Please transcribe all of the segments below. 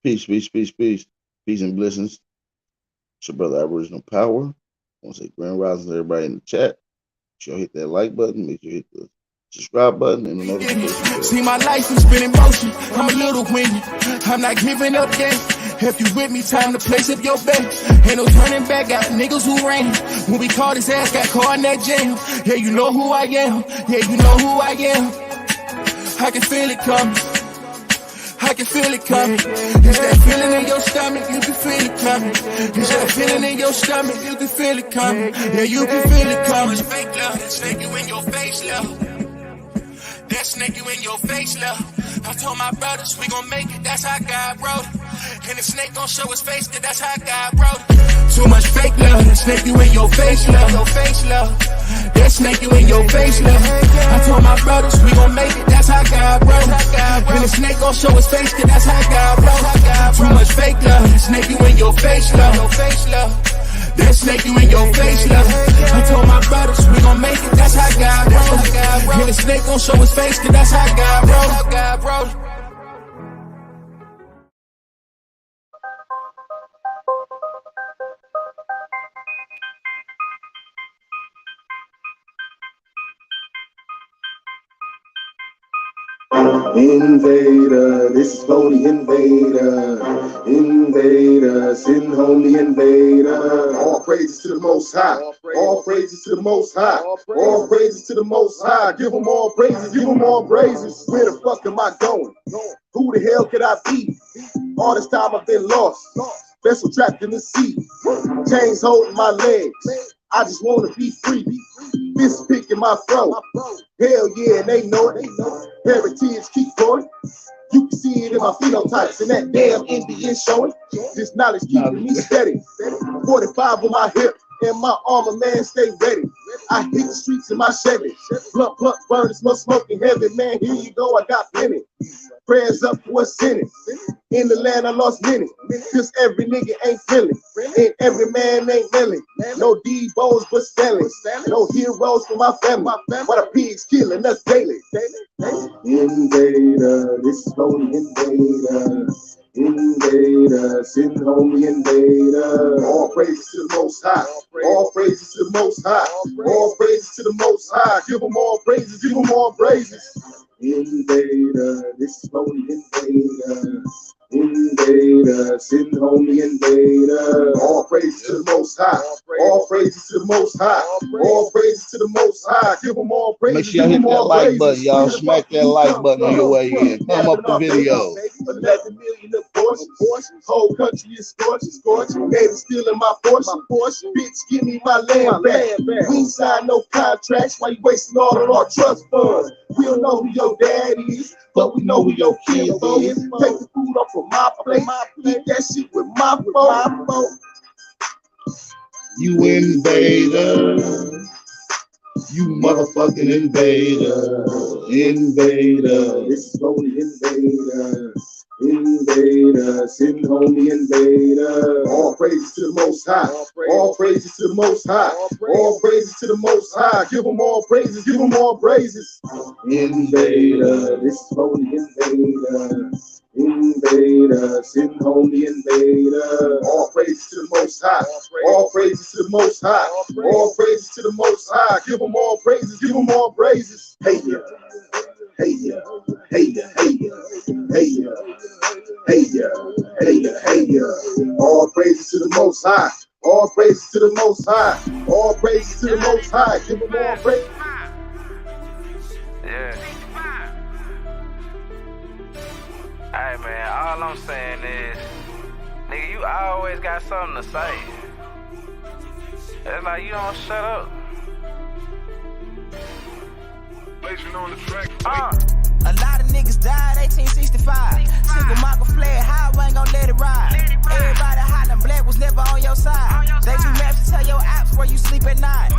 Peace, peace, peace, peace. Peace and blessings. It's your brother Aboriginal Power. I want to say grand rising to everybody in the chat. Make sure you hit that like button. Make sure you hit the subscribe button and the notification bell. See my life has been in motion. I'm a little windy. I'm not giving up yet. If you with me, time to place up your bet. Ain't no turning back. Got niggas who ran. When we caught his ass, got caught in that jam. Yeah, you know who I am. Yeah, you know who I am. I can feel it coming. I can feel it coming. Is that feeling in your stomach? You can feel it coming. Is that feeling in your stomach? You can feel it coming. Yeah, you can feel it coming. Fake love, that snake you in your face, love. That snake you in your face, love. I told my brothers we gon' make it. That's how God wrote it. And the snake gon' show his face, cause that's how God wrote it. Too much fake love, that snake you in your face, love. Your face, love. That snake you in your face, love. I told my brothers we gon' make it. That's how God wrote it. And the snake gon' show his face, cause that's how God wrote it. Too much fake love, that snake you in your face, love. Your face, love. That snake you in your face, love. I told my brothers we gon' make it. That's how God wrote it. And the snake gon' show his face, cause that's how God wrote it. Invader, this is for the invader. Invader, sitting homie invader. All praises to the Most High. All praises to the Most High. All praises to the Most High. Give them all praises. Give them all praises. Where the fuck am I going? Who the hell could I be? All this time I've been lost. Vessel trapped in the sea. Chains holding my legs. I just want to be free. Fist picking my throat. Hell yeah, and they know it. Heritage keep going. You can see it in my phenotypes and that damn Indian showing. This knowledge keeping me steady. 45 on my hip and my armor man stay ready. I hit the streets in my Chevy. Blunt, burn, smell smoking heavy. Man, here you go, I got plenty. Prayers up for what's in it. In the land I lost many. Cause every nigga ain't feeling. And every man ain't willing. No D-bones but selling. No heroes for my family. Why the pigs killing us daily. Invader, this is holy invader. Invader, sitting homie invader. All praises to the Most High. All praises to the Most High. All praises to the Most High. Give them all praises. Give them all praises. Invader, this is holy invader. Invader, sitting homie invader. All praises to the Most High. All praises to the Most High. All praises to the Most High. Give them all praises. Make sure y'all hit that like button, y'all. Smack that like button on your way in. Thumb up the video. 11 million abortions. Whole country is scorching. Haters stealing my portion. Bitch, give me my land back. We ain't signed no contracts. Why you wasting all of our trust funds? We don't know who your dad is, but we know who your kid is. Take the food off of my plate. Eat that shit with my phone. You invader. You motherfucking invader. Invader. This is for the invader. Invader, sitting homie invader. All praises to the Most High. All praises to the Most High. All praises to the Most High. Give them all praises. Give them all praises. Invader, this is for the invader. Invader, sitting homie invader. All praises to the Most High. All praises to the Most High. All praises to the Most High. Give them all praises. Give them all praises. Hey yeah. Hey yeah. Hey yeah. Hey yeah. Hey yeah. Hey yeah. Hey yeah. Hey yeah. All praises to the Most High. All praises to the Most High. All praises to the Most High. Give them all praises. Yeah. Hey man, all I'm saying is, nigga, you always got something to say. It's like you don't shut up. On the track. A lot of niggas died 1865. Single Michael fled high, I ain't gon' let it ride. Everybody hollering black was never on your side. They do maps to tell your apps where you sleep at night.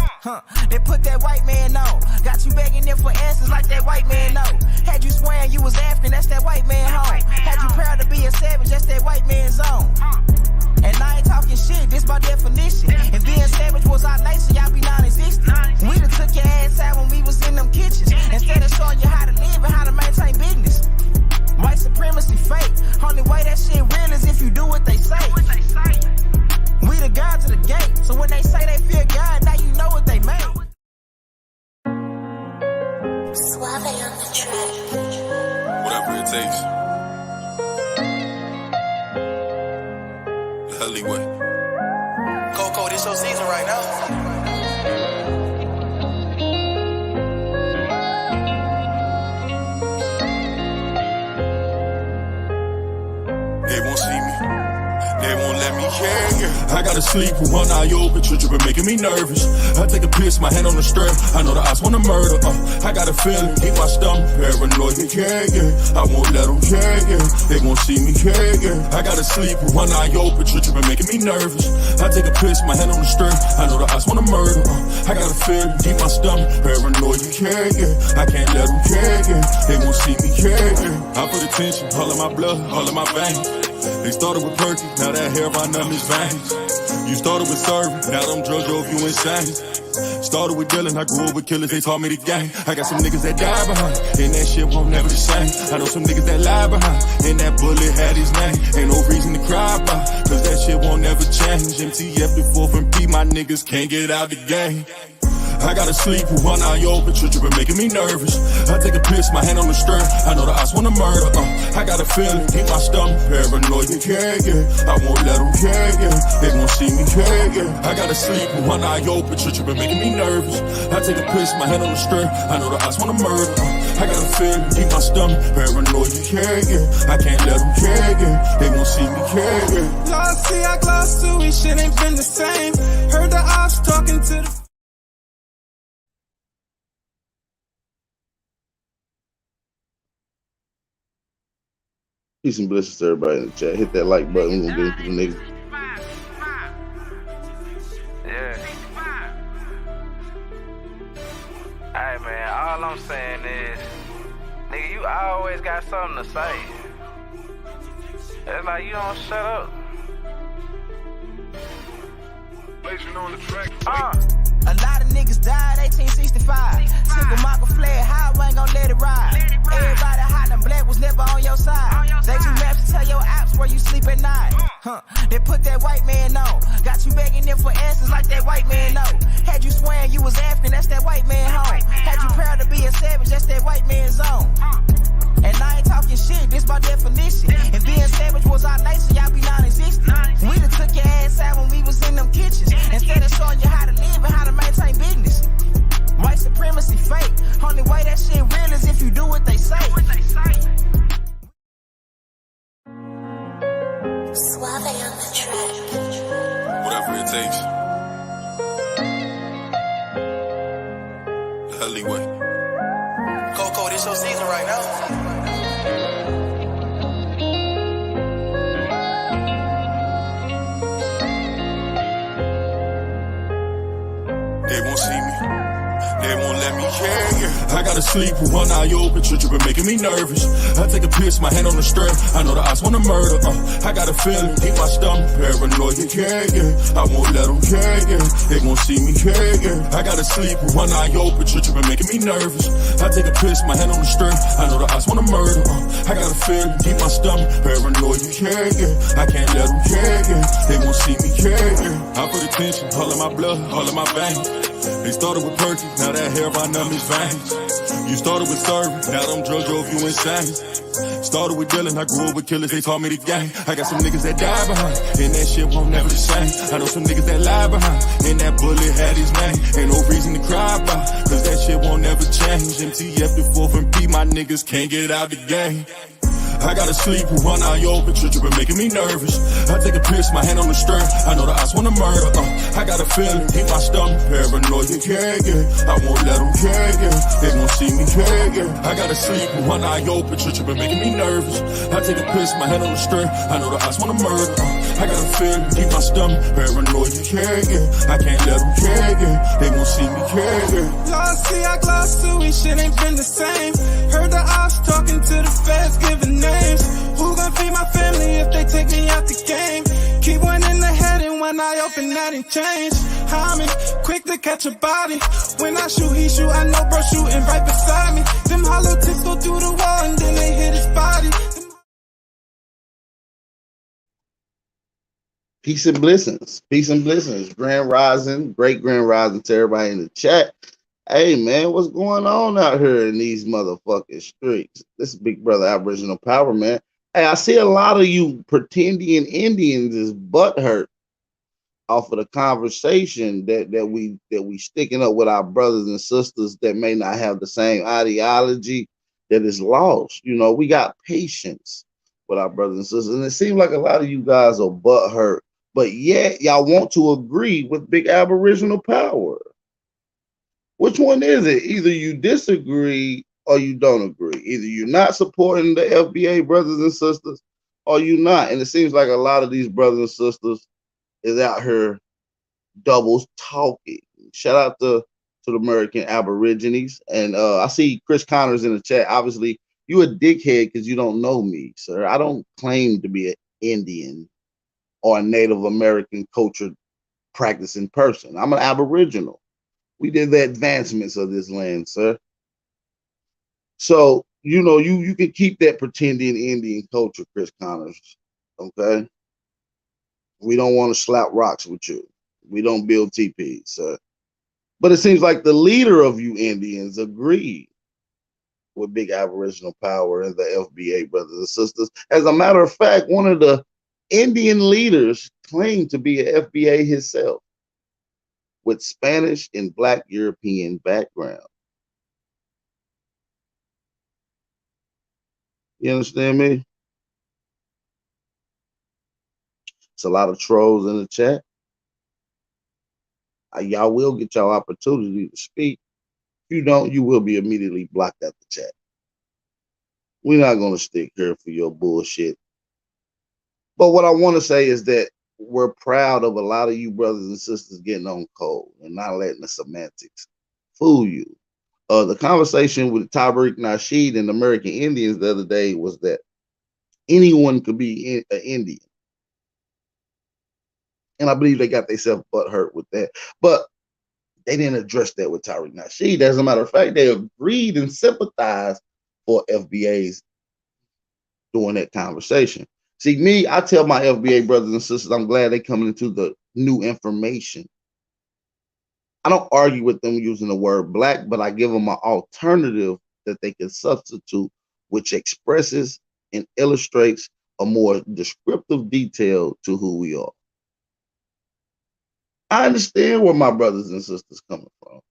They put that white man on. Got you begging them for answers like that white man know. Had you swearing you was African, that's that white man home. Had you proud to be a savage, that's that white man's zone. And I ain't talking shit, this by definition. And being savage was our nature, y'all be non-existent. We done took your ass out when we was in them kitchens. Instead of showing you how to live and how to maintain business. White supremacy fake, only way that shit real is it takes. The Hollywood. Coco, this your season right now. They won't see me. They won't let me, yeah. I gotta sleep with one eye open, tripping, making me nervous. I take a piss, my hand on the strap. I know the odds wanna murder. I got a feeling, keep my stomach paranoid, yeah. I won't let them, yeah. They won't see me, yeah. I gotta sleep with one eye open, tripping, making me nervous. I take a piss, my hand on the strap. I know the odds wanna murder. I got a feeling, keep my stomach paranoid, yeah. I can't let them, yeah. They won't see me, yeah. I put attention, all of my blood, all of my veins. They started with perky, now that hair on them is veins. You started with serving, now them drugs drove you insane. Started with dealing, I grew up with killers, they taught me the game. I got some niggas that die behind, and that shit won't never the same. I know some niggas that lie behind, and that bullet had his name. Ain't no reason to cry about, cause that shit won't never change. MTF the 4th and P, my niggas can't get out the game. I gotta sleep with one eye open, tripping, making me nervous. I take a piss, my hand on the stern. I know the odds wanna murder. I got a feeling, keep my stomach paranoid, yeah. I won't let them, yeah. They won't see me, yeah. I gotta sleep with one eye open, tripping, making me nervous. I take a piss, my hand on the stern. I know the odds wanna murder. I got a feeling, keep my stomach paranoid, yeah. I can't let them, yeah. They won't see me, yeah. Lost, see, I glossed too, we shit ain't been the same. Heard the ops talking to the Peace and blessings to everybody in the chat. Hit that like button. We're gonna get into the niggas. Yeah. Hey man, all I'm saying is, nigga, you always got something to say. It's like you don't shut up. On the track. A lot of niggas died 1865. Single Michael fled, highway ain't gon' let it ride. Everybody hollering, black was never on your side. They do maps to tell your apps where you sleep at night. They put that white man on. Got you begging them for answers like that white man know. Had you swearing you was African, that's that white man home. Had you proud to be a savage, that's that white man zone. And I ain't talking shit, this by definition. And being savage was our nature, y'all be non-existent. We done took your ass out when we was in them kitchens. Instead of showing you how to live and how to maintain business. White supremacy fake. Only way that shit real is if you do what they say. Suave on the track. Whatever it takes. The Hollywood. Coco, this your season right now. They won't see me. They won't let me, yeah. I gotta sleep with one eye open, tripping, making me nervous. I take a piss, my hand on the strap. I know the odds wanna murder. I got a feeling, keep my stomach paranoid, yeah. I won't let them, yeah. They won't see me, yeah. I gotta sleep with one eye open, tripping, making me nervous. I take a piss, my hand on the strap. I know the odds wanna murder. I got a feeling, keep my stomach paranoid, yeah. I can't let them, yeah. They won't see me, yeah. I put attention, all of my blood, all of my veins. They started with perky, now that hair on them is veins. You started with serving, now them drugs drove you insane. Started with dealing, I grew up with killers, they taught me the game. I got some niggas that die behind, and that shit won't never the same. I know some niggas that lie behind, and that bullet had his name. Ain't no reason to cry about, cause that shit won't never change. MTF the 4th and P, my niggas can't get out the game. I gotta sleep with one eye open, tripping, making me nervous. I take a piss, my hand on the stern. I know the odds wanna murder. I got a feeling, keep my stomach paranoid, yeah. I won't let them, yeah. They won't see me, yeah. I gotta sleep with one eye open, tripping, making me nervous. I take a piss, my hand on the stern. I know the odds wanna murder. I got a feeling, keep my stomach paranoid, yeah. I can't let them, yeah. They won't see me, yeah. Lost, see, I glossed too, we shit ain't been the same. Heard the ops talking to the feds, giving names. Who gon' feed my family if they take me out the game? Keep one in the head and one eye open, that ain't change. I'm quick to catch a body. When I shoot, he shoot, I know bro shooting right beside me. Them hollow tips go through the wall and then they hit his body. Peace and blessings. Peace and blessings. Grand rising, great grand rising to everybody in the chat. Hey man, what's going on out here in these motherfucking streets? This is Big Brother Aboriginal Power, man. Hey, I see a lot of you pretending Indians is butthurt off of the conversation that we sticking up with our brothers and sisters that may not have the same ideology that is lost. You know, we got patience with our brothers and sisters, and it seems like a lot of you guys are butthurt, but yet y'all want to agree with Big Aboriginal Power. Which one is it? Either you disagree or you don't agree. Either you're not supporting the FBA brothers and sisters or you're not. And it seems like a lot of these brothers and sisters is out here doubles talking. Shout out to the American Aborigines. And I see Chris Connors in the chat. Obviously, you a dickhead because you don't know me, sir. I don't claim to be an Indian or a Native American culture practicing person. I'm an Aboriginal. We did the advancements of this land, sir. So, you know, you can keep that pretending Indian culture, Chris Connors. Okay? We don't want to slap rocks with you. We don't build teepees, sir. But it seems like the leader of you Indians agreed with Big Aboriginal Power and the FBA brothers and sisters. As a matter of fact, one of the Indian leaders claimed to be an FBA himself with Spanish and Black European background. You understand me? It's a lot of trolls in the chat. Y'all will get your opportunity to speak. If you don't, you will be immediately blocked out the chat. We're not going to stick here for your bullshit. But what I want to say is that we're proud of a lot of you brothers and sisters getting on code and not letting the semantics fool you. The conversation with Tariq Nasheed and American Indians the other day was that anyone could be an Indian. And I believe they got themselves butt hurt with that. But they didn't address that with Tariq Nasheed. As a matter of fact, they agreed and sympathized for FBAs during that conversation. See, me, I tell my FBA brothers and sisters, I'm glad they're coming into the new information. I don't argue with them using the word black, but I give them an alternative that they can substitute, which expresses and illustrates a more descriptive detail to who we are. I understand where my brothers and sisters coming from.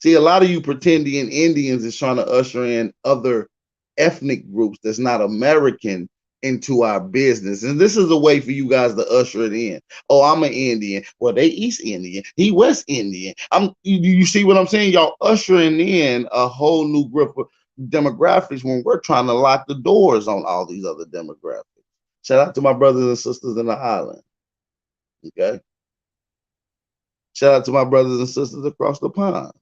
See, a lot of you pretending Indians is trying to usher in other ethnic groups that's not American into our business. And this is a way for you guys to usher it in. Oh, I'm an Indian. Well, they East Indian. He West Indian. You see what I'm saying? Y'all ushering in a whole new group of demographics when we're trying to lock the doors on all these other demographics. Shout out to my brothers and sisters in the island. Okay. Shout out to my brothers and sisters across the pond.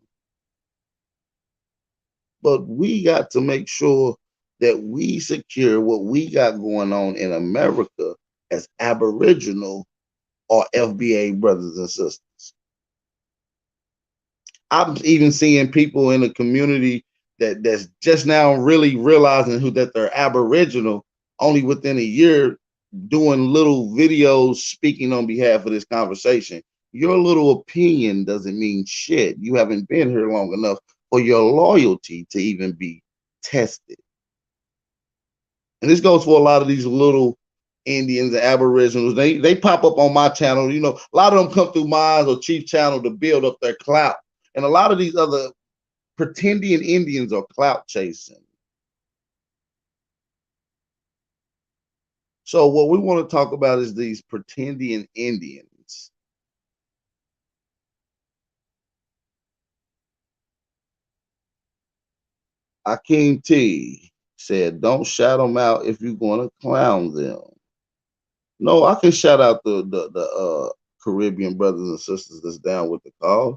But we got to make sure that we secure what we got going on in America as Aboriginal or FBA brothers and sisters. I'm even seeing people in the community that's just now really realizing that they're Aboriginal only within a year, doing little videos speaking on behalf of this conversation. Your little opinion doesn't mean shit. You haven't been here long enough for your loyalty to even be tested. And this goes for a lot of these little Indians and Aboriginals. They pop up on my channel. You know, a lot of them come through mine or Chief channel to build up their clout. And a lot of these other pretending Indians are clout chasing. So what we want to talk about is these pretending Indians. Akeem T said, don't shout them out if you're going to clown them. No, I can shout out the Caribbean brothers and sisters that's down with the cause.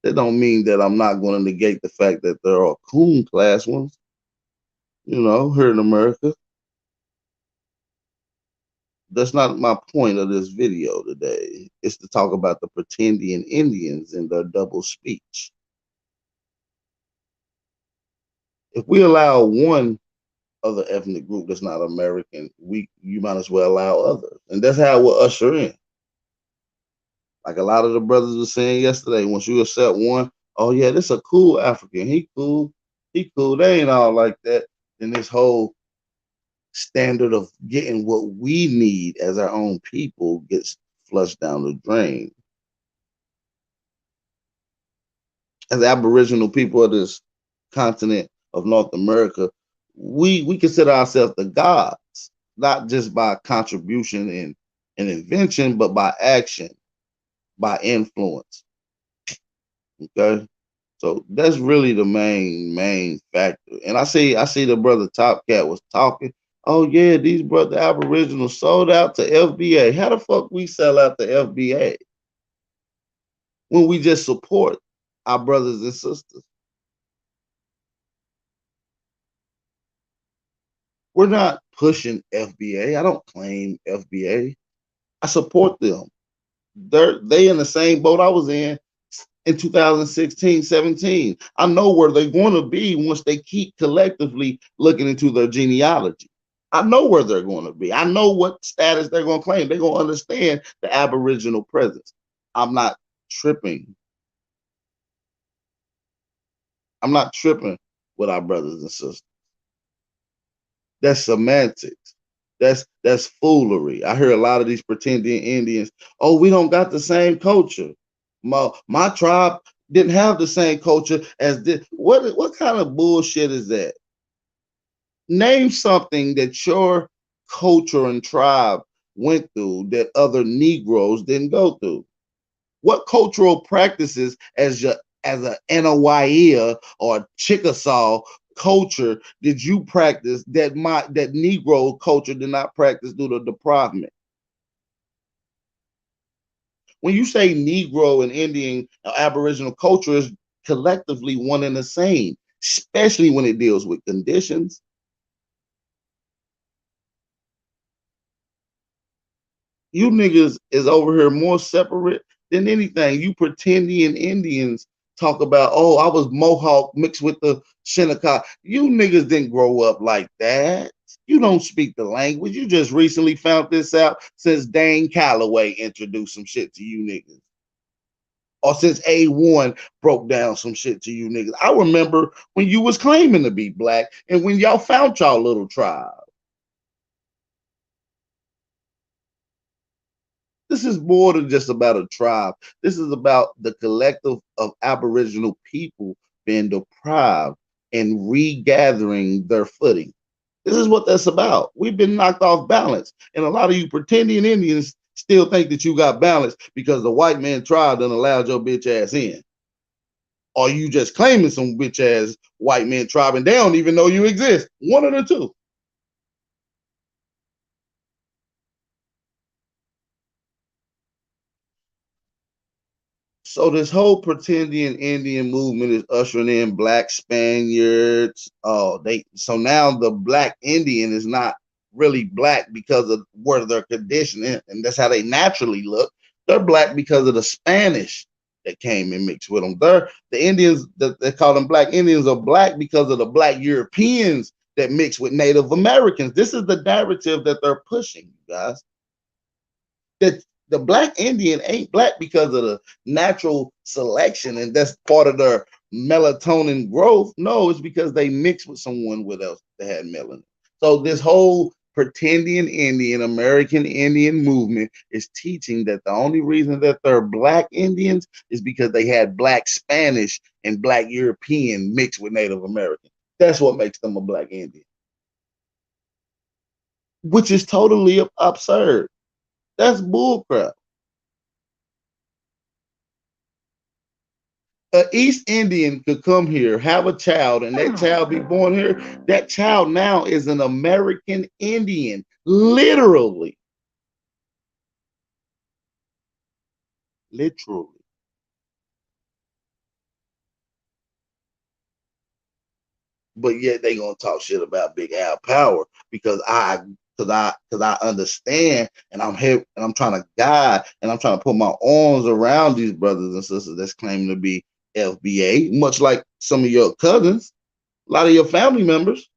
That don't mean that I'm not going to negate the fact that there are coon class ones, you know, here in America. That's not my point of this video today. It's to talk about the pretending Indians and their double speech. If we allow one other ethnic group that's not American, you might as well allow others. And that's how we'll usher in. Like a lot of the brothers were saying yesterday, once you accept one, oh yeah, this a cool African. He cool. He cool. They ain't all like that. And this whole standard of getting what we need as our own people gets flushed down the drain. As Aboriginal people of this continent of North America, we consider ourselves the gods, not just by contribution and invention, but by action, by influence. Okay. So that's really the main factor. And I see the brother Top Cat was talking. Oh yeah, these brother Aboriginals sold out to FBA. How the fuck we sell out to FBA when we just support our brothers and sisters? We're not pushing FBA. I don't claim FBA. I support them. They in the same boat I was in 2016, 17. I know where they're going to be once they keep collectively looking into their genealogy. I know where they're going to be. I know what status they're going to claim. They're going to understand the Aboriginal presence. I'm not tripping. I'm not tripping with our brothers and sisters. That's semantics. That's foolery. I hear a lot of these pretending Indians. Oh, we don't got the same culture. My tribe didn't have the same culture as this. What kind of bullshit is that? Name something that your culture and tribe went through that other Negroes didn't go through. What cultural practices as a Anawaia or Chickasaw culture did you practice that Negro culture did not practice due to deprivement? When you say Negro and Indian Aboriginal culture is collectively one and the same, especially when it deals with conditions. You niggas is over here more separate than anything. You pretending Indians talk about, oh, I was Mohawk mixed with the Shinnecock. You niggas didn't grow up like that. You don't speak the language. You just recently found this out since Dane Calloway introduced some shit to you niggas. Or since A1 broke down some shit to you niggas. I remember when you was claiming to be black and when y'all found y'all little tribe. This is more than just about a tribe. This is about the collective of Aboriginal people being deprived and regathering their footing. This is what that's about. We've been knocked off balance. And a lot of you pretending Indians still think that you got balance because the white man tribe done allowed your bitch ass in. Or you just claiming some bitch ass white man tribe and they don't even know you exist. One of the two. So this whole pretending Indian movement is ushering in black Spaniards. So now the black Indian is not really black because of where they're conditioned, and that's how they naturally look. They're black because of the Spanish that came and mixed with them. The Indians that they call them black Indians are black because of the black Europeans that mix with Native Americans. This is the narrative that they're pushing, you guys. That the black Indian ain't black because of the natural selection and that's part of their melatonin growth. No, it's because they mixed with someone with else that had melanin. So this whole pretending Indian, American Indian movement is teaching that the only reason that they're black Indians is because they had black Spanish and black European mixed with Native American. That's what makes them a black Indian, which is totally absurd. That's bullcrap. An East Indian could come here, have a child, and that child be born here. That child now is an American Indian, literally. Literally. But yet they gonna talk shit about Big Al Power because I understand and I'm here and I'm trying to guide and I'm trying to put my arms around these brothers and sisters that's claiming to be FBA, much like some of your cousins, a lot of your family members.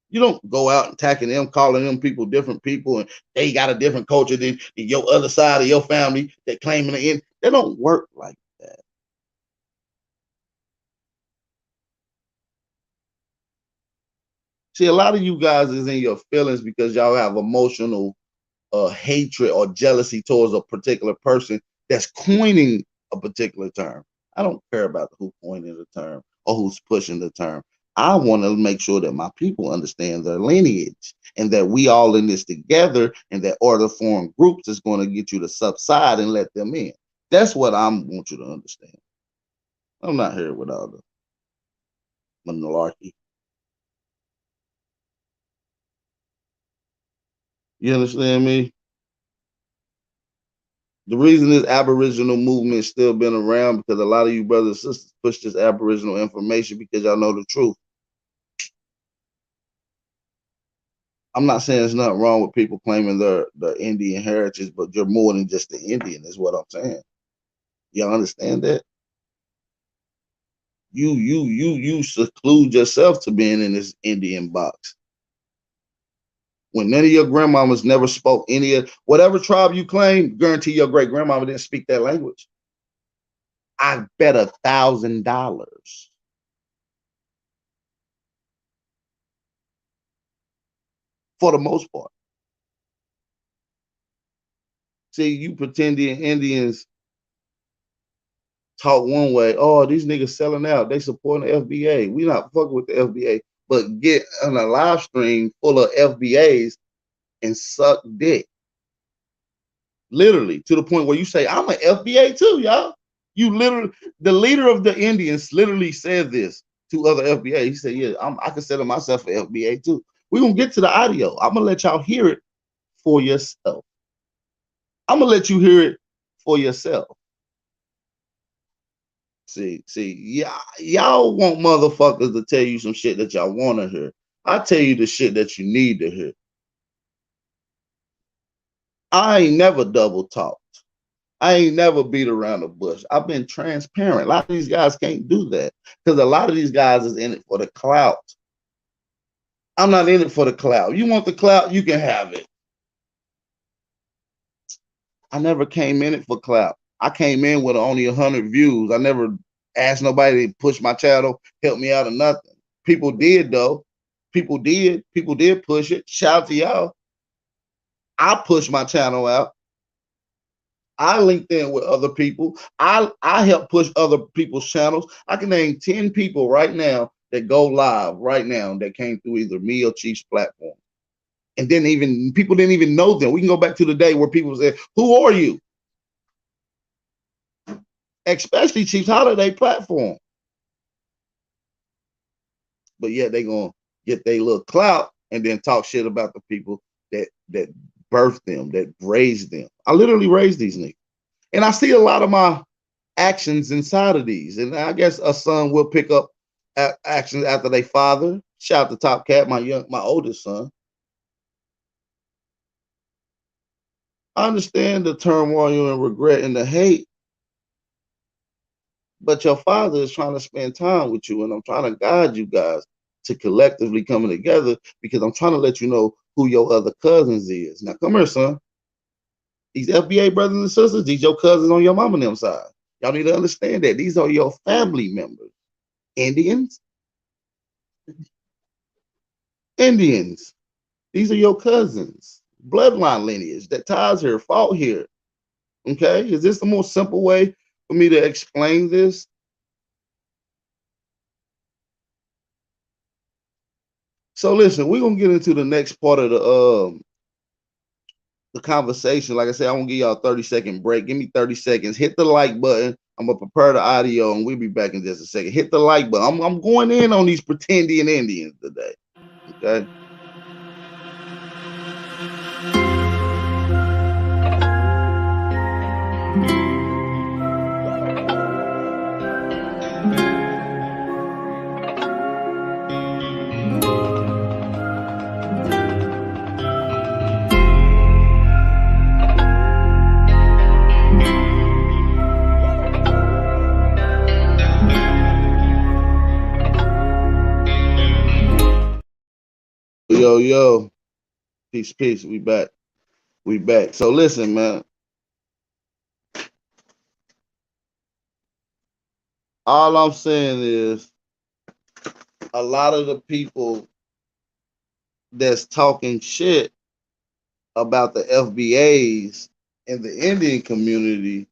You don't go out attacking them, calling them people different people, and they got a different culture than your other side of your family that claiming to end. They don't work like that. See, a lot of you guys is in your feelings because y'all have emotional hatred or jealousy towards a particular person that's coining a particular term. I don't care about who coining the term or who's pushing the term. I want to make sure that my people understand their lineage and that we all in this together, and that order form groups is going to get you to subside and let them in. That's what I want you to understand. I'm not here with all the malarkey. You understand me? The reason this Aboriginal movement still been around because a lot of you brothers and sisters push this Aboriginal information because y'all know the truth. I'm not saying there's nothing wrong with people claiming their Indian heritage, but you're more than just the Indian, is what I'm saying. Y'all understand that? You seclude yourself to being in this Indian box. When none of your grandmamas never spoke any of whatever tribe you claim, guarantee your great grandmama didn't speak that language. I bet $1,000. For the most part. See, you pretending Indians talk one way. Oh, these niggas selling out. They supporting the FBA. We not fucking with the FBA, but get on a live stream full of FBAs and suck dick. Literally, to the point where you say, I'm an FBA too, y'all. You literally, the leader of the Indians literally said this to other FBA. He said, yeah, I consider myself an FBA too. We're going to get to the audio. I'm going to let y'all hear it for yourself. I'm going to let you hear it for yourself. See, y'all want motherfuckers to tell you some shit that y'all want to hear. I tell you the shit that you need to hear. I ain't never double talked. I ain't never beat around the bush. I've been transparent. A lot of these guys can't do that because a lot of these guys is in it for the clout. I'm not in it for the clout. You want the clout, you can have it. I never came in it for clout. I came in with only 100 views. I never asked nobody to push my channel, help me out or nothing. People did though. People did push it. Shout out to y'all. I pushed my channel out. I linked in with other people. I help push other people's channels. I can name 10 people right now that go live right now that came through either me or Chief's platform. And people didn't even know them. We can go back to the day where people said, who are you? Especially Chief's Holiday platform. But yet they gonna get their little clout and then talk shit about the people that birthed them, that raised them. I literally raised these niggas. And I see a lot of my actions inside of these. And I guess a son will pick up actions after their father. Shout out to Top Cat, my oldest son. I understand the turmoil and regret and the hate, but your father is trying to spend time with you, and I'm trying to guide you guys to collectively coming together because I'm trying to let you know who your other cousins is. Now, come here, son. These FBA brothers and sisters, these your cousins on your mama and them side. Y'all need to understand that. These are your family members. Indians. These are your cousins. Bloodline lineage that ties here, fought here. Okay? Is this the most simple way for me to explain this? So listen, we're gonna get into the next part of the conversation. Like I said, I want to give y'all a 30-second break. Give me 30 seconds. Hit the like button. I'm gonna prepare the audio, and we'll be back in just a second. Hit the like button. I'm going in on these pretending Indians today. Okay. Yo, peace, we back. So listen, man, all I'm saying is a lot of the people that's talking shit about the FBAs and the Indian community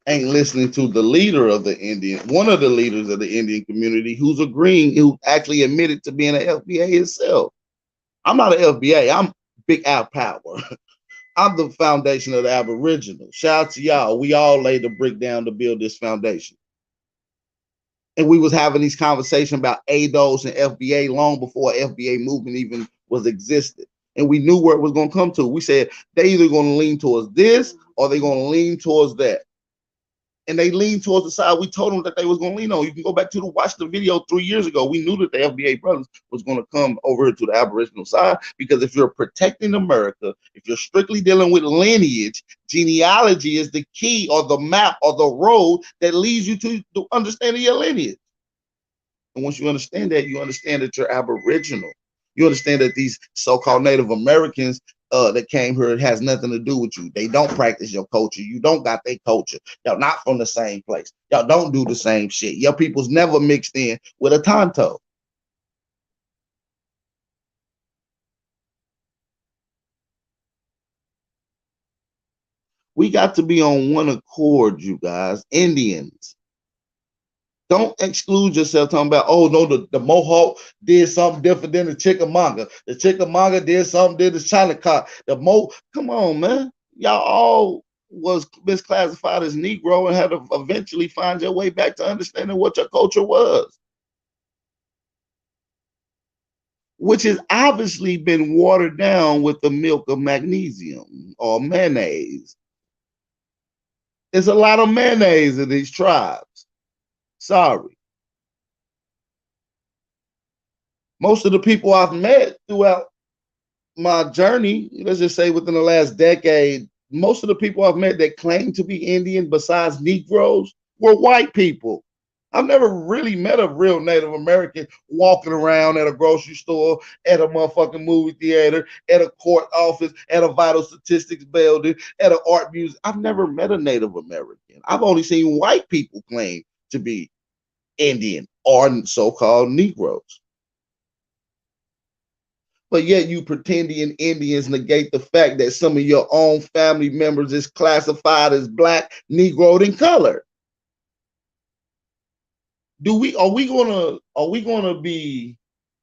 ain't listening to the leader of the Indian, one of the leaders of the Indian community who's agreeing, who actually admitted to being an FBA himself. I'm not an FBA, I'm Big Al Power. I'm the foundation of the Aboriginal. Shout out to y'all. We all laid the brick down to build this foundation. And we was having these conversations about ADOS and FBA long before FBA movement even was existed. And we knew where it was going to come to. We said they either going to lean towards this or they're going to lean towards that. And they leaned towards the side we told them that they was going to lean on. You can go back to watch the video 3 years ago. We knew that the FBA brothers was going to come over to the Aboriginal side, because if you're protecting America, if you're strictly dealing with lineage, genealogy is the key or the map or the road that leads you to understanding your lineage. And once you understand that you're Aboriginal. You understand that these so-called Native Americans that came here, it has nothing to do with you. They don't practice your culture. You don't got their culture. Y'all not from the same place. Y'all don't do the same shit. Your people's never mixed in with a Tonto. We got to be on one accord, you guys. Indians. Don't exclude yourself talking about, oh no, the Mohawk did something different than the Chickamauga. The Chickamauga did something, did the Chinacott. Come on, man. Y'all all was misclassified as Negro and had to eventually find your way back to understanding what your culture was. Which has obviously been watered down with the milk of magnesium or mayonnaise. There's a lot of mayonnaise in these tribes. Sorry. Most of the people I've met throughout my journey, let's just say within the last decade, most of the people I've met that claim to be Indian besides Negroes were white people. I've never really met a real Native American walking around at a grocery store, at a motherfucking movie theater, at a court office, at a vital statistics building, at an art museum. I've never met a Native American. I've only seen white people claim to be Indian or so-called Negroes. But yet you pretending Indians negate the fact that some of your own family members is classified as black, Negro, and colored. Are we gonna be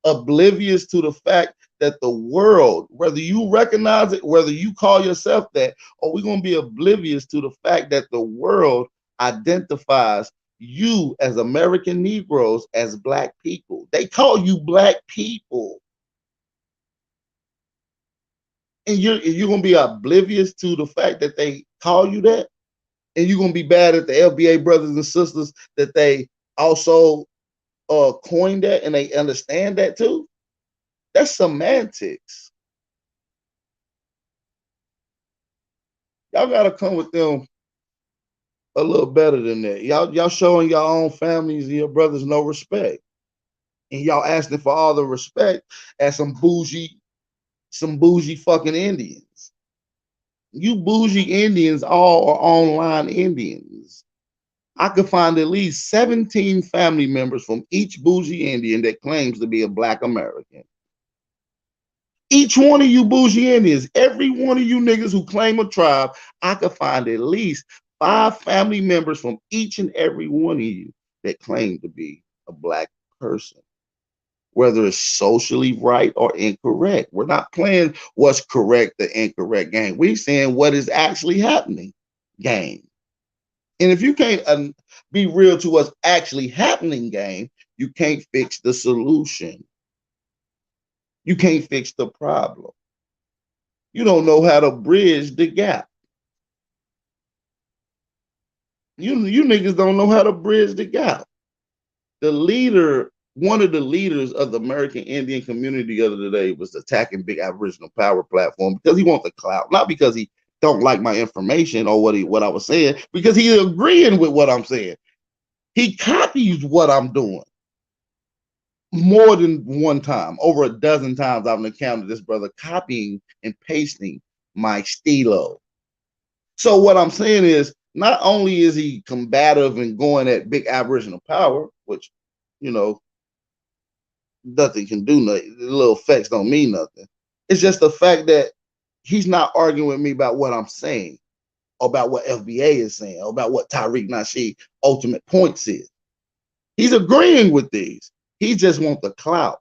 oblivious to the fact that the world, whether you recognize it, whether you call yourself that, are we gonna be oblivious to the fact that the world identifies you as American Negroes as black people? They call you black people. And you're gonna be oblivious to the fact that they call you that? And you're gonna be bad at the FBA brothers and sisters that they also coined that and they understand that too? That's semantics. Y'all gotta come with them a little better than that. Y'all showing your own families and your brothers no respect. And y'all asking for all the respect as some bougie fucking Indians. You bougie Indians all are online Indians. I could find at least 17 family members from each bougie Indian that claims to be a black American. Each one of you bougie Indians, every one of you niggas who claim a tribe, I could find at least 5 family members from each and every one of you that claim to be a black person. Whether it's socially right or incorrect. We're not playing what's correct or incorrect game. We're saying what is actually happening game. And if you can't be real to what's actually happening game, you can't fix the solution. You can't fix the problem. You don't know how to bridge the gap. You niggas don't know how to bridge the gap. One of the leaders of the American Indian community the other day was attacking Big Aboriginal Power platform because he wants the clout, not because he don't like my information or what I was saying, because he's agreeing with what I'm saying. He copies what I'm doing more than one time. Over a dozen times I've encountered this brother copying and pasting my stilo. So what I'm saying is, not only is he combative and going at Big Aboriginal Power, which, you know, nothing can do nothing. The little facts don't mean nothing. It's just the fact that he's not arguing with me about what I'm saying, or about what FBA is saying, or about what Tariq Nasheed ultimate points is. He's agreeing with these. He just wants the clout.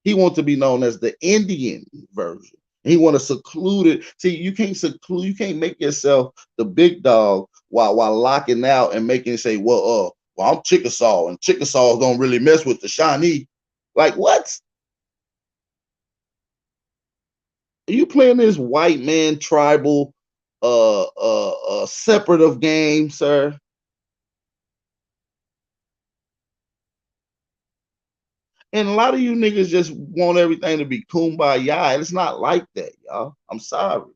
He wants to be known as the Indian version. He want to seclude it. See, you can't make yourself the big dog while locking out and making it say, well, I'm Chickasaw, and Chickasaws don't really mess with the Shawnee. Like, what? Are you playing this white man tribal separative game, sir? And a lot of you niggas just want everything to be kumbaya. And it's not like that, y'all. I'm sorry.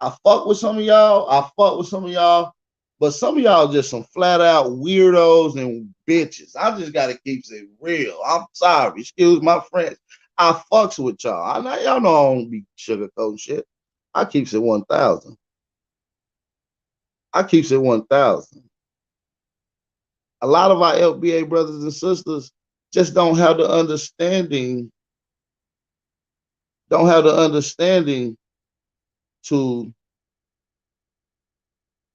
I fuck with some of y'all. But some of y'all just some flat out weirdos and bitches. I just gotta keep it real. I'm sorry. Excuse my French. I fucks with y'all. Y'all know I don't be sugarcoating shit. I keeps it 1,000. I keeps it 1,000. A lot of our LBA brothers and sisters just don't have the understanding.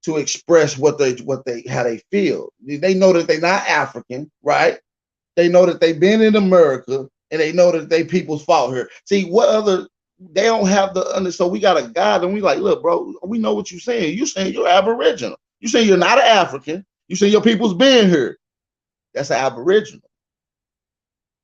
To express how they feel. They know that they're not African, right? They know that they've been in America, and they know that they people's fought here. See, they don't have so we got a guide, and we like, look, bro, we know what you're saying. You're saying you're Aboriginal. You saying you're not an African. You saying your people's been here. That's an Aboriginal.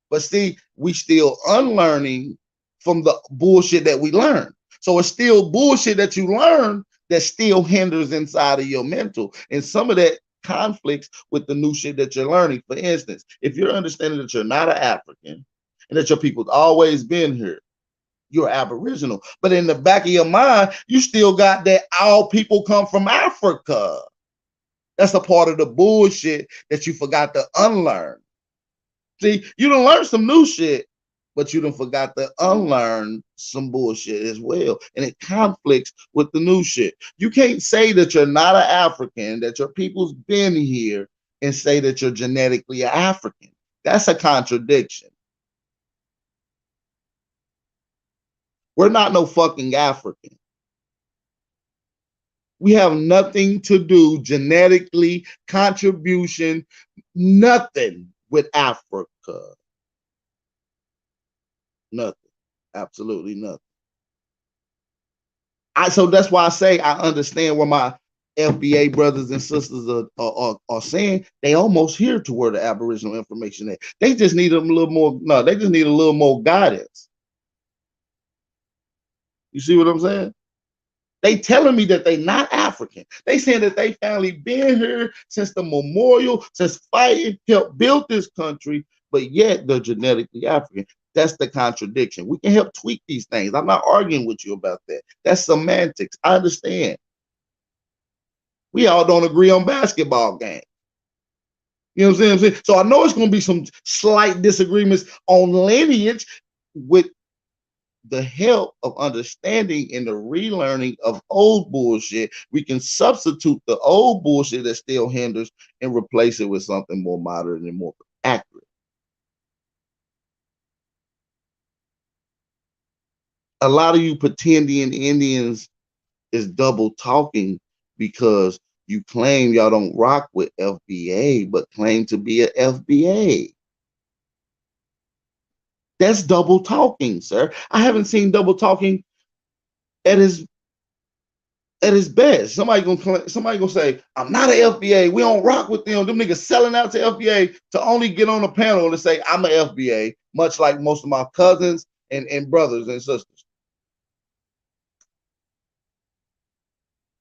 But see, we still unlearning from the bullshit that we learned. So it's still bullshit that you learn that still hinders inside of your mental. And some of that conflicts with the new shit that you're learning. For instance, if you're understanding that you're not an African and that your people's always been here, you're Aboriginal. But in the back of your mind, you still got that all people come from Africa. That's a part of the bullshit that you forgot to unlearn. See, you done learn some new shit, but you done forgot to unlearn some bullshit as well. And it conflicts with the new shit. You can't say that you're not an African, that your people's been here, and say that you're genetically an African. That's a contradiction. We're not no fucking African. We have nothing to do genetically, contribution, nothing with Africa. Nothing. Absolutely nothing. So that's why I say I understand where my FBA brothers and sisters are saying they almost here to where the Aboriginal information is. They just need a little more, they just need a little more guidance. You see what I'm saying? They telling me that they not African. They saying that they family been here since the memorial, since fighting, helped build this country, but yet they're genetically African. That's the contradiction. We can help tweak these things. I'm not arguing with you about that. That's semantics. I understand. We all don't agree on basketball games. You know what I'm saying? So I know it's going to be some slight disagreements on lineage. With the help of understanding and the relearning of old bullshit, we can substitute the old bullshit that still hinders and replace it with something more modern and more accurate. A lot of you pretending Indians is double talking because you claim y'all don't rock with FBA, but claim to be a FBA. That's double talking, sir. I haven't seen double talking at his best. Somebody gonna say, I'm not an FBA. We don't rock with them. Them niggas selling out to FBA to only get on a panel and say, I'm an FBA, much like most of my cousins and brothers and sisters.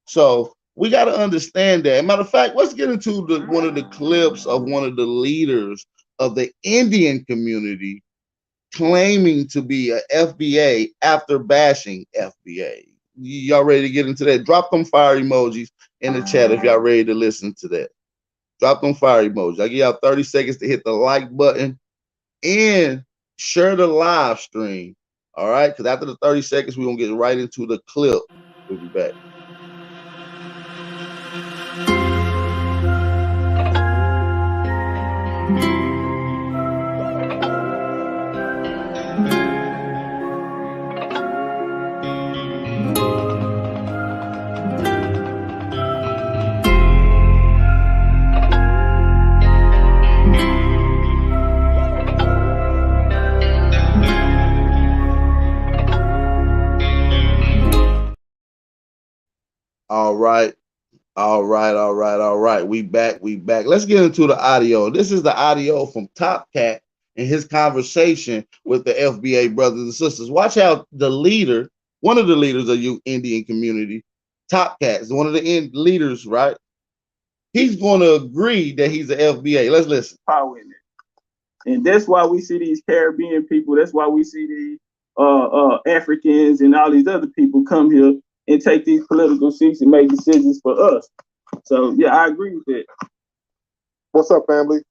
So we got to understand that. Matter of fact, let's get into one of the clips of one of the leaders of the Indian community claiming to be a FBA after bashing FBA. Y'all ready to get into that? Drop them fire emojis in the chat if y'all ready to listen to that. Drop them fire emojis. I give y'all 30 seconds to hit the like button and share the live stream. All right? Because after the 30 seconds, we're going to get right into the clip. We'll be back. All right. All right, all right, all right. We back, we back. Let's get into the audio. This is the audio from Top Cat and his conversation with the FBA brothers and sisters. Watch how the leader, one of the leaders of you Indian community, Top Cat, is one of the leaders, right? He's going to agree that he's an FBA. Let's listen. Power in it. And that's why we see these Caribbean people. That's why we see these Africans and all these other people come here and take these political seats and make decisions for us. So yeah, I agree with that. What's up, family?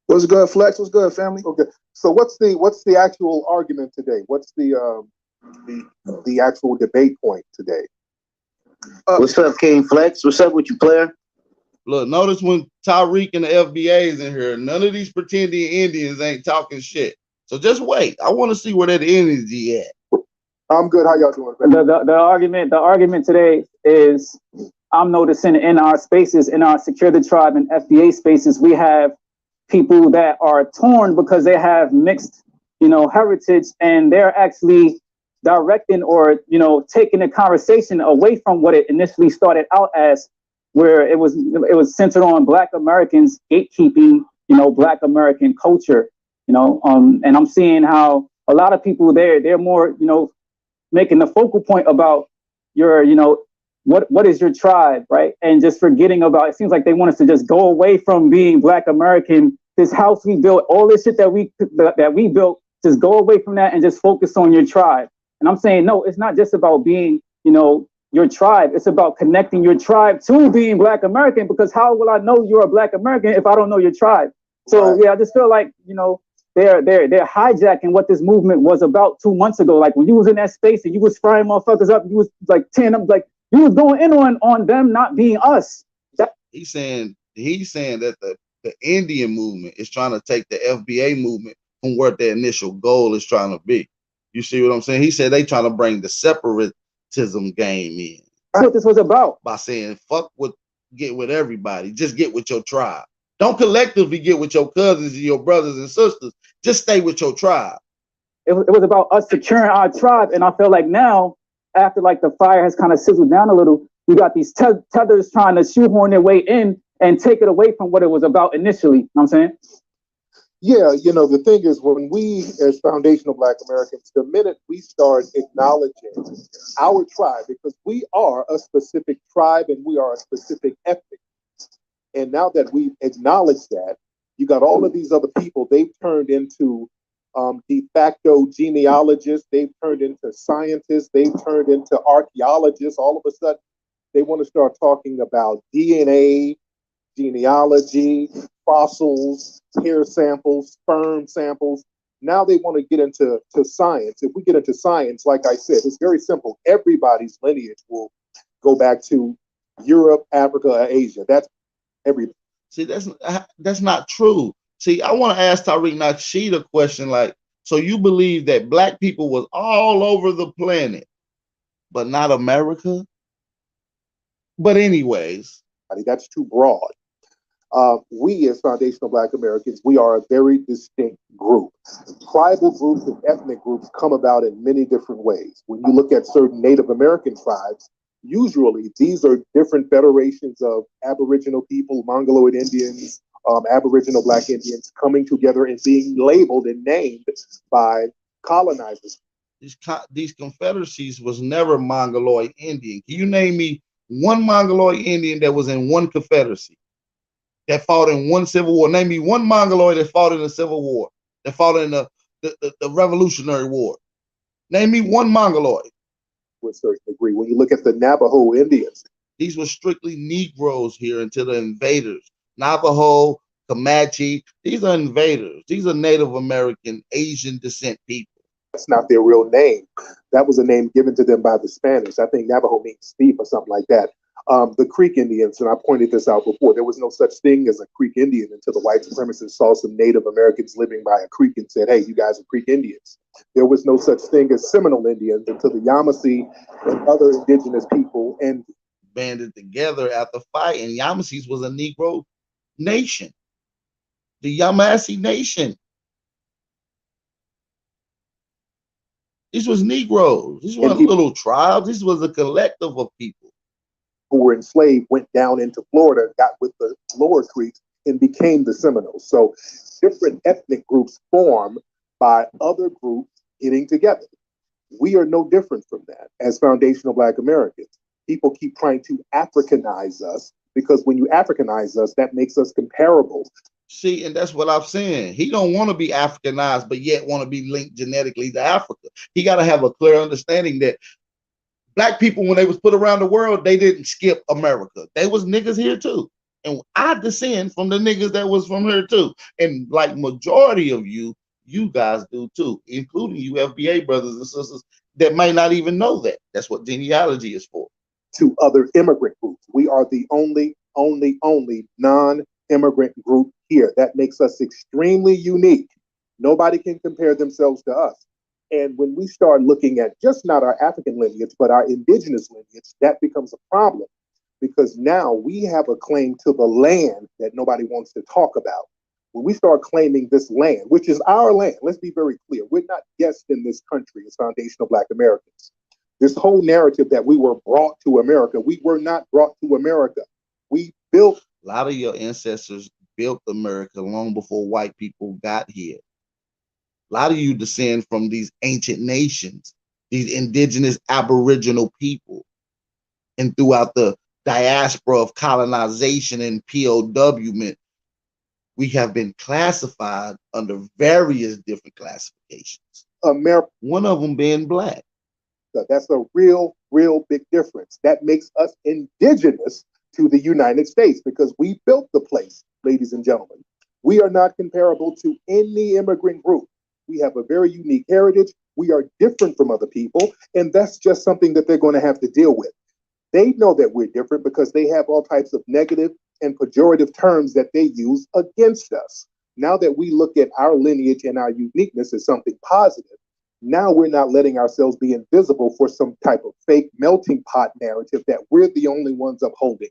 What's good, Flex? What's good, family? Okay. So what's the actual argument today? What's the actual debate point today? What's up, King Flex? What's up with you, player? Look, notice when Tariq and the FBA is in here, none of these pretending Indians ain't talking shit. So just wait. I want to see where that energy at. I'm good. How y'all doing? The argument today is, I'm noticing in our spaces, in our Secure the Tribe and FBA spaces, we have people that are torn because they have mixed, heritage, and they're actually directing or, taking the conversation away from what it initially started out as, where it was centered on Black Americans gatekeeping, Black American culture, and I'm seeing how a lot of people they're more, making the focal point about your, what is your tribe, right? And just forgetting about, it seems like they want us to just go away from being Black American. This house we built, all this shit that we built, just go away from that and just focus on your tribe. And I'm saying, no, it's not just about being, your tribe. It's about connecting your tribe to being Black American, because how will I know you're a Black American if I don't know your tribe? So yeah, I just feel like, they're hijacking what this movement was about 2 months ago. Like when you was in that space and you was frying motherfuckers up, you was like tearing them, like you was going in on them not being us. He's saying that the Indian movement is trying to take the FBA movement from where their initial goal is trying to be. You see what I'm saying? He said they trying to bring the separatism game in. That's what this was about. By saying, get with everybody. Just get with your tribe. Don't collectively get with your cousins and your brothers and sisters. Just stay with your tribe. It was about us securing our tribe. And I feel like now, after like the fire has kind of sizzled down a little, we got these tethers trying to shoehorn their way in and take it away from what it was about initially. You know what I'm saying? Yeah, the thing is, when we as foundational Black Americans, the minute we start acknowledging our tribe, because we are a specific tribe and we are a specific ethnic. And now that we've acknowledged that, you got all of these other people, they've turned into de facto genealogists, they've turned into scientists, they've turned into archaeologists. All of a sudden, they want to start talking about DNA, genealogy, fossils, hair samples, sperm samples. Now they want to get into science. If we get into science, like I said, it's very simple. Everybody's lineage will go back to Europe, Africa, or Asia. That's everybody. See, that's not true. See, I want to ask Tariq Nasheed a question like, so you believe that Black people was all over the planet, but not America? But anyways. That's too broad. We as foundational Black Americans, we are a very distinct group. Tribal groups and ethnic groups come about in many different ways. When you look at certain Native American tribes, usually these are different federations of Aboriginal people, Mongoloid Indians, Aboriginal Black Indians coming together and being labeled and named by colonizers. These confederacies was never Mongoloid Indian. Can you name me one Mongoloid Indian that was in one confederacy, that fought in one civil war? Name me one Mongoloid that fought in the Civil War, that fought in the Revolutionary War. Name me one Mongoloid. To a certain degree, when you look at the Navajo Indians, these were strictly Negroes here until the invaders. Navajo, Comanche, these are invaders. These are Native American, Asian descent people. That's not their real name. That was a name given to them by the Spanish. I think Navajo means thief or something like that. The Creek Indians, and I pointed this out before, there was no such thing as a Creek Indian until the white supremacists saw some Native Americans living by a creek and said, hey, you guys are Creek Indians. There was no such thing as Seminole Indians until the Yamasee and other indigenous people and banded together after fighting. Yamasees was a Negro nation. The Yamasee Nation. These was Negroes. These weren't little tribes. This was a collective of people. who were enslaved went down into Florida, got with the lower Creeks, and became the Seminoles. So different ethnic groups form by other groups getting together. We are no different from that as foundational Black Americans. People keep trying to Africanize us because when you Africanize us, that makes us comparable. See, and that's what I'm saying. He don't want to be Africanized, but yet want to be linked genetically to Africa. He got to have a clear understanding that Black people, when they was put around the world, they didn't skip America. They was niggas here too. And I descend from the niggas that was from here too. And like majority of you guys do too, including you FBA brothers and sisters that might not even know that. That's what genealogy is for. To other immigrant groups. We are the only non-immigrant group here. That makes us extremely unique. Nobody can compare themselves to us. And when we start looking at just not our African lineage, but our indigenous lineage, that becomes a problem because now we have a claim to the land that nobody wants to talk about. When we start claiming this land, which is our land, let's be very clear, we're not guests in this country as foundational Black Americans. This whole narrative that we were brought to America, we were not brought to America. We built. A lot of your ancestors built America long before white people got here. A lot of you descend from these ancient nations, these indigenous aboriginal people. And throughout the diaspora of colonization and POW, we have been classified under various different classifications. One of them being Black. That's a real big difference. That makes us indigenous to the United States because we built the place, ladies and gentlemen. We are not comparable to any immigrant group. We have a very unique heritage. We are different from other people, and that's just something that they're going to have to deal with. They know that we're different because they have all types of negative and pejorative terms that they use against us. Now that we look at our lineage and our uniqueness as something positive, now we're not letting ourselves be invisible for some type of fake melting pot narrative that we're the only ones upholding.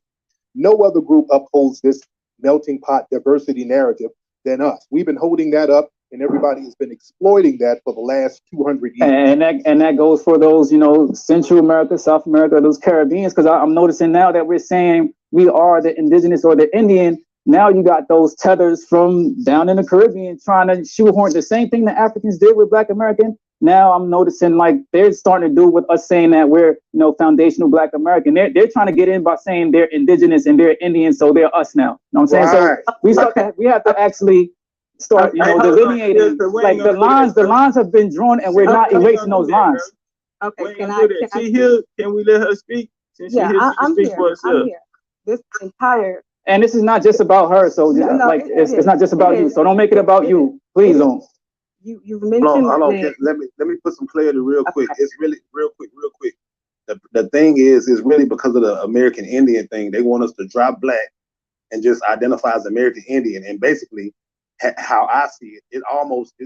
No other group upholds this melting pot diversity narrative than us. We've been holding that up, and everybody has been exploiting that for the last 200 years. And that goes for those, Central America, South America, those Caribbeans, because I'm noticing now that we're saying we are the indigenous or the Indian. Now you got those tethers from down in the Caribbean trying to shoehorn the same thing the Africans did with Black American. Now I'm noticing like they're starting to do with us saying that we're, foundational Black American. They're trying to get in by saying they're indigenous and they're Indian, so they're us now. You know what I'm saying? Right. So we have to actually start, delineating. Like the lines have been drawn, and we're not erasing those lines. Okay, can we let her speak? I'm here. This entire. And this is not just about her, so it's not just about you. So don't make it about you, please don't. You've mentioned. Hold on. Let me put some clarity real quick. Okay. It's really real quick. The thing is really because of the American Indian thing. They want us to drop Black and just identify as American Indian. And basically, how I see it,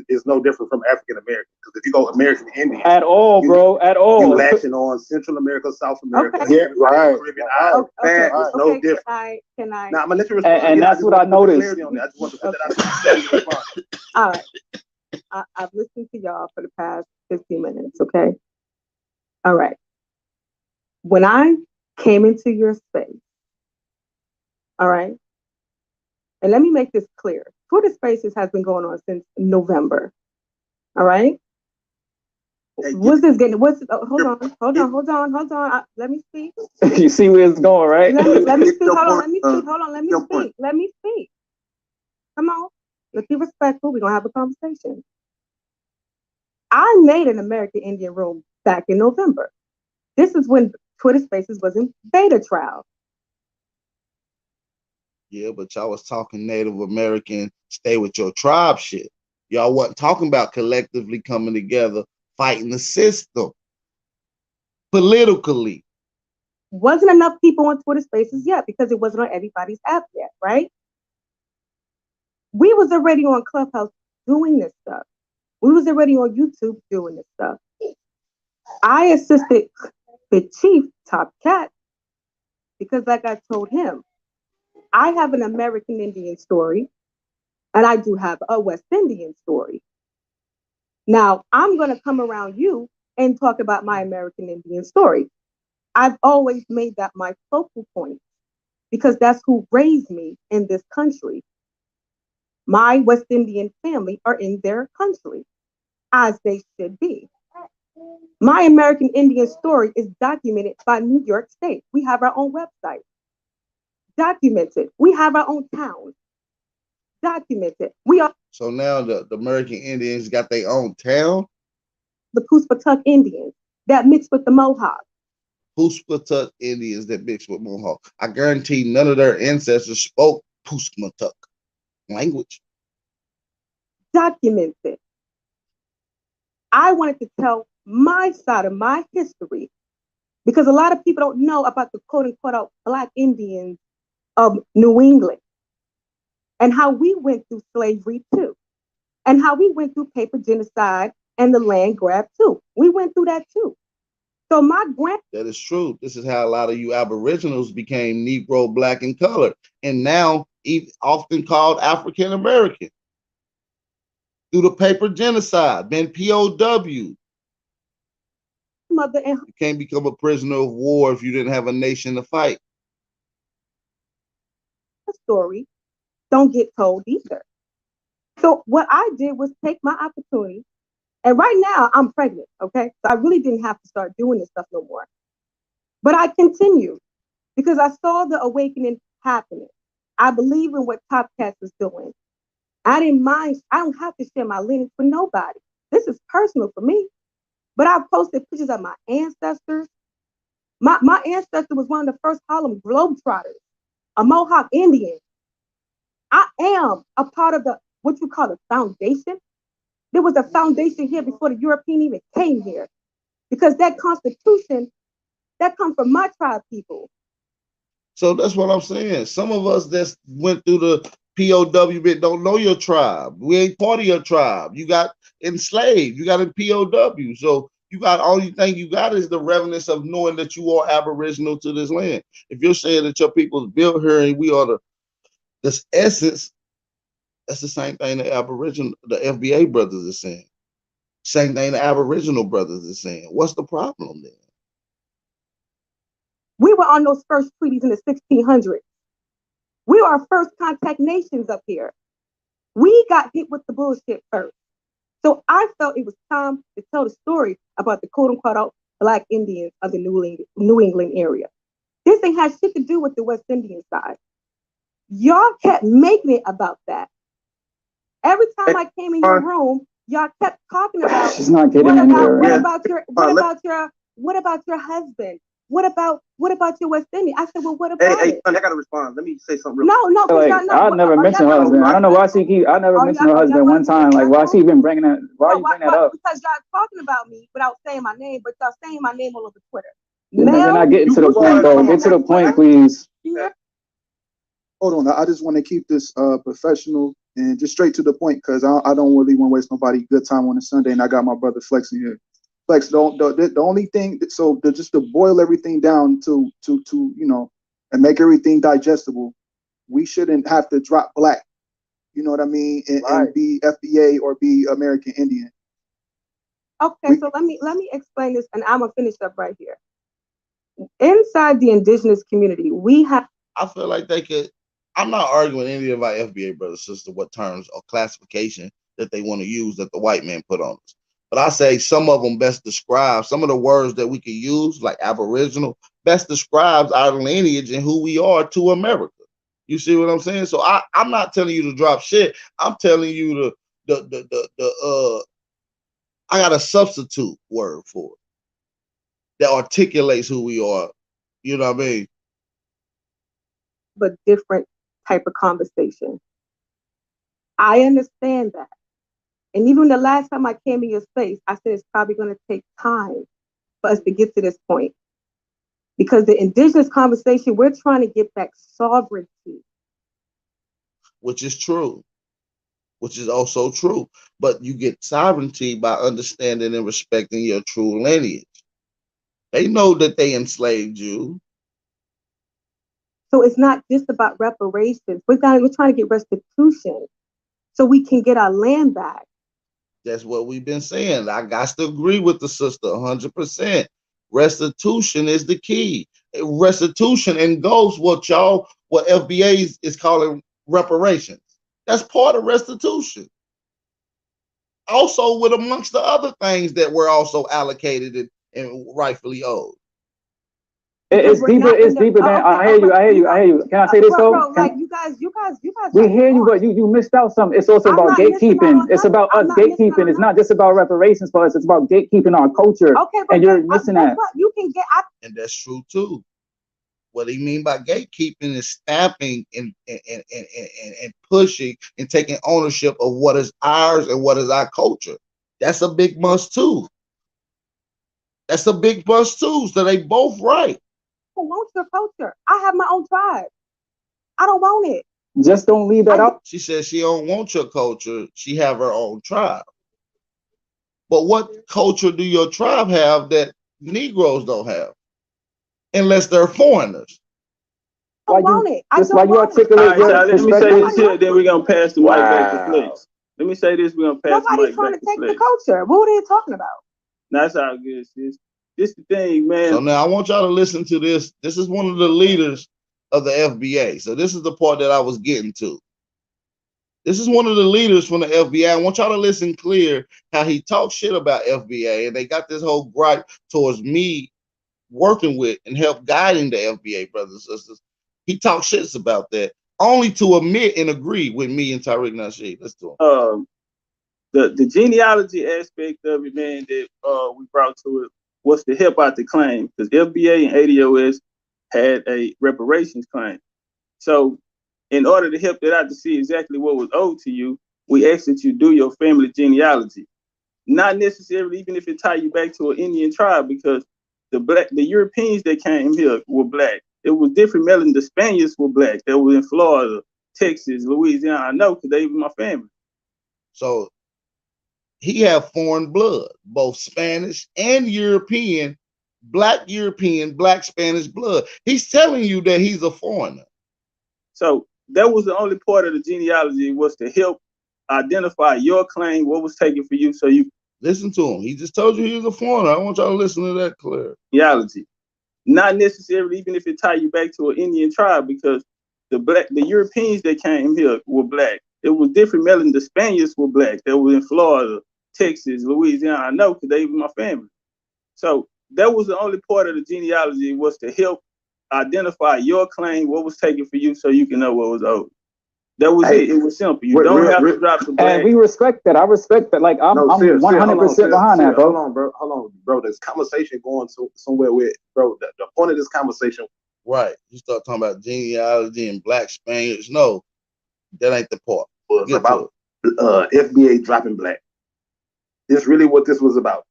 it's no different from African American. Because if you go American Indian, at all, you latching on Central America, South America, Caribbean Islands. It's no different. Can I? Now I'm gonna let you respond. And that's what I noticed. I just want to put that out there. All right. I've listened to y'all for the past 15 minutes, okay? All right. When I came into your space, all right, and let me make this clear. Twitter Spaces has been going on since November, all right? Hold on. Let me speak. You see where it's going, right? Let me speak. Let me speak. Come on. Let's be respectful. We're going to have a conversation. I made an American Indian room back in November. This is when Twitter Spaces was in beta trial. Yeah, but y'all was talking Native American, stay with your tribe shit. Y'all wasn't talking about collectively coming together, fighting the system politically. Wasn't enough people on Twitter Spaces yet because it wasn't on everybody's app yet, right? We was already on Clubhouse doing this stuff. We was already on YouTube doing this stuff. I assisted the chief, Top Cat, because like I told him, I have an American Indian story, and I do have a West Indian story. Now, I'm going to come around you and talk about my American Indian story. I've always made that my focal point because that's who raised me in this country. My West Indian family are in their country, as they should be. My American Indian story is documented by New York State. We have our own website. Documented. We have our own town. Documented. We are. So now the American Indians got their own town? The Puspatuck Indians that mix with the Mohawk. Puspatuck Indians that mix with Mohawk. I guarantee none of their ancestors spoke Puspatuck language. Documented. I wanted to tell my side of my history because a lot of people don't know about the quote unquote Black Indians of New England and how we went through slavery too, and how we went through paper genocide and the land grab too. We went through that too. So that is true. This is how a lot of you Aboriginals became Negro, Black, and colored, and now often called African American through the paper genocide, been POW. You can't become a prisoner of war if you didn't have a nation to fight. Story don't get told either. So what I did was take my opportunity, and right now I'm pregnant, okay? So I really didn't have to start doing this stuff no more. But I continued because I saw the awakening happening. I believe in what Top Cats is doing. I didn't mind. I don't have to share my lineage with nobody. This is personal for me. But I posted pictures of my ancestors. My ancestor was one of the first Harlem Globetrotters, a Mohawk Indian. I am a part of the, what you call the foundation. There was a foundation here before the European even came here. Because that Constitution, that comes from my tribe people. So that's what I'm saying. Some of us that went through the POW bit don't know your tribe. We ain't part of your tribe. You got enslaved. You got in POW. So you got, only thing you got is the reverence of knowing that you are Aboriginal to this land. If you're saying that your people's built here and we are this essence, that's the same thing the FBA brothers are saying. Same thing the Aboriginal brothers are saying. What's the problem then? We were on those first treaties in the 1600s. We are first contact nations up here. We got hit with the bullshit first. So I felt it was time to tell the story about the quote unquote Black Indians of the New England area. This thing has shit to do with the West Indian side. Y'all kept making it about that. Every time I came in your room, y'all kept talking about She's not getting anywhere. What about your husband? What about your West Indian? I said, well, what about it? I gotta respond. Let me say something real quick. Like, I never mentioned her husband. I don't know why she keep. I never mentioned her husband one time. Like, why she been bringing that? Why you bring that up? Because y'all talking about me without saying my name, but y'all saying my name all over Twitter. We're not getting to the point, though. Get to the point, please. Hold on. I just want to keep this professional and just straight to the point because I don't really want to waste nobody good time on a Sunday, and I got my brother Flex in here. Flex, the only thing, just to boil everything down to and make everything digestible, we shouldn't have to drop Black, you know what I mean, and be FBA or be American Indian. Okay, so let me explain this, and I'm gonna finish up right here. Inside the indigenous community, we have. I feel like they could. I'm not arguing any of our FBA brothers and sisters what terms or classification that they want to use that the white man put on us. But I say some of them best describe some of the words that we can use, like Aboriginal, best describes our lineage and who we are to America. You see what I'm saying? So I'm not telling you to drop shit. I'm telling you I got a substitute word for it that articulates who we are. You know what I mean? But different type of conversation. I understand that. And even the last time I came in your space, I said it's probably going to take time for us to get to this point. Because the indigenous conversation, we're trying to get back sovereignty. Which is true. Which is also true. But you get sovereignty by understanding and respecting your true lineage. They know that they enslaved you. So it's not just about reparations. We're trying to get restitution so we can get our land back. That's what we've been saying. I got to agree with the sister 100%. Restitution is the key. Restitution engulfs what FBA is calling reparations. That's part of restitution. Also, with amongst the other things that were also allocated and rightfully owed. It's deeper than I hear you. Can I say this though? Bro, like you guys. We hear you, but you missed out something. It's also about gatekeeping. It's about us gatekeeping. It's not just about reparations for us. It's about gatekeeping our culture. Okay, but and you're missing that. You can get. And that's true too. What he mean by gatekeeping is stamping and pushing and taking ownership of what is ours and what is our culture. That's a big must too. So they both right. I don't want your culture. I have my own tribe. I don't want it. Just don't leave that out. She said she don't want your culture. She have her own tribe. But what culture do your tribe have that Negroes don't have? Unless they're foreigners. I don't want it. That's why you articulate your let me say this here, then we're going to pass the mic back to Wow. Flex. Let me say this, we're going to pass the Nobody's mic trying back to to take the Flex. culture. What are they talking about? That's how good, sis. This the thing, man. So now I want y'all to listen to this. This is one of the leaders of the FBA. So this is the part that I was getting to. This is one of the leaders from the FBA. I want y'all to listen clear how he talks shit about FBA, and they got this whole gripe towards me working with and help guiding the FBA brothers and sisters. He talks shits about that, only to admit and agree with me and Tariq Nasheed. Let's do it. The genealogy aspect of it, man, that we brought to it was to help out the claim, because FBA and ADOS had a reparations claim. So in order to help that out to see exactly what was owed to you, we asked that you do your family genealogy. Not necessarily even if it tie you back to an Indian tribe, because the Europeans that came here were black. It was different melanin. The Spaniards were black. They were in Florida, Texas, Louisiana. I know because they were my family. So he have foreign blood, both Spanish and European, black Spanish blood. He's telling you that he's a foreigner. So that was the only part of the genealogy, was to help identify your claim, what was taken for you, so you listen to him. He just told you he was a foreigner. I want y'all to listen to that clear. Genealogy. Not necessarily even if it tie you back to an Indian tribe, because the Europeans that came here were black. It was different melanin. The Spaniards were black. They were in Florida, Texas, Louisiana. I know because they were my family. So that was the only part of the genealogy, was to help identify your claim, what was taken for you, so you can know what was owed. That was it. It was simple. You don't have to drop the black. And we respect that. I respect that. Like I'm 100% behind that, bro. Hold on, bro. This conversation going somewhere with, bro. The point of this conversation, right? You start talking about genealogy and black Spaniards. No, that ain't the part. Was about FBA dropping black. It's really what this was about.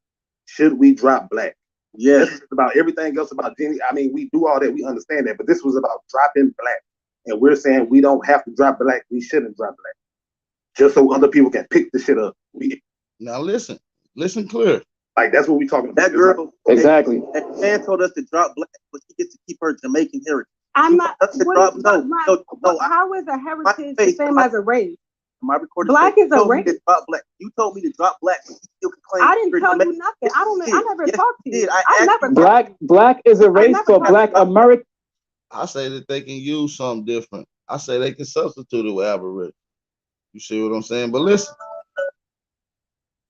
Should we drop black? Yes. This is about everything else about gene. I mean, we do all that. We understand that, but this was about dropping black. And we're saying we don't have to drop black. We shouldn't drop black. Just so other people can pick the shit up. Now listen clear. Like, that's what we talking about. That girl, exactly. That man told us to drop black, but she gets to keep her Jamaican heritage. I'm not. No. How is a heritage the same as a race? My recording. Black is a race. You told me to drop black, but you still can claim. I didn't tell you nothing. I never talked to you. I never. Black is a race for Black American. I say that they can use something different. I say they can substitute it with Aboriginal. You see what I'm saying? But listen.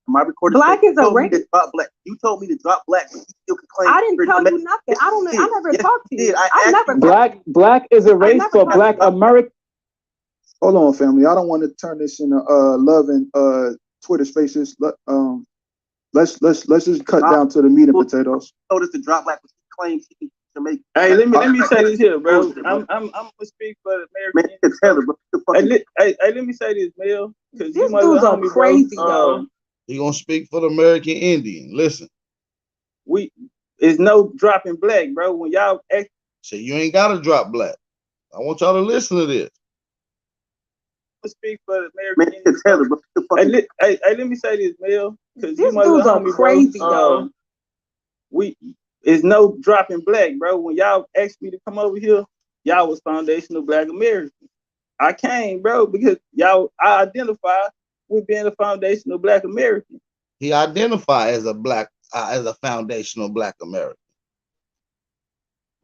My recording. Black is a race. Black. You told me to drop black, but you still can claim. I didn't tell you nothing. I never talked to you. I never. Black is a race for Black American. Hold on, family. I don't want to turn this into love and Twitter spaces. Let's just cut down to the meat and potatoes. Told us to drop black, but she claims she can make. Hey, let me say this here, bro. I'm gonna speak for the American. Hey, let me say this, Mel, because these dudes are crazy, bro. He gonna speak for the American Indian. Listen, it's no dropping black, bro. When y'all say you ain't gotta drop black. I want y'all to listen to this. Speak for the American. Hey, let me say this, Mel, because these dudes are crazy, bro. It's no dropping black, bro. When y'all asked me to come over here, y'all was foundational Black Americans. I came, bro, because I identify with being a foundational Black American. He identified as a foundational Black American.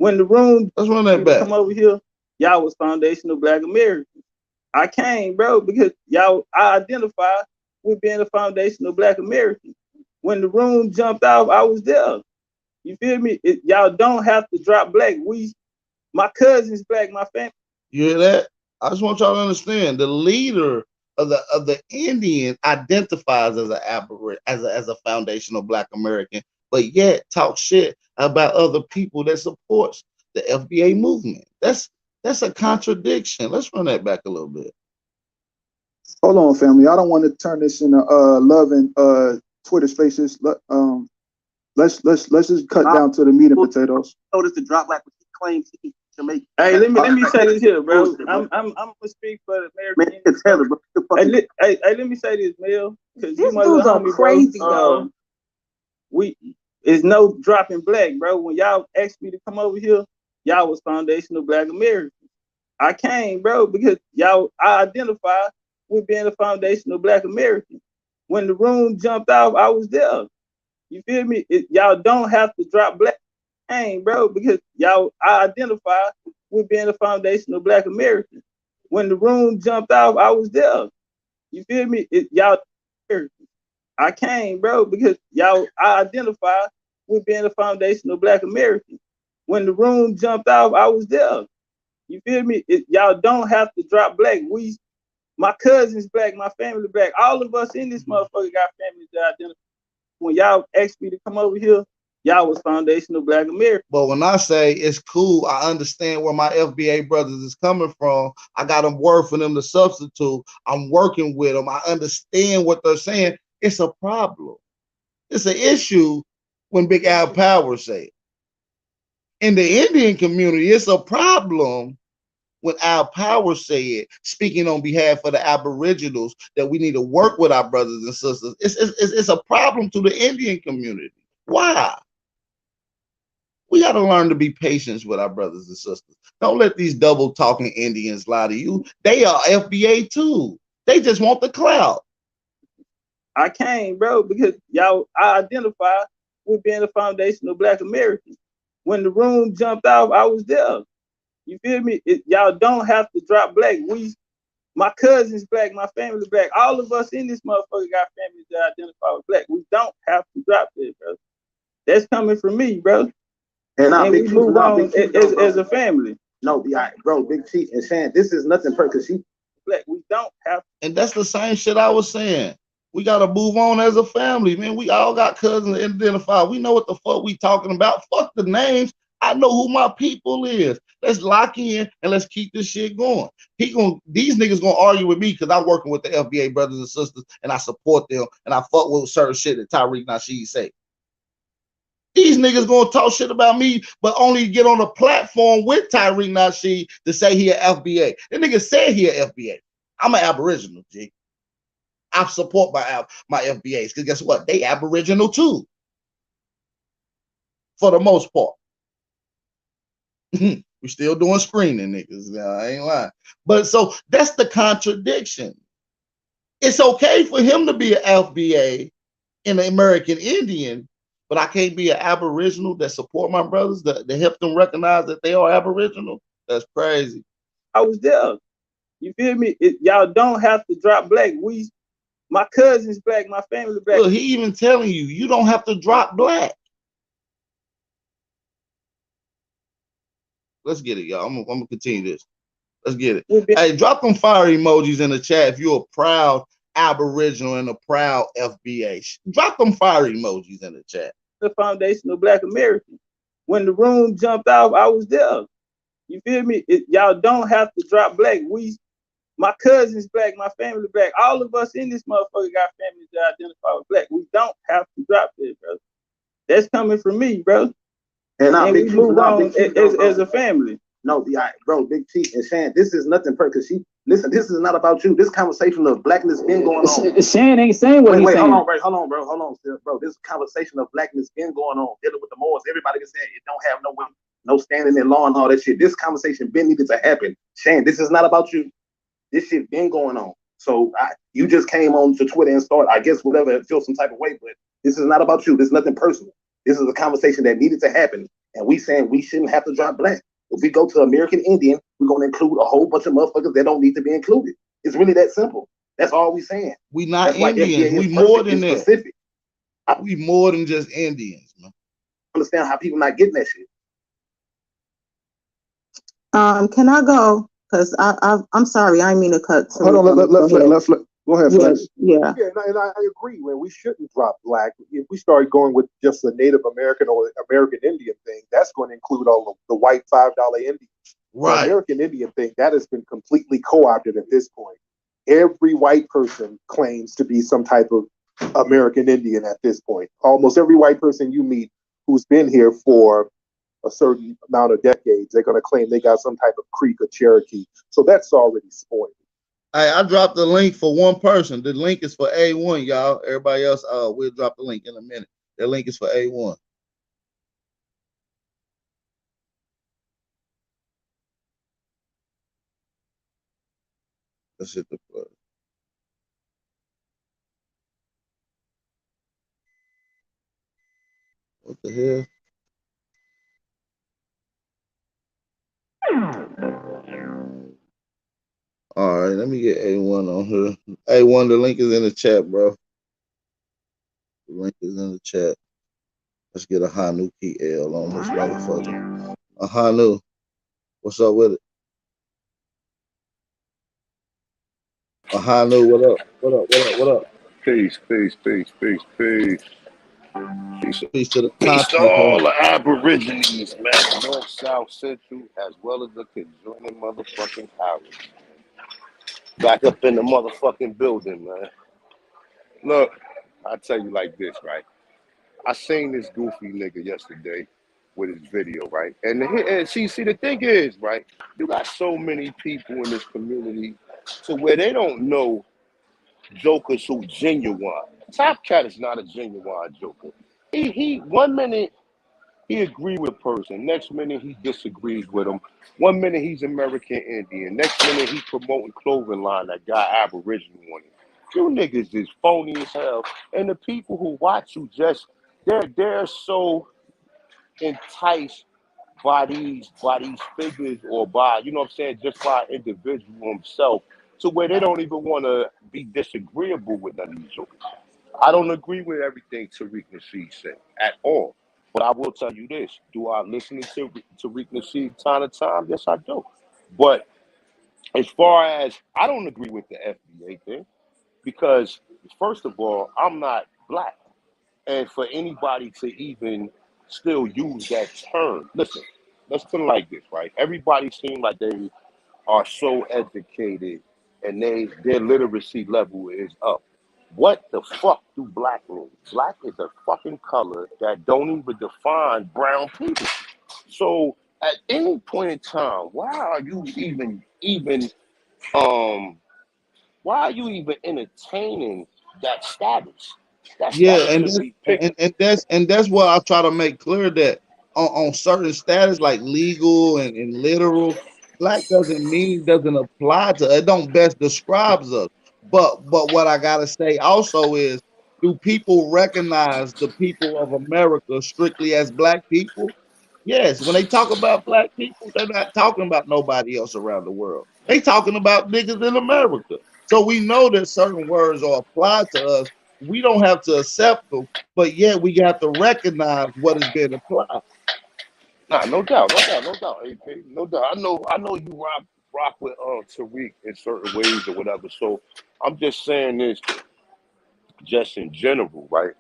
When the room let's run that back. Come over here, y'all was foundational Black Americans. I came, bro, because y'all I identify with being a foundational Black American. When the room jumped off, I was there. You feel me? Y'all don't have to drop black. My cousin's black, my family. You hear that? I just want y'all to understand the leader of the Indian identifies as a foundational Black American, but yet talk shit about other people that supports the FBA movement. That's a contradiction. Let's run that back a little bit. Hold on, family. I don't want to turn this into love and Twitter spaces. Let's just cut down to the meat and potatoes. Notice the drop like what he claims he can make. Hey, let me say this here, bro. I'm gonna speak for the American. Let me say this, Mel, because these dudes are crazy, bro. It's no dropping black, bro. When y'all asked me to come over here, y'all was foundational Black Americans. I came, bro, because I identify with being a foundational Black American. When the room jumped off, I was there. You feel me? Y'all don't have to drop black. Hey, bro, because I identify with being a foundational Black American. When the room jumped off, I was there. You feel me? Y'all, I came, bro, because I identify with being a foundational Black American. When the room jumped off, I was there. You feel me? Y'all don't have to drop black. My cousin's black, my family black. All of us in this motherfucker got families that identify. When y'all asked me to come over here, y'all was foundational Black America. But when I say it's cool, I understand where my FBA brothers is coming from. I got them word for them to substitute. I'm working with them. I understand what they're saying. It's a problem. It's an issue when Big Al Power say it. In the Indian community, it's a problem when Al Power said, speaking on behalf of the Aboriginals, that we need to work with our brothers and sisters. It's a problem to the Indian community. Why? We got to learn to be patient with our brothers and sisters. Don't let these double talking Indians lie to you. They are FBA too. They just want the clout. I came, bro, because I identify with being a foundational Black American. When the room jumped off, I was there. You feel me? Y'all don't have to drop black. My cousin's black, my family black. All of us in this motherfucker got families that identify with black. We don't have to drop it, bro. That's coming from me, bro. And we move on as a family. No, bro, Big Chief and Shan, this is nothing because she black. We don't have to. And that's the same shit I was saying. We got to move on as a family, man. We all got cousins that identify. We know what the fuck we talking about. Fuck the names. I know who my people is. Let's lock in and let's keep this shit going. These niggas gonna argue with me because I'm working with the FBA brothers and sisters and I support them and I fuck with certain shit that Tariq Nasheed say. These niggas gonna talk shit about me, but only get on a platform with Tariq Nasheed to say he a FBA. That nigga said he a FBA. I'm an Aboriginal, G. I support my FBAs because guess what? They Aboriginal too. For the most part. We're still doing screening, niggas. Now, I ain't lying. But so that's the contradiction. It's okay for him to be an FBA and an American Indian, but I can't be an Aboriginal that support my brothers, that help them recognize that they are Aboriginal. That's crazy. I was there. You feel me? Y'all don't have to drop black. My cousin's black, my family black. Look, he even telling you, you don't have to drop black. Let's get it, y'all. I'm gonna continue this. Let's get it. Hey, drop them fire emojis in the chat if you're a proud Aboriginal and a proud FBA. Drop them fire emojis in the chat. The foundational Black American. When the room jumped off, I was there. You feel me? Y'all don't have to drop black. My cousin's black, my family black. All of us in this motherfucker got families that identify with black. We don't have to drop it, bro. That's coming from me, bro. And we move on as a family. No, bro, Big Chief and Shan, this is nothing because listen, this is not about you. This conversation of blackness been going on. Shan ain't saying what he's saying. Hold on, bro. This conversation of blackness been going on, dealing with the Moors. Everybody can say it don't have no standing in law and all that shit. This conversation been needed to happen. Shan, this is not about you. This shit been going on. So you just came on to Twitter and started, I guess, whatever, feel some type of way, but this is not about you. This is nothing personal. This is a conversation that needed to happen. and we saying we shouldn't have to drop black. If we go to American Indian, we're gonna include a whole bunch of motherfuckers that don't need to be included. It's really that simple. That's all we saying. We not Indians. We more than that. Specific. We more than just Indians, man. Understand how people not getting that shit. Can I go? Because I'm sorry, I mean to cut. Hold on, let go ahead, Flex. Yeah. And I agree, man. We shouldn't drop black. If we start going with just the Native American or American Indian thing, that's going to include all the white $5 Indians. Right. The American Indian thing, that has been completely co-opted at this point. Every white person claims to be some type of American Indian at this point. Almost every white person you meet who's been here for a certain amount of decades, they're going to claim they got some type of Creek or Cherokee. So that's already spoiled. I dropped the link for one person. The link is for A1, y'all. Everybody else, we'll drop the link in a minute. The link is for A1. Let's hit the plug. What the hell? All right, let me get A1 on here. A1, the link is in the chat, bro. The link is in the chat. Let's get a Hanu L on this motherfucker. A Hanu, what's up with it? A Hanu, what up? What up? What up? What up? Peace, peace, peace, peace, peace. Peace to the Peace to all the Aborigines, man. North, South, Central, as well as the conjoining motherfucking Howard. Back up in the motherfucking building, man. Look, I tell you like this, right? I seen this goofy nigga yesterday with his video, right? And see, the thing is, right? You got so many people in this community to where they don't know jokers who genuine. Top Cat is not a genuine joker. He 1 minute he agreed with a person, next minute he disagrees with him. 1 minute he's American Indian, next minute he's promoting clothing line that got Aboriginal on it. You niggas is phony as hell, and the people who watch you just they're so enticed by these figures or by, you know what I'm saying, just by an individual himself, to where they don't even want to be disagreeable with none of these jokers. I don't agree with everything Tariq Nasheed said at all. But I will tell you this. Do I listen to Tariq Nasheed time to time? Yes, I do. But as far as, I don't agree with the FBA thing, because first of all, I'm not black. And for anybody to even still use that term, listen, let's put it like this, right? Everybody seems like they are so educated and their literacy level is up. What the fuck do black mean? Black is a fucking color that don't even define brown people. So at any point in time, why are you even entertaining that status? That status should be picked. and that's what I try to make clear, that on certain status like legal and literal, black doesn't apply to it. Don't best describes us. But what I gotta say also is, do people recognize the people of America strictly as black people? Yes. When they talk about black people, they're not talking about nobody else around the world. They talking about niggas in America. So we know that certain words are applied to us. We don't have to accept them, but yet we have to recognize what is being applied. Nah, no doubt, AP, no doubt. I know you rock with Tariq in certain ways or whatever. So I'm just saying this, just in general, right?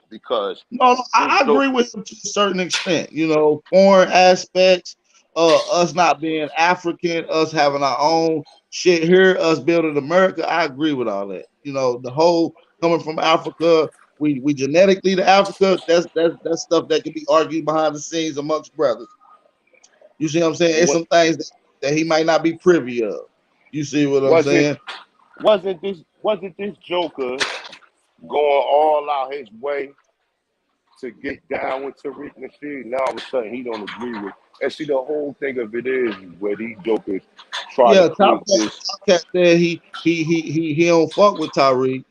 Because no, I agree with him to a certain extent. You know, foreign aspects, us not being African, us having our own shit here, us building America. I agree with all that. You know, the whole coming from Africa, we genetically to Africa. That's stuff that can be argued behind the scenes amongst brothers. You see what I'm saying? It's some things that he might not be privy of. You see what I'm saying? Wasn't this Joker going all out his way to get down with Tariq Nasheed? Now all of a sudden he don't agree with. And see, the whole thing of it is where these jokers try to create this. Top Cat said he don't fuck with Tariq,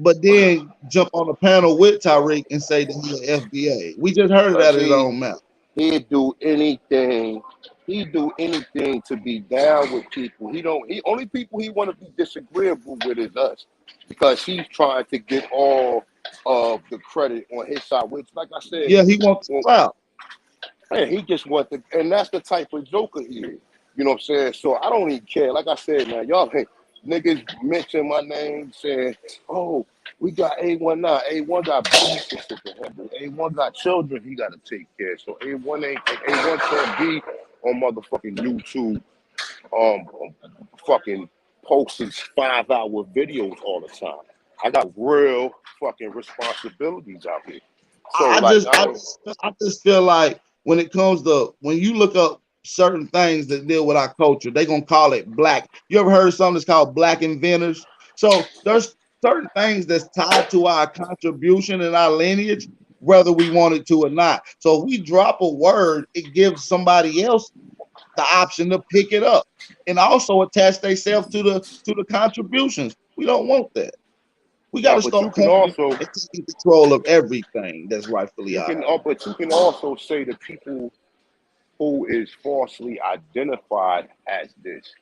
but then jump on the panel with Tariq and say that he's an FBA. We just heard it out of his own mouth. He'd do anything. He'd do anything to be down with people. He only people he want to be disagreeable with is us, because he's trying to get all of the credit on his side. Which, like I said, Yeah, he wants to clout. man, he just wants to, and that's the type of joker he is. You know what I'm saying? So I don't even care. Like I said, man, y'all niggas mention my name, saying, "Oh, we got A1 now. A1 got business to handle. A1 got children he got to take care of. So A1 can't be on motherfucking YouTube, fucking posting 5-hour videos all the time. I got real fucking responsibilities out here." So I just feel like when it comes to, when you look up certain things that deal with our culture, they gonna call it black. You ever heard of something that's called black inventors? So there's certain things that's tied to our contribution and our lineage, whether we want it to or not. So if we drop a word, it gives somebody else the option to pick it up and also attach themselves to the contributions. We don't want that. We got to start taking control of everything that's rightfully ours. But you can also say the people who is falsely identified as this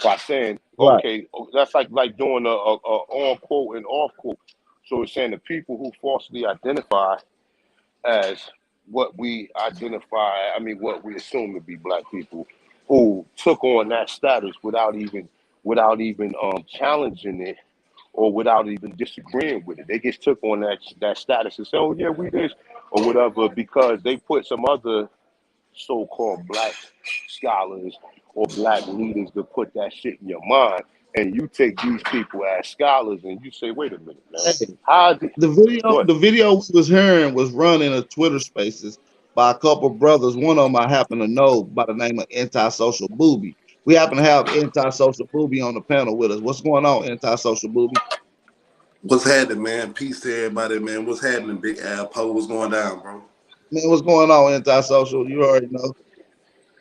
by saying, okay, that's like doing a on quote and off quote. So it's saying the people who falsely identify as what we what we assume to be black people, who took on that status without even challenging it, or without even disagreeing with it. They just took on that status and said, "Oh yeah, we this," or whatever, because they put some other so-called black scholars or black leaders to put that shit in your mind, and you take these people as scholars and you say, "Wait a minute, man." The video we was hearing was run in a Twitter Spaces by a couple of brothers. One of them I happen to know by the name of Antisocial Booby. We happen to have Antisocial Booby on the panel with us. What's going on, Antisocial Booby? What's happening, man? Peace to everybody, man. What's happening, Big Al Poe? What's going down, bro? Man, what's going on, Antisocial? You already know.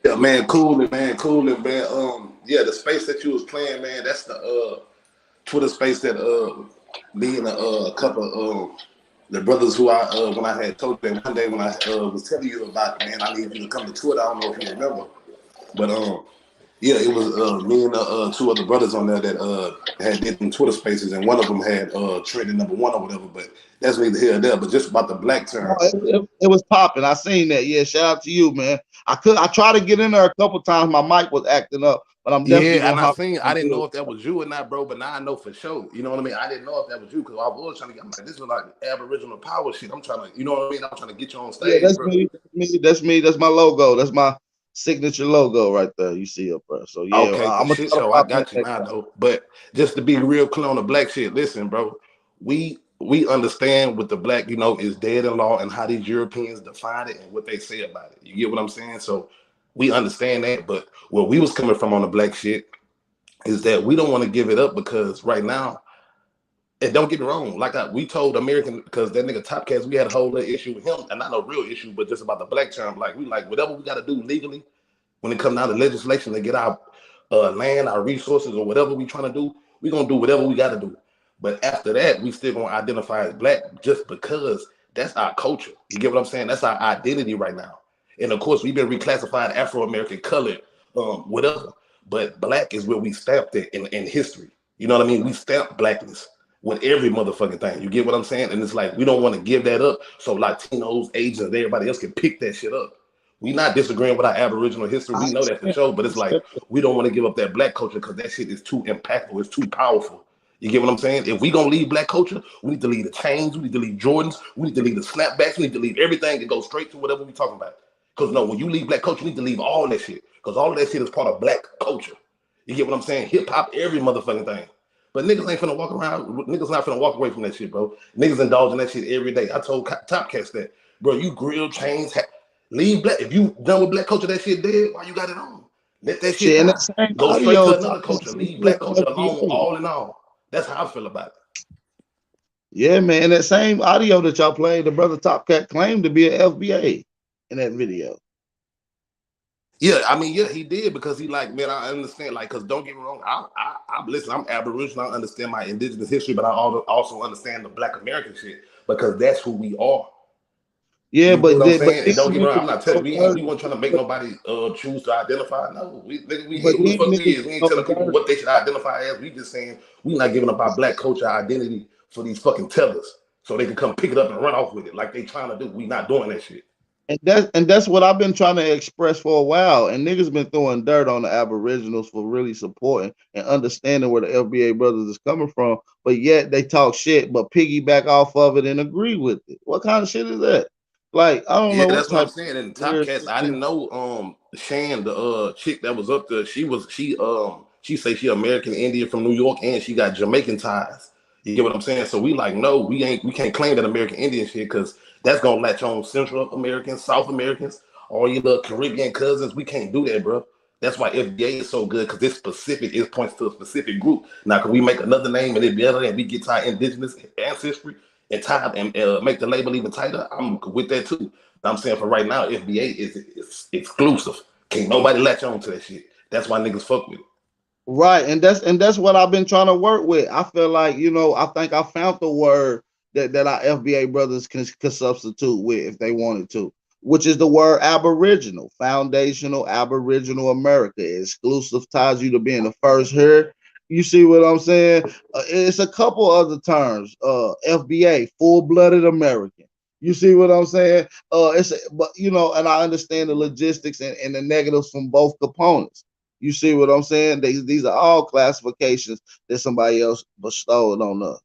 Yeah, man, cooling, man. Yeah, the space that you was playing, man, that's the Twitter space that me and a couple of the brothers who when I had told them one day when I was telling you about, man, I need you to come to Twitter. I don't know if you remember, but yeah, it was me and two other brothers on there that had did Twitter spaces, and one of them had trending #1 or whatever. But that's neither here nor there. But just about the black term, it was popping. I seen that. Yeah, shout out to you, man. I tried to get in there a couple times. My mic was acting up, but I'm definitely. Yeah, and I didn't know if that was you or not, bro. But now I know for sure. You know what I mean? I didn't know if that was you, because I was trying to get. I'm like, this was like Aboriginal power shit. I'm trying to, you know what I mean? I'm trying to get you on stage. Yeah, that's bro. me. That's me. That's my logo. That's my signature logo right there. You see up there. So yeah, okay, I'm gonna shit, so I got you now though. But just to be real clear on the black shit, listen, bro. We understand what the black, is dead in law and how these Europeans define it and what they say about it. You get what I'm saying? So we understand that. But where we was coming from on the black shit is that we don't want to give it up, because right now, and don't get me wrong, like we told American, because that nigga Topcats, we had a whole little issue with him, and not no real issue, but just about the black term. Like we like whatever we got to do legally when it comes down to legislation to get our land, our resources, or whatever we trying to do, we gonna do whatever we got to do. But after that, we still gonna identify as black, just because that's our culture. You get what I'm saying? That's our identity right now. And of course, we've been reclassified Afro-American, colored, whatever. But black is where we stamped it in history. You know what I mean? We stamped blackness with every motherfucking thing. You get what I'm saying? And it's like, we don't want to give that up so Latinos, Asians, everybody else can pick that shit up. We not disagreeing with our Aboriginal history. We know that for sure, but it's like, we don't want to give up that black culture because that shit is too impactful. It's too powerful. You get what I'm saying? If we gonna leave black culture, we need to leave the chains, we need to leave Jordans, we need to leave the snapbacks, we need to leave everything and go straight to whatever we talking about. Because no, when you leave black culture, you need to leave all that shit. Because all of that shit is part of black culture. You get what I'm saying? Hip hop, every motherfucking thing. But niggas ain't finna walk around, niggas not finna walk away from that shit, bro. Niggas indulge in that shit every day. I told Topcats that, bro, you grill chains, leave black. If you done with black culture, that shit dead, why you got it on? Let that shit go straight to another culture. Leave black culture alone, all in all. That's how I feel about it. Yeah, man. That same audio that y'all played, the brother Topcat claimed to be an FBA in that video. Yeah, I mean, yeah, he did, because he like, man, I understand, like, because don't get me wrong, I listen, I'm Aboriginal, I understand my indigenous history, but I also understand the Black American shit, because that's who we are. Yeah, You know but what I'm but saying? And then don't get me niggas wrong, I'm get not telling so we dirty. weren't trying to make nobody choose to identify. No, we But ain't who the then fuck we niggas is. We get ain't so telling people dirty. what they should identify as. We just saying we not giving up our black culture identity for these fucking tellers so they can come pick it up and run off with it like they trying to do. We not doing that shit. And that's what I've been trying to express for a while. And niggas been throwing dirt on the Aboriginals for really supporting and understanding where the FBA brothers is coming from. But yet they talk shit, but piggyback off of it and agree with it. What kind of shit is that? Like, I don't Yeah, know what that's what I'm type saying. And of Top weird Cats, shit I these. didn't know Shan, the chick that was up there, she say she American Indian from New York and she got Jamaican ties. You get what I'm saying? So we like, no, we can't claim that American Indian shit because that's gonna latch on Central Americans, South Americans, all your little Caribbean cousins. We can't do that, bro. That's why FBA is so good because it's specific, it points to a specific group. Now, can we make another name and it be other and we get to our indigenous ancestry and tie and make the label even tighter? I'm with that too. I'm saying for right now, FBA is exclusive. Can't nobody latch on to that shit. That's why niggas fuck with it. Right, and that's what I've been trying to work with. I feel like, I think I found the word that our FBA brothers can substitute with if they wanted to, which is the word Aboriginal, foundational Aboriginal America. Exclusive ties you to being the first here. You see what I'm saying? It's a couple other terms. FBA, full-blooded American. You see what I'm saying? And I understand the logistics and the negatives from both components. You see what I'm saying? These are all classifications that somebody else bestowed on us.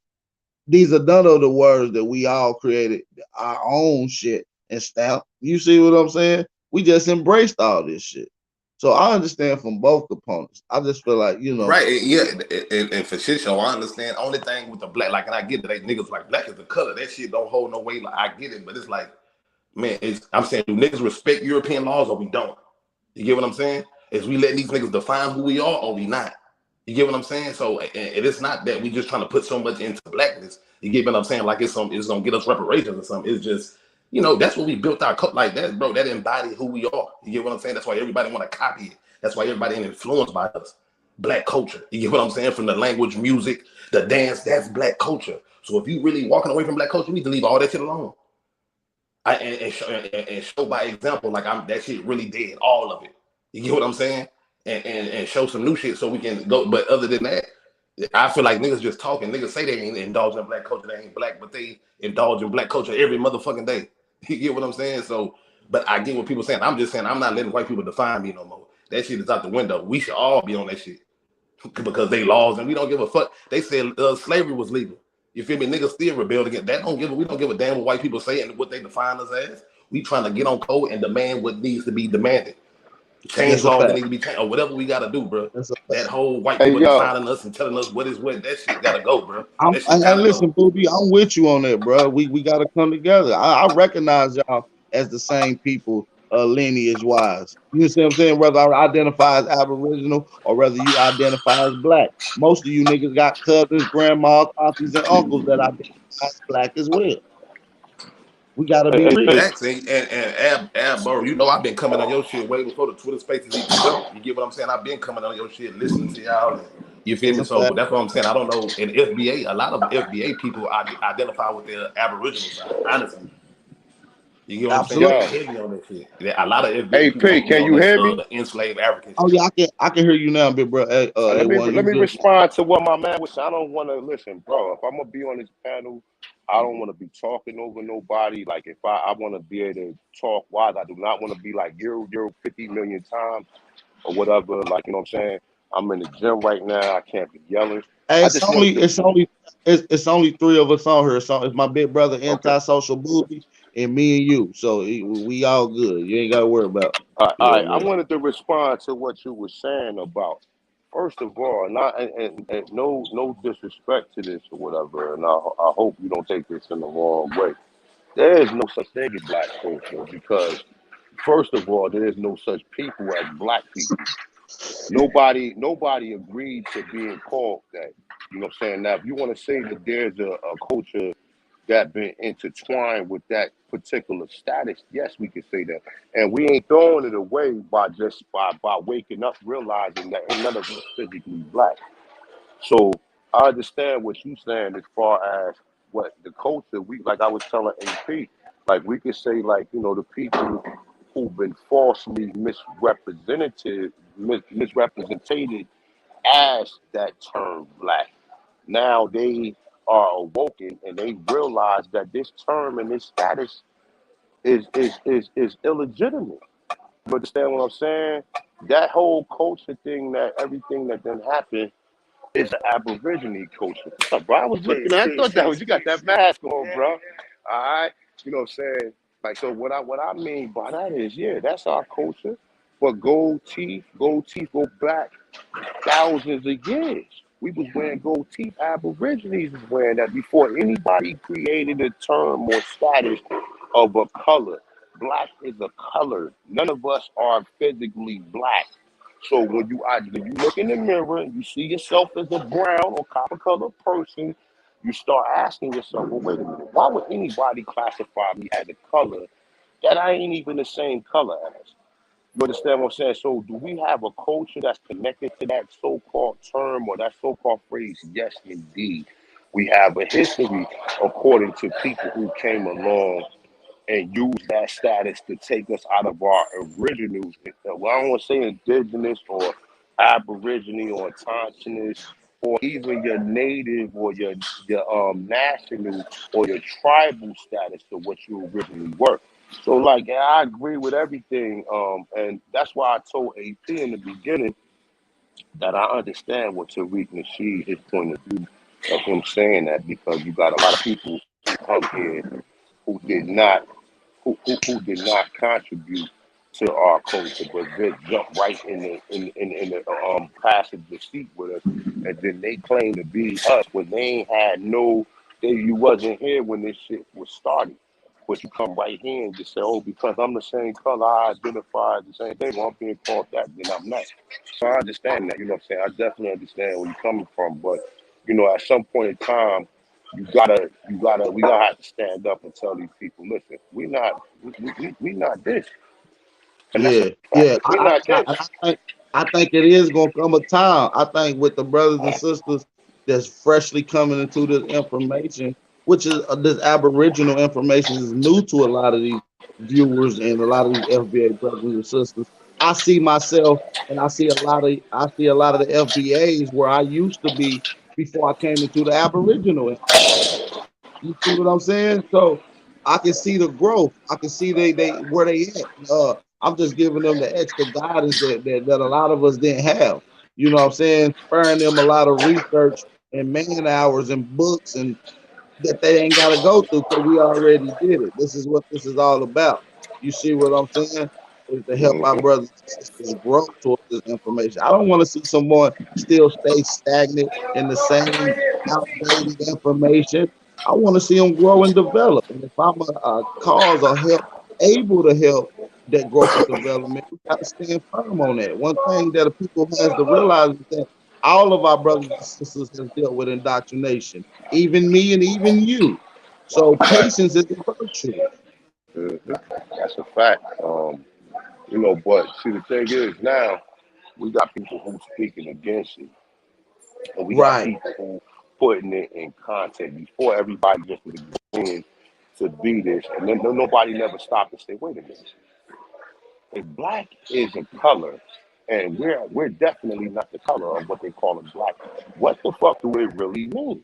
These are none of the words that we all created our own shit and stamp. You see what I'm saying? We just embraced all this shit. So I understand from both components. I just feel like, Right, yeah, and for shit show, I understand. Only thing with the black, like, and I get that they niggas like black is the color. That shit don't hold no weight. Like, I get it, but it's like, man, I'm saying, do niggas respect European laws or we don't? You get what I'm saying? Is we letting these niggas define who we are or we not? You get what I'm saying? So it's not that we just trying to put so much into blackness. You get what I'm saying? Like it's gonna get us reparations or something. It's just, that's what we built our like that, bro. That embodied who we are. You get what I'm saying? That's why everybody want to copy it. That's why everybody ain't influenced by us. Black culture. You get what I'm saying? From the language, music, the dance, that's black culture. So if you really walking away from black culture, you need to leave all that shit alone. And show by example, like that shit really dead, all of it. You get what I'm saying? And show some new shit so we can go. But other than that, I feel like niggas just talking. Niggas say they ain't indulging in black culture, they ain't black, but they indulge in black culture every motherfucking day. You get what I'm saying? So, but I get what people saying. I'm just saying I'm not letting white people define me no more. That shit is out the window. We should all be on that shit because they laws and we don't give a fuck. They said slavery was legal. You feel me? Niggas still rebelled against that. We don't give a damn what white people say and what they define us as. We trying to get on code and demand what needs to be demanded. Change That's a laws that fact. need to be changed or whatever we gotta do, bro. That's a fact. That whole white Hey, people yo. defining us and telling us what is what, that shit gotta go, bro. That shit And gotta listen, go. Booby, I'm with you on that, bro. We got to come together. I recognize y'all as the same people, lineage wise. You see what I'm saying? Whether I identify as Aboriginal or whether you identify as black. Most of you niggas got cousins, grandmas, aunties, and uncles that identify as black as well. We got to be real. Facts and Ab, bro, I've been coming on your shit way before the Twitter spaces even jumped. You get what I'm saying? I've been coming on your shit, listening to y'all. And you feel That's me? a So fact. that's what I'm saying. I don't know. In FBA, a lot of FBA people identify with their Aboriginal side, honestly. You get what I'm saying? Absolutely. They're heavy on that shit. A lot of Hey, FBA people, P, can you that's hear me? enslaved Africans. Oh yeah, I can hear you now, big bro. Hey, Let me A1, you let me good? respond to what my man was saying. I don't want to listen, bro. If I'm gonna be on this panel, I don't want to be talking over nobody. Like if I want to be able to talk wise, I do not want to be like you're 50 million times or whatever. Like, you know what I'm saying? I'm in the gym right now. I can't be yelling. Hey, I just want to. it's only three of us on here. So it's my big brother, Okay. Antisocial Booby, and me and you. So we all good. You ain't got to worry about. All Yeah, right. I man. wanted to respond to what you were saying about. First of all, not and no disrespect to this or whatever, and I hope you don't take this in the wrong way. There is no such thing as black culture because, first of all, there is no such people as black people. Nobody agreed to being called that. You know what I'm saying? Now, if you want to say that there's a culture that been intertwined with that particular status, yes, we can say that. And we ain't throwing it away by waking up realizing that ain't none of us physically black. So I understand what you saying as far as what the culture we like I was telling AP. Like we could say, like, you know, the people who've been falsely misrepresented as that term black. Now they are awoken and they realize that this term and this status is illegitimate. You understand what I'm saying? That whole culture thing, that everything that then happened is an Aborigine culture. What's up, bro? I was looking at, I thought that was, you got that mask on, bro. All right. You know what I'm saying? Like, so what I mean by that is, yeah, that's our culture. But gold teeth go back thousands of years. We was wearing gold teeth. Aborigines was wearing that before anybody created a term or status of a color. Black is a color. None of us are physically black. So when you look in the mirror and you see yourself as a brown or copper colored person, you start asking yourself, well, wait a minute, why would anybody classify me as a color that I ain't even the same color as? You understand what I'm saying? So do we have a culture that's connected to that so-called term or that so-called phrase? Yes, indeed. We have a history according to people who came along and use that status to take us out of our originals. Well, I don't want to say indigenous or Aborigine or Tonsinus or even your native or your national or your tribal status to what you originally were. So, like, yeah, I agree with everything, and that's why I told AP in the beginning that I understand what Tariq Nasheed, his point of view of him saying that, because you got a lot of people who come here who did not who did not contribute to our culture, but they jumped right in the passenger seat with us, and then they claim to be us when they ain't had you wasn't here when this shit was started. But you come right here and just say, oh, because I'm the same color, I identify as the same thing. Well, I'm being called that, then I'm not. So I understand that, you know what I'm saying? I definitely understand where you're coming from. But, you know, at some point in time, we gotta have to stand up and tell these people, listen, we not this. And that's a Yeah, fact. yeah. We're not this. I think it is gonna come a time. I think with the brothers and sisters that's freshly coming into this information, which is this Aboriginal information is new to a lot of these viewers and a lot of these FBA brothers and sisters. I see myself and I see a lot of the FBAs where I used to be before I came into the Aboriginal. You see what I'm saying? So I can see the growth. I can see they where they at. I'm just giving them the extra guidance that a lot of us didn't have. You know what I'm saying? Sparing them a lot of research and man hours and books and that they ain't got to go through because we already did it. This is what this is all about. You see what I'm saying? Is to help our brothers and sisters grow towards this information. I don't want to see someone still stay stagnant in the same outdated information. I want to see them grow and develop. And if I'm a cause or able to help that growth and development, we got to stand firm on that. One thing that the people has to realize is that all of our brothers and sisters have dealt with indoctrination, even me and even you. So patience is a virtue. That's a fact. You know, but see, the thing is now we got people who speaking against it, and we got people who putting it in content before everybody just beginning to be this, and then nobody never stopped and say, wait a minute, if black is a color, and we're definitely not the color of what they call it black, what the fuck do it really mean?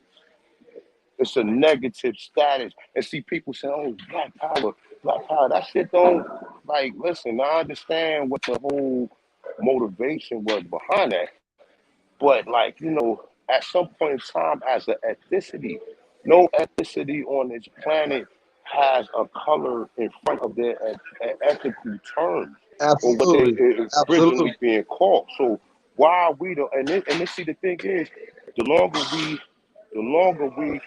It's a negative status. And see people say, oh, black power. That shit don't, like, listen, I understand what the whole motivation was behind that. But, like, you know, at some point in time, as an ethnicity, no ethnicity on this planet has a color in front of their ethical terms or what they is originally being called. So why are we and then see the thing is, the longer we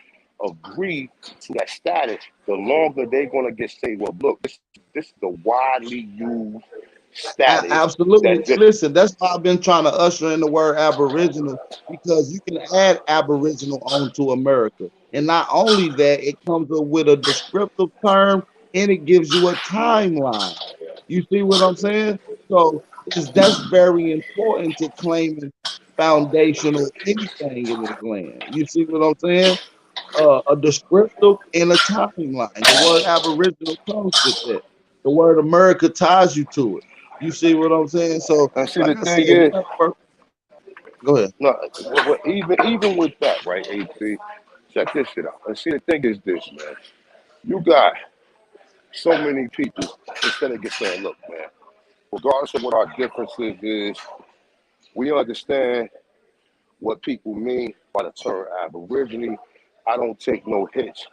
agree to that status, the longer they're gonna get say, well, look, this is the widely used status. Absolutely. Listen, that's why I've been trying to usher in the word Aboriginal, because you can add Aboriginal onto America. And not only that, it comes up with a descriptive term and it gives you a timeline. You see what I'm saying? So that's very important to claiming foundational anything in this land. You see what I'm saying? a descriptive and a timeline. The word aboriginal comes with that. The word America ties you to it. You see what I'm saying? So, And see, like the I thing said, is, go ahead. no, even with that, right, AP, check this shit out. And see, the thing is this, man. You got so many people instead of just saying, look, man, regardless of what our differences is, we understand what people mean by the term Aborigine. I don't take no hits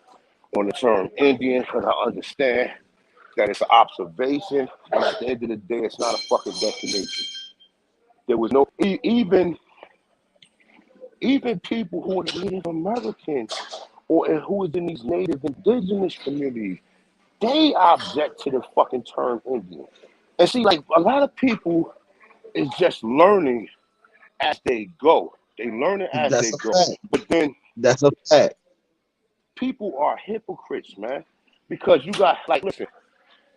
on the term Indian because I understand that it's an observation, and at the end of the day, it's not a fucking destination. There was no even people who are Native Americans or who is in these Native Indigenous communities, they object to the fucking term Indian. And see, like a lot of people is just learning as they go. They learn it as That's they a go. fact. But then That's a fact. people are hypocrites, man. Because you got like, listen,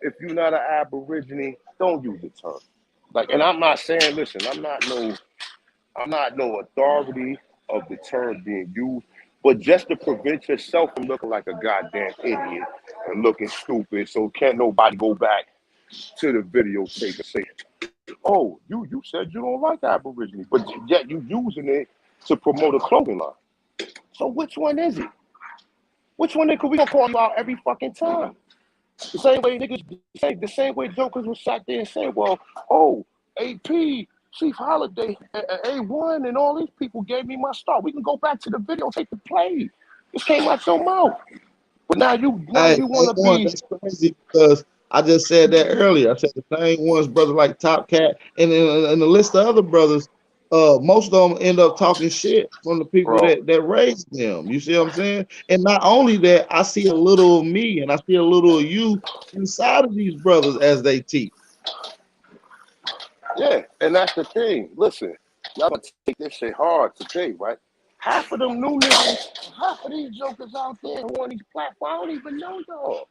if you're not an Aborigine, don't use the term. Like, and I'm not saying, listen, I'm not no authority of the term being used, but just to prevent yourself from looking like a goddamn idiot and looking stupid, so can't nobody go back to the videotape and say, oh, you said you don't like Aborigine, but yet you using it to promote a clothing line. So which one is it? Which one? Because we gonna call you out every fucking time. The same way niggas, the same way jokers was sat there and saying, well, oh, AP, Chief Holiday, A1, and all these people gave me my start. We can go back to the videotape to play. This came out your mouth. But now you Hey, want to one, be. that's crazy because I just said that earlier. I said the same ones, brothers like Top Cat, and then the list of other brothers. Most of them end up talking shit from the people Bro, that raised them. You see what I'm saying? And not only that, I see a little of me and I see a little of you inside of these brothers as they teach. yeah, and that's the thing. Listen, y'all gonna take this shit hard today, right? Half of them new niggas, half of these jokers out there who on these platforms, I don't even know y'all.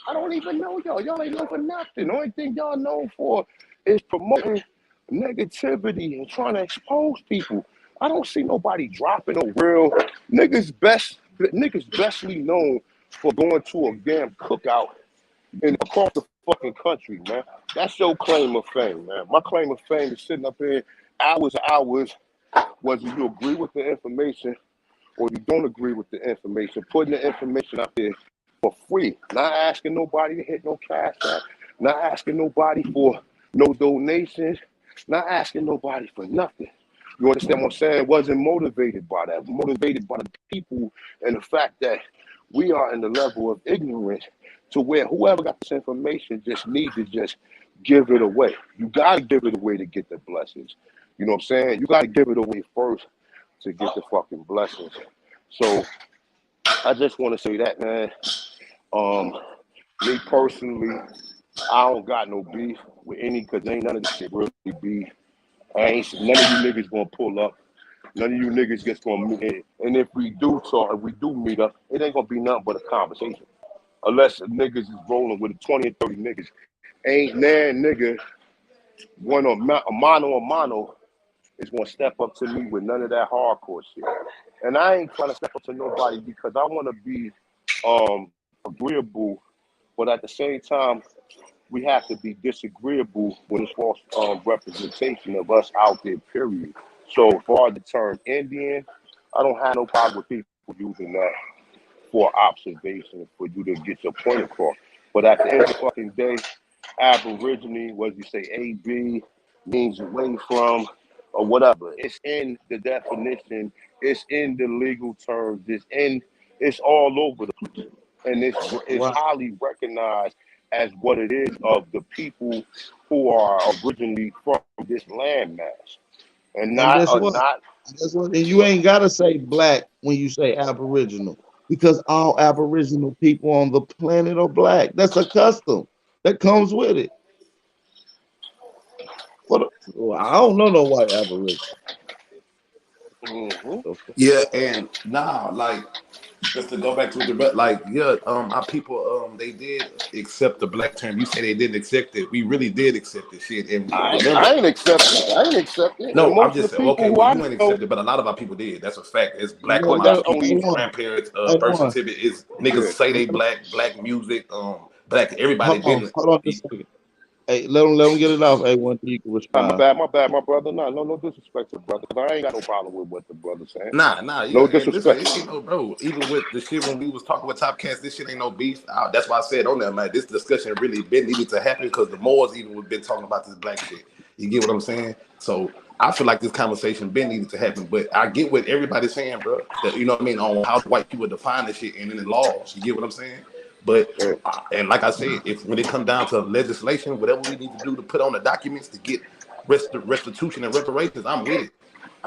I don't even know y'all. Y'all ain't known for nothing. The only thing y'all known for is promoting negativity and trying to expose people. I don't see nobody dropping no real niggas bestly known for going to a damn cookout and across the fucking country, man. That's your claim of fame, man. My claim of fame is sitting up here hours and hours, whether you agree with the information or you don't agree with the information, putting the information out there for free, not asking nobody to hit no cash app, not asking nobody for no donations, not asking nobody for nothing. You understand what I'm saying? Wasn't motivated by that. Motivated by the people and the fact that we are in the level of ignorance to where whoever got this information just need to just give it away. You got to give it away to get the blessings. You know what I'm saying? You got to give it away first to get the fucking blessings. So I just want to say that, man. Me personally, I don't got no beef with any, because ain't none of this shit really beef. None of you niggas gonna pull up. None of you niggas just gonna meet. And if we do talk, if we do meet up, it ain't gonna be nothing but a conversation. Unless niggas is rolling with 20 or 30 niggas. Ain't nan nigga, a mano is gonna step up to me with none of that hardcore shit. And I ain't trying to step up to nobody because I wanna be agreeable, but at the same time, we have to be disagreeable when it's false representation of us out there, period. So for the term Indian, I don't have no problem with people using that for observation, for you to get your point across. But at the end of the fucking day, Aborigine, whether you say AB, means away from, or whatever. It's in the definition, it's in the legal terms, it's all over the place. And it's Right. highly recognized as what it is of the people who are originally from this landmass. And And not guess what? And you ain't gotta say black when you say Aboriginal, because all Aboriginal people on the planet are black. That's a custom that comes with it. Well, I don't know no white Aboriginal. Mm-hmm. Yeah, and nah, like Just to go back to the like, yeah, our people, they did accept the black term. You say they didn't accept it. We really did accept this shit. And remember, I ain't accept it. I ain't accept it. And no, I'm most of just the saying, people okay, who well, I you ain't know, accepted, but a lot of our people did. That's a fact. It's black on but our that's only people's one. grandparents, Hey, birth one. certificate. Is niggas Yeah. say they black music, black everybody didn't. Hold on just a second. Hey, let them get it off. Hey, one thing you can respond. My bad, my brother. No disrespect to brother. I ain't got no problem with what the brother's saying. Nah, No yeah, and listen, disrespect. it ain't no bro. Even with the shit when we was talking with Top Cats, this shit ain't no beef. That's why I said on that, man. This discussion really been needed to happen because the Moors even would been talking about this black shit. You get what I'm saying? So I feel like this conversation been needed to happen. But I get what everybody's saying, bro. That, you know what I mean, on how white people define this shit and in the laws. You get what I'm saying? But and like I said, if when it comes down to legislation, whatever we need to do to put on the documents to get restitution and reparations, I'm with it.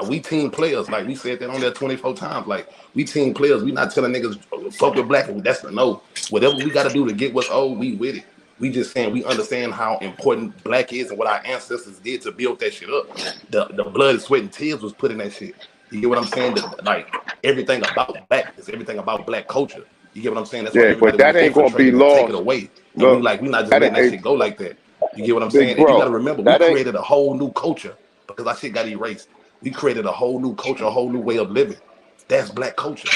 We team players, like we said that on there 24 times. Like we team players. We not telling niggas fuck with black. That's no. Whatever we got to do to get what's owed, we with it. We just saying we understand how important black is and what our ancestors did to build that shit up. The blood, sweat, and tears was put in that shit. You get what I'm saying? Like everything about black is everything about black culture. You get what I'm saying? That's why Yeah, but everybody that want to ain't gonna infiltrate be it and take it lost. away. And we Look, we not just that letting that ain't shit go like that. You get what I'm big saying? And you got to bro. remember, we That ain't created a whole new culture because that shit got erased. We created a whole new culture, a whole new way of living. That's black culture.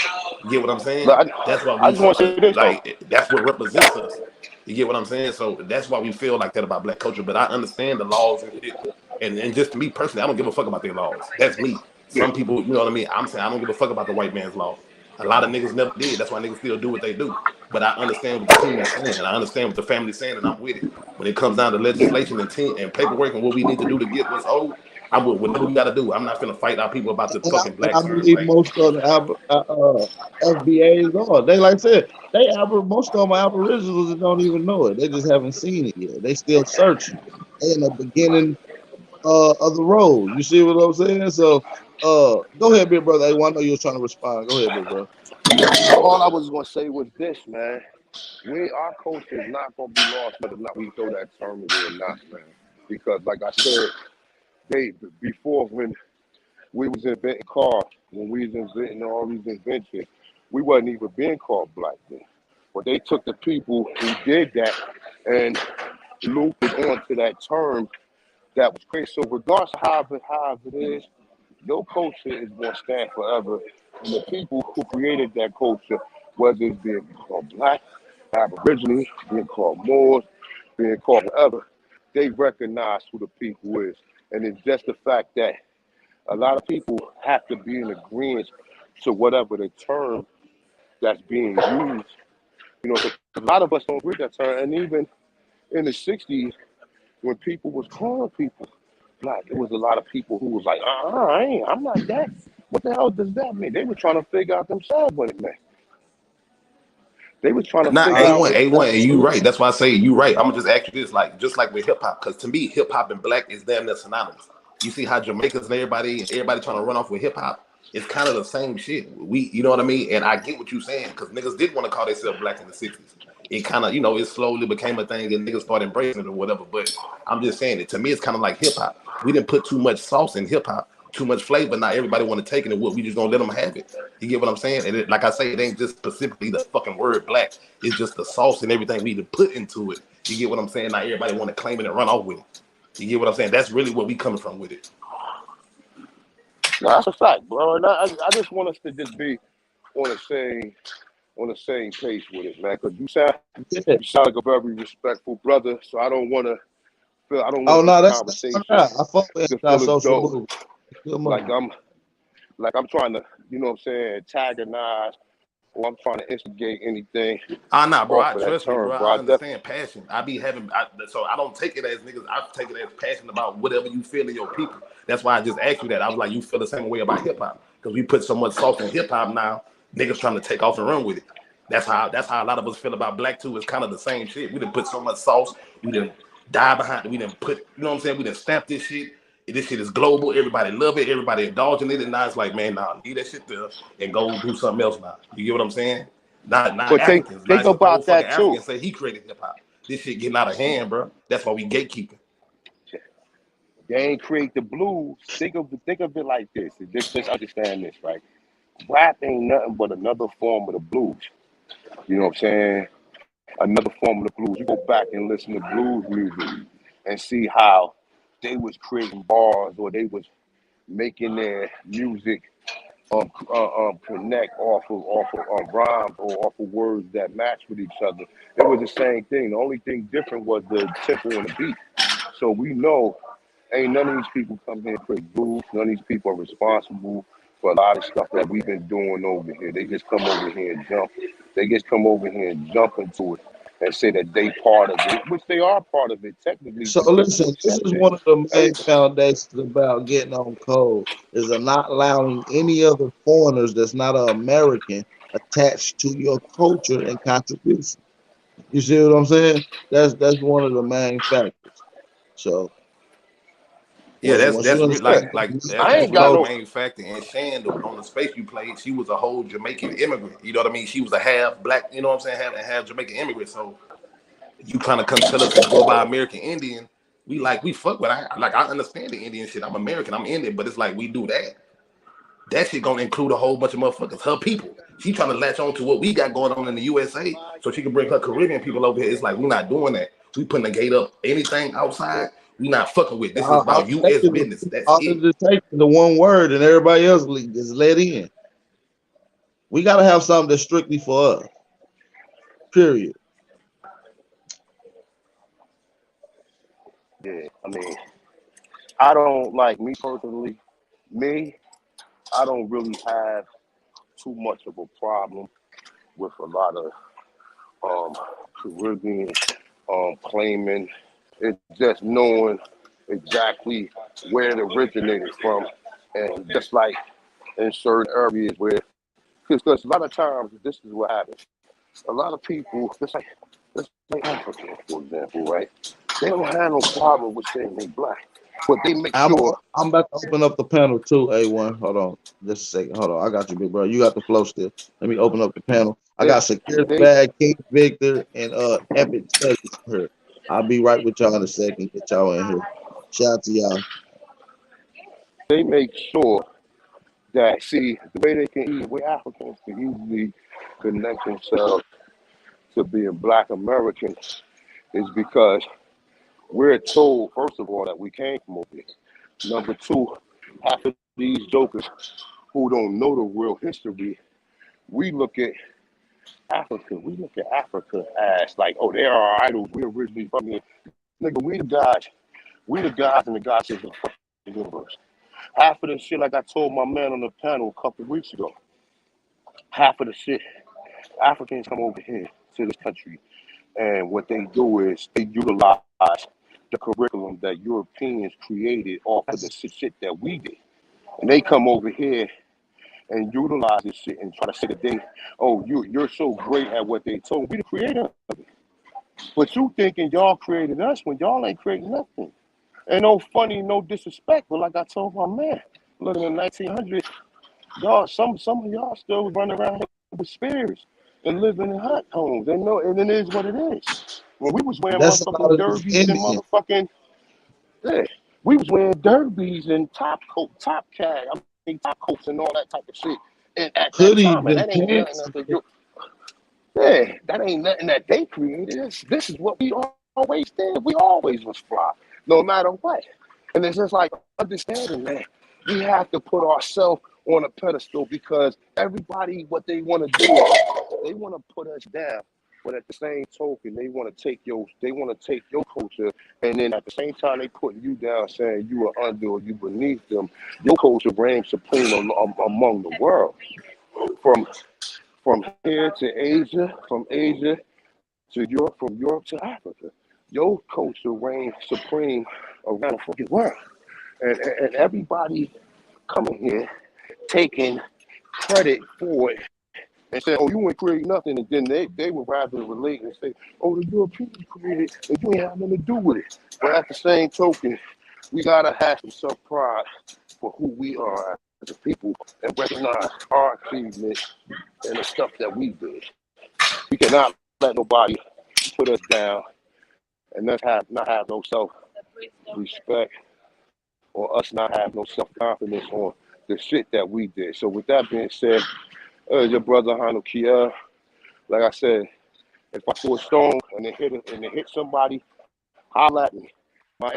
You get what I'm saying? But That's why I we just want to say this though. like. That's what represents us. You get what I'm saying? So that's why we feel like that about black culture. But I understand the laws and shit. And just me personally, I don't give a fuck about their laws. That's me. Yeah. Some people, you know what I mean? I'm saying I don't give a fuck about the white man's law. A lot of niggas never did. That's why niggas still do what they do. But I understand what the team is saying, and I understand what the family's saying, and I'm with it. When it comes down to legislation and team and paperwork and what we need to do to get what's owed, I'm with whatever we got to do. I'm not gonna fight our people about the fucking And black I term. believe Like, most of the FBAs are. They like I said, most of them are aboriginals that don't even know it. They just haven't seen it yet. They still searching. They in the beginning of the road. You see what I'm saying? So go ahead, big brother. Hey, I know you was trying to respond. Go ahead, big brother. All I was gonna say was this, man. Our culture is not gonna be lost whether or not we throw that term away or not, man. Because like I said, before when we was inventing cars, when we was inventing all these inventions, we wasn't even being called black then. But they took the people who did that and looped it onto that term that was crazy. So regardless of how it is, your culture is gonna stand forever. And the people who created that culture, whether it's being called black, aboriginal, being called Moors, being called whatever, they recognize who the people is. And it's just the fact that a lot of people have to be in agreement to whatever the term that's being used. You know, a lot of us don't agree with that term. And even in the 60s, when people was calling people black, there was a lot of people who was like, I'm not that. What the hell does that mean? They were trying to figure out themselves what it meant. They was trying to not figure out A1, and you right. That's why I say you right. I'm gonna just ask you this, like just like with hip hop, because to me, hip hop and black is damn near synonymous. You see how Jamaicans and everybody trying to run off with hip hop. It's kind of the same shit. You know what I mean? And I get what you're saying because niggas did want to call themselves black in the 60s. It kind of, it slowly became a thing and niggas started embracing it or whatever. But I'm just saying it. To me, it's kind of like hip hop. We didn't put too much sauce in hip hop, too much flavor. Now everybody want to take it and we just gonna let them have it. You get what I'm saying? And like I say, it ain't just specifically the fucking word black. It's just the sauce and everything we need to put into it. You get what I'm saying? Now everybody want to claim it and run off with it. You get what I'm saying? That's really where we coming from with it. No, that's a fact, bro. And I just want us to just be on the same page with it, man. Because you sound like a very respectful brother. So I don't want Oh no, this that's conversation I fuck with to our feel as social though move. I'm trying to, you know what I'm saying, antagonize or I'm trying to instigate anything. Nah, bro. Off of that Trust me, term, bro. bro. I understand passion. I be having, so I don't take it as niggas. I take it as passion about whatever you feel in your people. That's why I just asked you that. I was like, you feel the same way about hip hop because we put so much sauce in hip hop now. Niggas trying to take off and run with it. That's how a lot of us feel about black too. It's kind of the same shit. We didn't put so much sauce. We didn't die behind it. We didn't put, you know what I'm saying? We didn't stamp this shit. This shit is global. Everybody love it. Everybody indulging in it. And now it's like, man, nah, leave that shit there and go do something else now. You get what I'm saying? Not But Africans. think Not whole about fucking that too. Africans say he created hip hop. This shit getting out of hand, bro. That's why we gatekeeping. They ain't create the blues. Think of it like this. Just understand this, right? rap ain't nothing but another form of the blues. You know what I'm saying? Another form of the blues. You go back and listen to blues music and see how they was creating bars or they was making their music connect off of rhymes or off of words that match with each other. It was the same thing. The only thing different was the tempo and the beat. So we know ain't none of these people come here and create blues. None of these people are responsible for a lot of stuff that we've been doing over here. They just come over here and jump. They just come over here and jump into it and say that they part of it, which they are part of it technically. So listen, this is one of the main foundations about getting on code is not allowing any other foreigners that's not an American attached to your culture and contribution. You see what I'm saying? That's one of the main factors. So Yeah, once that's you understand, that's really the main factor. And Shan, on the space you played, she was a whole Jamaican immigrant. You know what I mean? She was a half black, you know what I'm saying, half Jamaican immigrant. So you kind of come tell us to go by American Indian. We fuck with. I understand the Indian shit. I'm American. I'm Indian, but it's like we do that. That shit gonna include a whole bunch of motherfuckers. Her people. She trying to latch on to what we got going on in the USA so she can bring her Caribbean people over here. It's like we're not doing that. We putting the gate up. Anything outside, we not fucking with. This is about U.S. business. That's it. Just take the one word and everybody else is let in. We gotta have something that's strictly for us. Period. Yeah, I mean, I don't like me personally. I don't really have too much of a problem with a lot of Caribbean claiming. It's just knowing exactly where it originated from, and just like in certain areas where, because a lot of times this is what happens. A lot of people, just like Africa, for example, right? They don't have no problem with saying they black, but they make sure. I'm about to open up the panel too, A1. Hold on, just a second. Hold on, I got you, big bro. You got the flow still. Let me open up the panel. I got Secure Bag, King Victor, and Epic Studies here. I'll be right with y'all in a second. Get y'all in here. Shout out to y'all. They make sure that, see, the way they can eat, where Africans can easily connect themselves to being black Americans is because we're told, first of all, that we came from over here. Number two, half of these jokers who don't know the real history, we look at Africa as like, oh, they're our idols. We're originally from here. Nigga, we the gods and the gods of the fucking universe. Half of the shit, like I told my man on the panel a couple of weeks ago, half of the shit, Africans come over here to this country, and what they do is they utilize the curriculum that Europeans created off of the shit that we did. And they come over here and utilize this shit and try to say that you're so great at what they told. We the creator of it. But you thinking y'all created us when y'all ain't creating nothing. And no funny, no disrespect, but like I told my man, look in the 1900s, y'all, some of y'all still running around with spears and living in hut homes. And it is what it is. When we was wearing motherfucking derbies and motherfucking, we was wearing derbies and top coats and all that type of shit. And at that time, and that ain't nothing that ain't nothing that they created. This is what we always did. We always was fly, no matter what. And it's just like understanding that we have to put ourselves on a pedestal because everybody, what they want to do, they want to put us down. But at the same token, they want to take your culture, and then at the same time they putting you down, saying you are under or you beneath them. Your culture reigns supreme among the world, from here to Asia, from Asia to Europe, from Europe to Africa. Your culture reigns supreme around the fucking world, and everybody coming here taking credit for it. And say, oh, you ain't create nothing, and then they would rather relate and say, oh, the Europeans created it, and you ain't have nothing to do with it. But at the same token, we gotta have some self-pride for who we are as a people and recognize our achievements and the stuff that we did. We cannot let nobody put us down and not have no self-respect or us not have no self-confidence on the shit that we did. So with that being said, your brother Hanukkah, like I said, if I throw a stone and it hit somebody, holla at me. My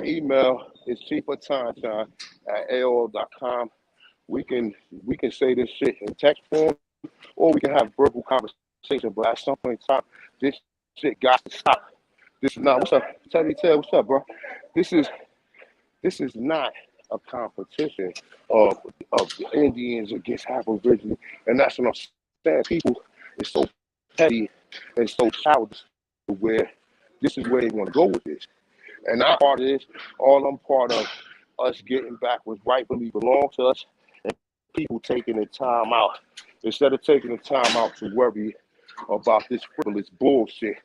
email is chifatonshine@aol.com. We can say this shit in text form, or we can have verbal conversation. But at some point in time, this shit got to stop. This is not. What's up, Teddy? What's up, bro? This is not a competition of Indians against Aboriginals, and that's what I'm saying. People is so petty and so childish where this is where they want to go with this. And I'm part of this. All I'm part of us getting back what rightfully belongs to us, and people taking the time out instead of taking the time out to worry about this frivolous bullshit.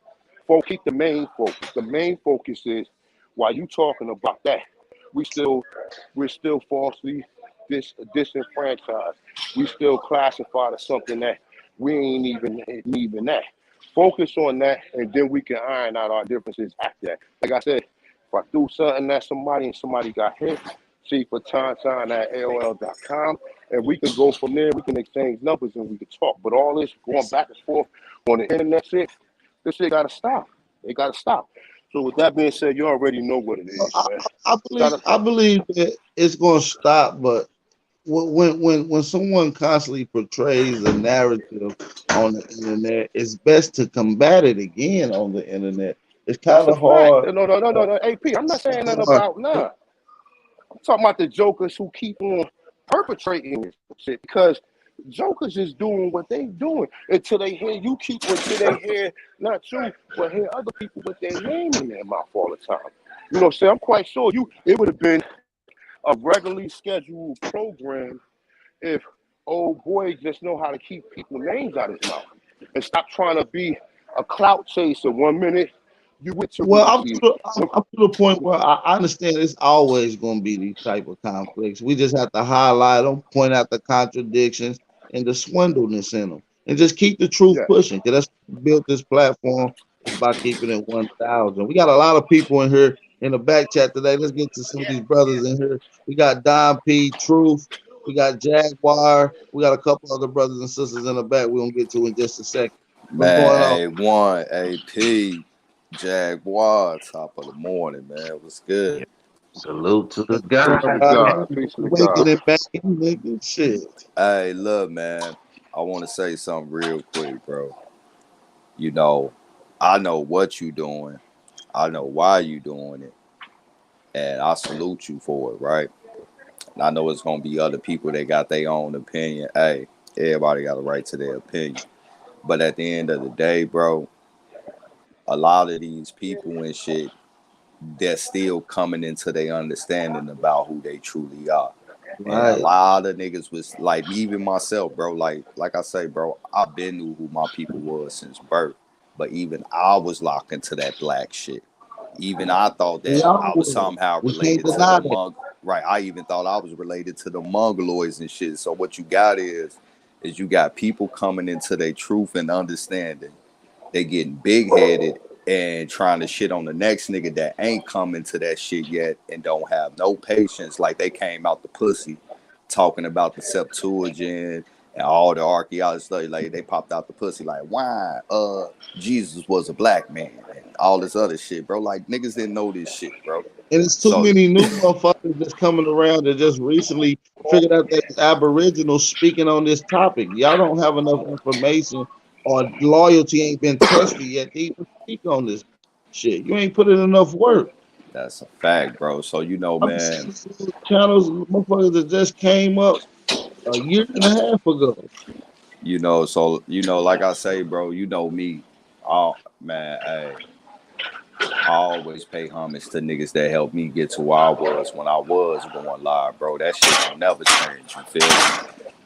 Folks, keep the main focus. The main focus is while you talking about that, we're still falsely disenfranchised. We still classified as something that we ain't even that. Focus on that, and then we can iron out our differences after that. Like I said, if I threw something at somebody and somebody got hit, chifatonshine@aol.com, and we can go from there. We can exchange numbers and we can talk. But all this going back and forth on the internet shit, this shit gotta stop. It gotta stop. So with that being said, you already know what it is, man. I believe that it's going to stop, but when someone constantly portrays a narrative on the internet, it's best to combat it again on the internet. It's kind of hard. No, AP, I'm not saying that about nah. I'm talking about the jokers who keep on perpetrating this shit, because jokers is doing what they doing until they hear you until they hear not you, but hear other people with their name in their mouth all the time. You know what I'm saying? I'm quite sure it would have been a regularly scheduled program if old boy just know how to keep people's names out of his mouth and stop trying to be a clout chaser 1 minute. Well, I'm to the point where I understand it's always going to be these type of conflicts. We just have to highlight them, point out the contradictions and the swindleness in them, and just keep the truth pushing. Because that's built this platform is by keeping it 1,000. We got a lot of people in here in the back chat today. Let's get to some of these brothers in here. We got Don P, Truth. We got Jaguar. We got a couple other brothers and sisters in the back we're going to get to in just a second. What's going on? AP. Jaguar, top of the morning, man. What's good? Salute to the guy. Shit. Hey, look, man. I want to say something real quick, bro. You know, I know what you doing. I know why you doing it. And I salute you for it, right? And I know it's going to be other people that got their own opinion. Hey, everybody got a right to their opinion. But at the end of the day, bro, a lot of these people and shit, they're still coming into their understanding about who they truly are. Right. And a lot of niggas was like, even myself, bro, like I say, bro, I've been knew who my people was since birth. But even I was locked into that black shit. Even I thought that I was somehow related to the Mongol. Right, I even thought I was related to the Mongoloids and shit. So what you got is you got people coming into their truth and understanding. They getting big-headed and trying to shit on the next nigga that ain't coming to that shit yet and don't have no patience. Like they came out the pussy talking about the Septuagint and all the archaeology stuff. Like they popped out the pussy like, why? Jesus was a black man and all this other shit, bro. Like niggas didn't know this shit, bro. And it's too many new motherfuckers just coming around that just recently figured out that Aboriginals speaking on this topic. Y'all don't have enough information, or loyalty ain't been tested yet to even speak on this shit. You ain't put in enough work. That's a fact, bro. So you know, man. Channels, motherfuckers that just came up a year and a half ago. You know, so you know, like I say, bro, you know me. Oh man, hey, I always pay homage to niggas that helped me get to where I was when I was going live, bro. That shit will never change, you feel me?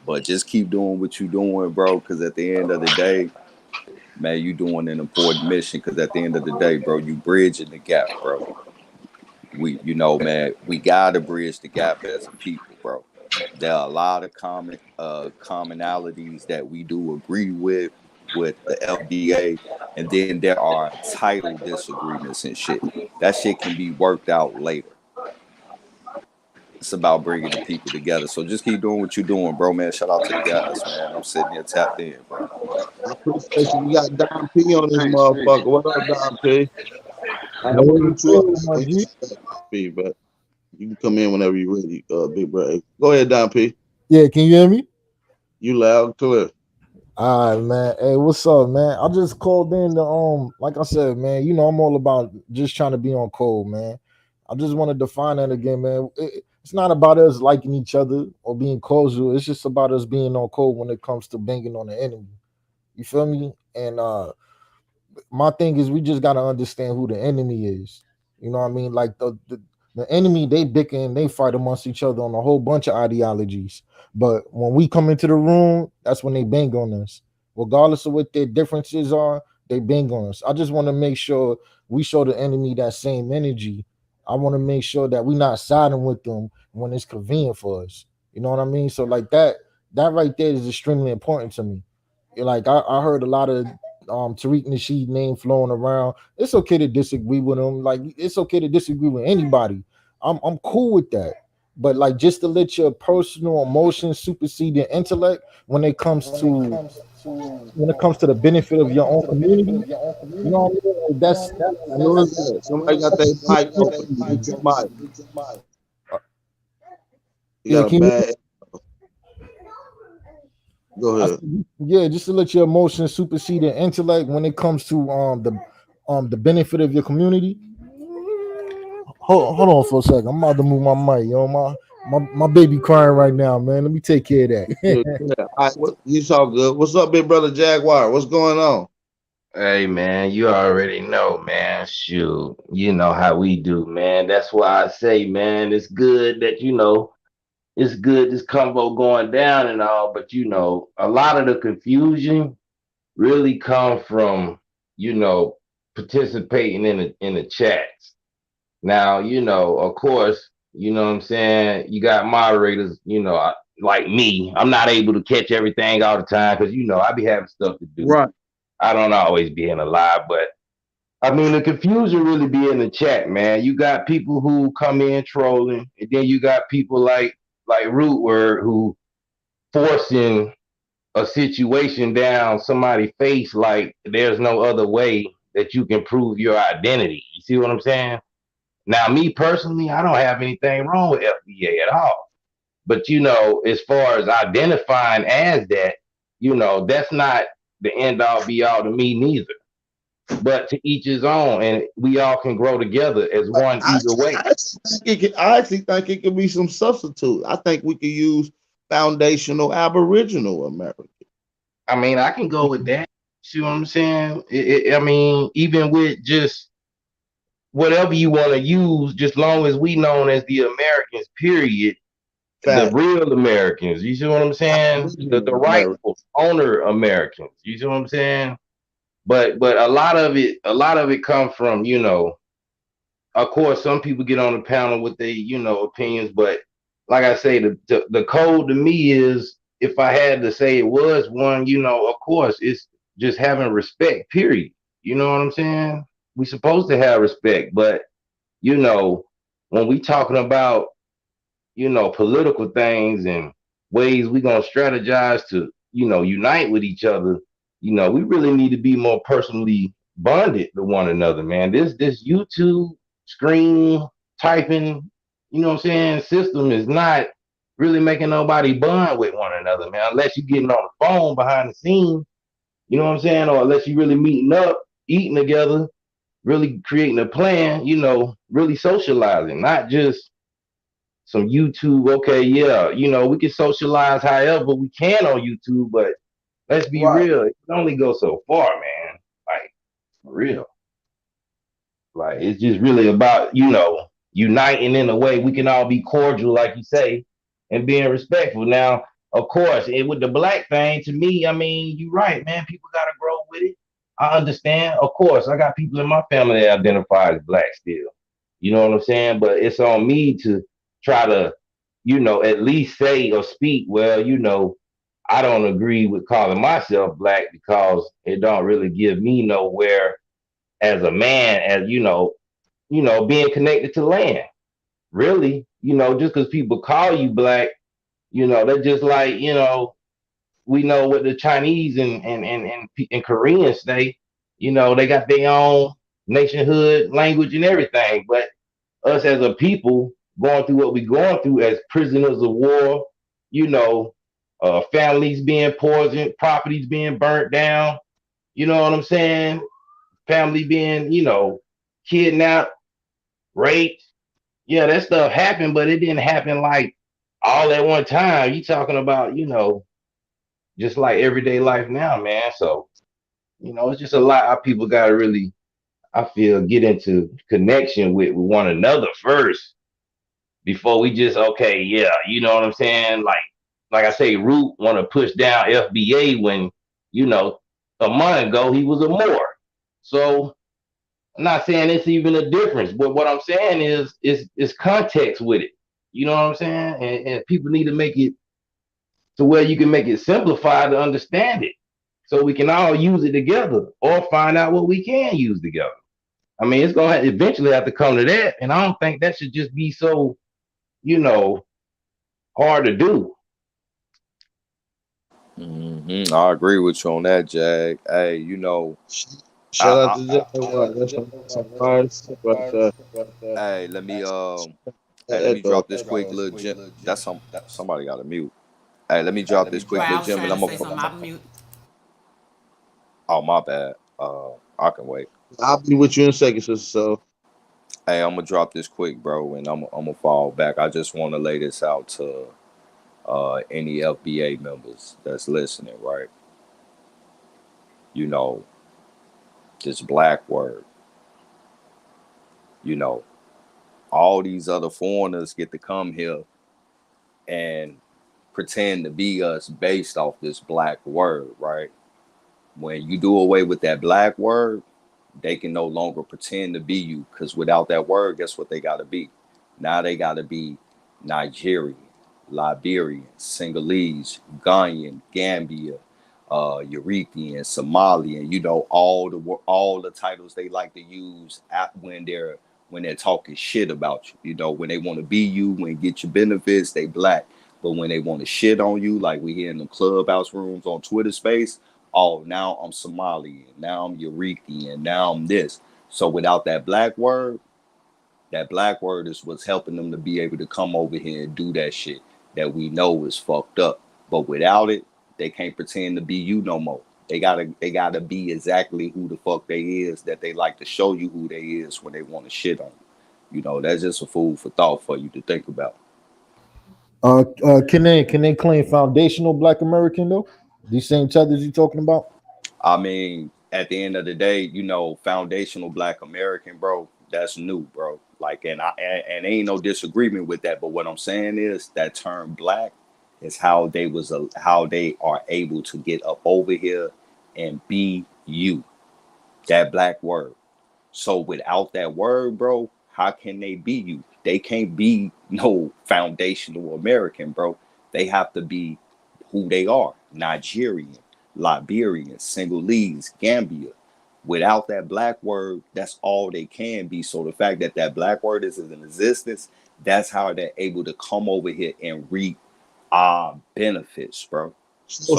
But just keep doing what you doing, bro, because at the end of the day, man, you doing an important mission, because at the end of the day, bro, you bridging the gap, bro. You know, man, we gotta bridge the gap as a people, bro. There are a lot of commonalities that we do agree with the FDA, and then there are title disagreements and shit. That shit can be worked out later. It's about bringing the people together. So just keep doing what you're doing, bro, man. Shout out to the guys, man. I'm sitting here tapped in, bro. I appreciate you. We got Don P on this motherfucker. What up, Don P? I Yo, want what's you up, my G? P, but you can come in whenever you're ready, big brother. Go ahead, Don P. Yeah, can you hear me? You loud and clear. All right, man. Hey, what's up, man? I just called in to like I said, man, you know, I'm all about just trying to be on code, man. I just want to define that again, man. It's not about us liking each other or being cordial. It's just about us being on code when it comes to banging on the enemy. You feel me? And my thing is we just gotta understand who the enemy is. You know what I mean? Like the enemy, they bicker and they fight amongst each other on a whole bunch of ideologies. But when we come into the room, that's when they bang on us. Regardless of what their differences are, they bang on us. I just want to make sure we show the enemy that same energy. I want to make sure that we're not siding with them when it's convenient for us. You know what I mean? So like that right there is extremely important to me. Like I heard a lot of Tariq Nasheed name flowing around. It's okay to disagree with him. Like it's okay to disagree with anybody. I'm cool with that. But like just to let your personal emotions supersede your intellect when it comes to the benefit of your own community, you know what I mean? Like that's somebody got their mic open. Get your mic. You got a bad. Go ahead. Yeah, just to let your emotions supersede your intellect when it comes to the benefit of your community. Hold on for a second. I'm about to move my mic, yo. My baby crying right now, man. Let me take care of that. Yeah. He's all good. What's up, big brother Jaguar? What's going on? Hey, man, you already know, man. Shoot, you know how we do, man. That's why I say, man, it's good that, you know, it's good this convo going down and all, but, you know, a lot of the confusion really come from, you know, participating in the chats. Now, you know, of course, you know what I'm saying? You got moderators, you know, like me. I'm not able to catch everything all the time because, you know, I be having stuff to do. Right. I don't always be in a live, but I mean, the confusion really be in the chat, man. You got people who come in trolling, and then you got people like Rootword who forcing a situation down somebody's face like there's no other way that you can prove your identity. You see what I'm saying? Now, me personally, I don't have anything wrong with FBA at all. But, you know, as far as identifying as that, you know, that's not the end all be all to me neither. But to each his own, and we all can grow together as one either way. I actually think it could be some substitute. I think we could use foundational Aboriginal American. I mean, I can go with that. See what I'm saying? I mean, even with just whatever you want to use, just long as we known as the Americans, period. The real Americans, you see what I'm saying? The rightful owner Americans, you see what I'm saying? But a lot of it comes from, you know, of course, some people get on the panel with their, you know, opinions, but like I say, the code to me is, if I had to say it was one, you know, of course, it's just having respect, period. You know what I'm saying? We supposed to have respect, but, you know, when we talking about, you know, political things and ways we gonna strategize to, you know, unite with each other, you know, we really need to be more personally bonded to one another, man. This YouTube screen typing, you know what I'm saying, system is not really making nobody bond with one another, man, unless you're getting on the phone behind the scenes, you know what I'm saying, or unless you're really meeting up, eating together, really creating a plan, you know, really socializing, not just some YouTube. Okay, yeah, you know, we can socialize however we can on YouTube, but let's be real, it can only go so far, man. Like, for real. Like, it's just really about, you know, uniting in a way we can all be cordial, like you say, and being respectful. Now, of course, with the black thing, to me, I mean, you're right, man. People got to grow with it. I understand. Of course, I got people in my family that identify as black still. You know what I'm saying? But it's on me to try to, you know, at least say or speak, well, you know, I don't agree with calling myself black because it don't really give me nowhere as a man, as, you know, being connected to land. Really, just because people call you black, they're just like, we know what the Chinese and Koreans say, they got their own nationhood, language, and everything. But us as a people going through what we're going through as prisoners of war, families being poisoned, properties being burnt down, you know what I'm saying? Family being, kidnapped, raped. Yeah, that stuff happened, but it didn't happen like all at one time. You talking about, just like everyday life now, man. So, it's just a lot our people gotta really, I feel, get into connection with one another first before we just, okay, yeah, you know what I'm saying? Like I say, Root want to push down FBA when, a month ago he was a Moor. So I'm not saying it's even a difference, but what I'm saying is context with it. You know what I'm saying? And people need to make it to where you can make it simplified to understand it, so we can all use it together or find out what we can use together. I mean, it's gonna eventually have to come to that, and I don't think that should just be so, hard to do. I agree with you on that, Jag. Hey, Shout out to Jaguar. That's some fire stuff right there. Hey, let me drop this quick little gem. That's somebody got to mute. Hey, let me drop this quick little gem, and I'm gonna. Oh, my bad. I can wait. I'll be with you in a second, sister. So, hey, I'm gonna drop this quick, bro, and I'm gonna fall back. I just want to lay this out to any FBA members that's listening, right? This black word. All these other foreigners get to come here and pretend to be us based off this black word, right? When you do away with that black word, they can no longer pretend to be you, because without that word, guess what they got to be? Now they got to be Nigerian, Liberian, Senegalese, Ghanaian, Gambia, Eritrean, Somalian. All the titles they like to use when they're talking shit about you. When they want to be you, when get your benefits, they black. But when they want to shit on you, like we hear in the clubhouse rooms on Twitter space, oh, now I'm Somalian, now I'm Eritrean, now I'm this. So without that black word is what's helping them to be able to come over here and do that shit that we know is fucked up. But without it, they can't pretend to be you no more. They gotta be exactly who the fuck they is, that they like to show you who they is when they want to shit on you. That's just a food for thought for you to think about. Can they claim foundational Black American though? These same tethers you talking about? I mean, at the end of the day, foundational Black American, bro, that's new, bro. Like, and ain't no disagreement with that. But what I'm saying is that term black is how they are able to get up over here and be you. That black word. So without that word, bro, how can they be you? They can't be no foundational American, bro. They have to be who they are. Nigerian, Liberian, Senegalese, Gambia. Without that black word, that's all they can be. So the fact that black word is in existence, that's how they're able to come over here and reap our benefits, bro. So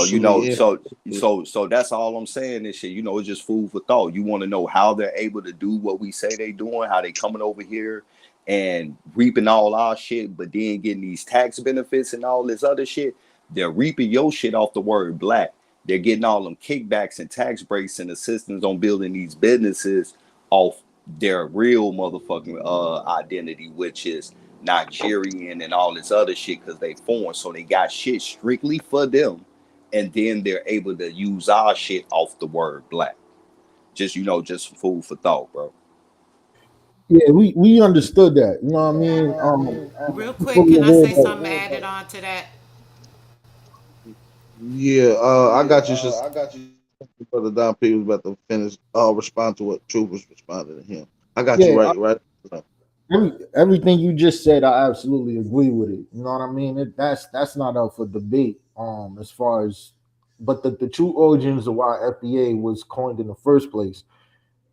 so that's all I'm saying. This shit, it's just food for thought. You want to know how they're able to do what we say they doing, how they coming over here and reaping all our shit, but then getting these tax benefits and all this other shit. They're reaping your shit off the word black. They're getting all them kickbacks and tax breaks and assistance on building these businesses off their real motherfucking identity, which is Nigerian and all this other shit, because they foreign. So they got shit strictly for them. And then they're able to use our shit off the word black. Just food for thought, bro. Yeah, we understood that. You know what I mean? Real quick, can I say something added on to that? Yeah, I got you. Brother Don P was about to finish. Respond to what Truth was responding to him. I got you right. Everything you just said, I absolutely agree with it. You know what I mean? That's not up for debate. As far as, but the true origins of why FBA was coined in the first place,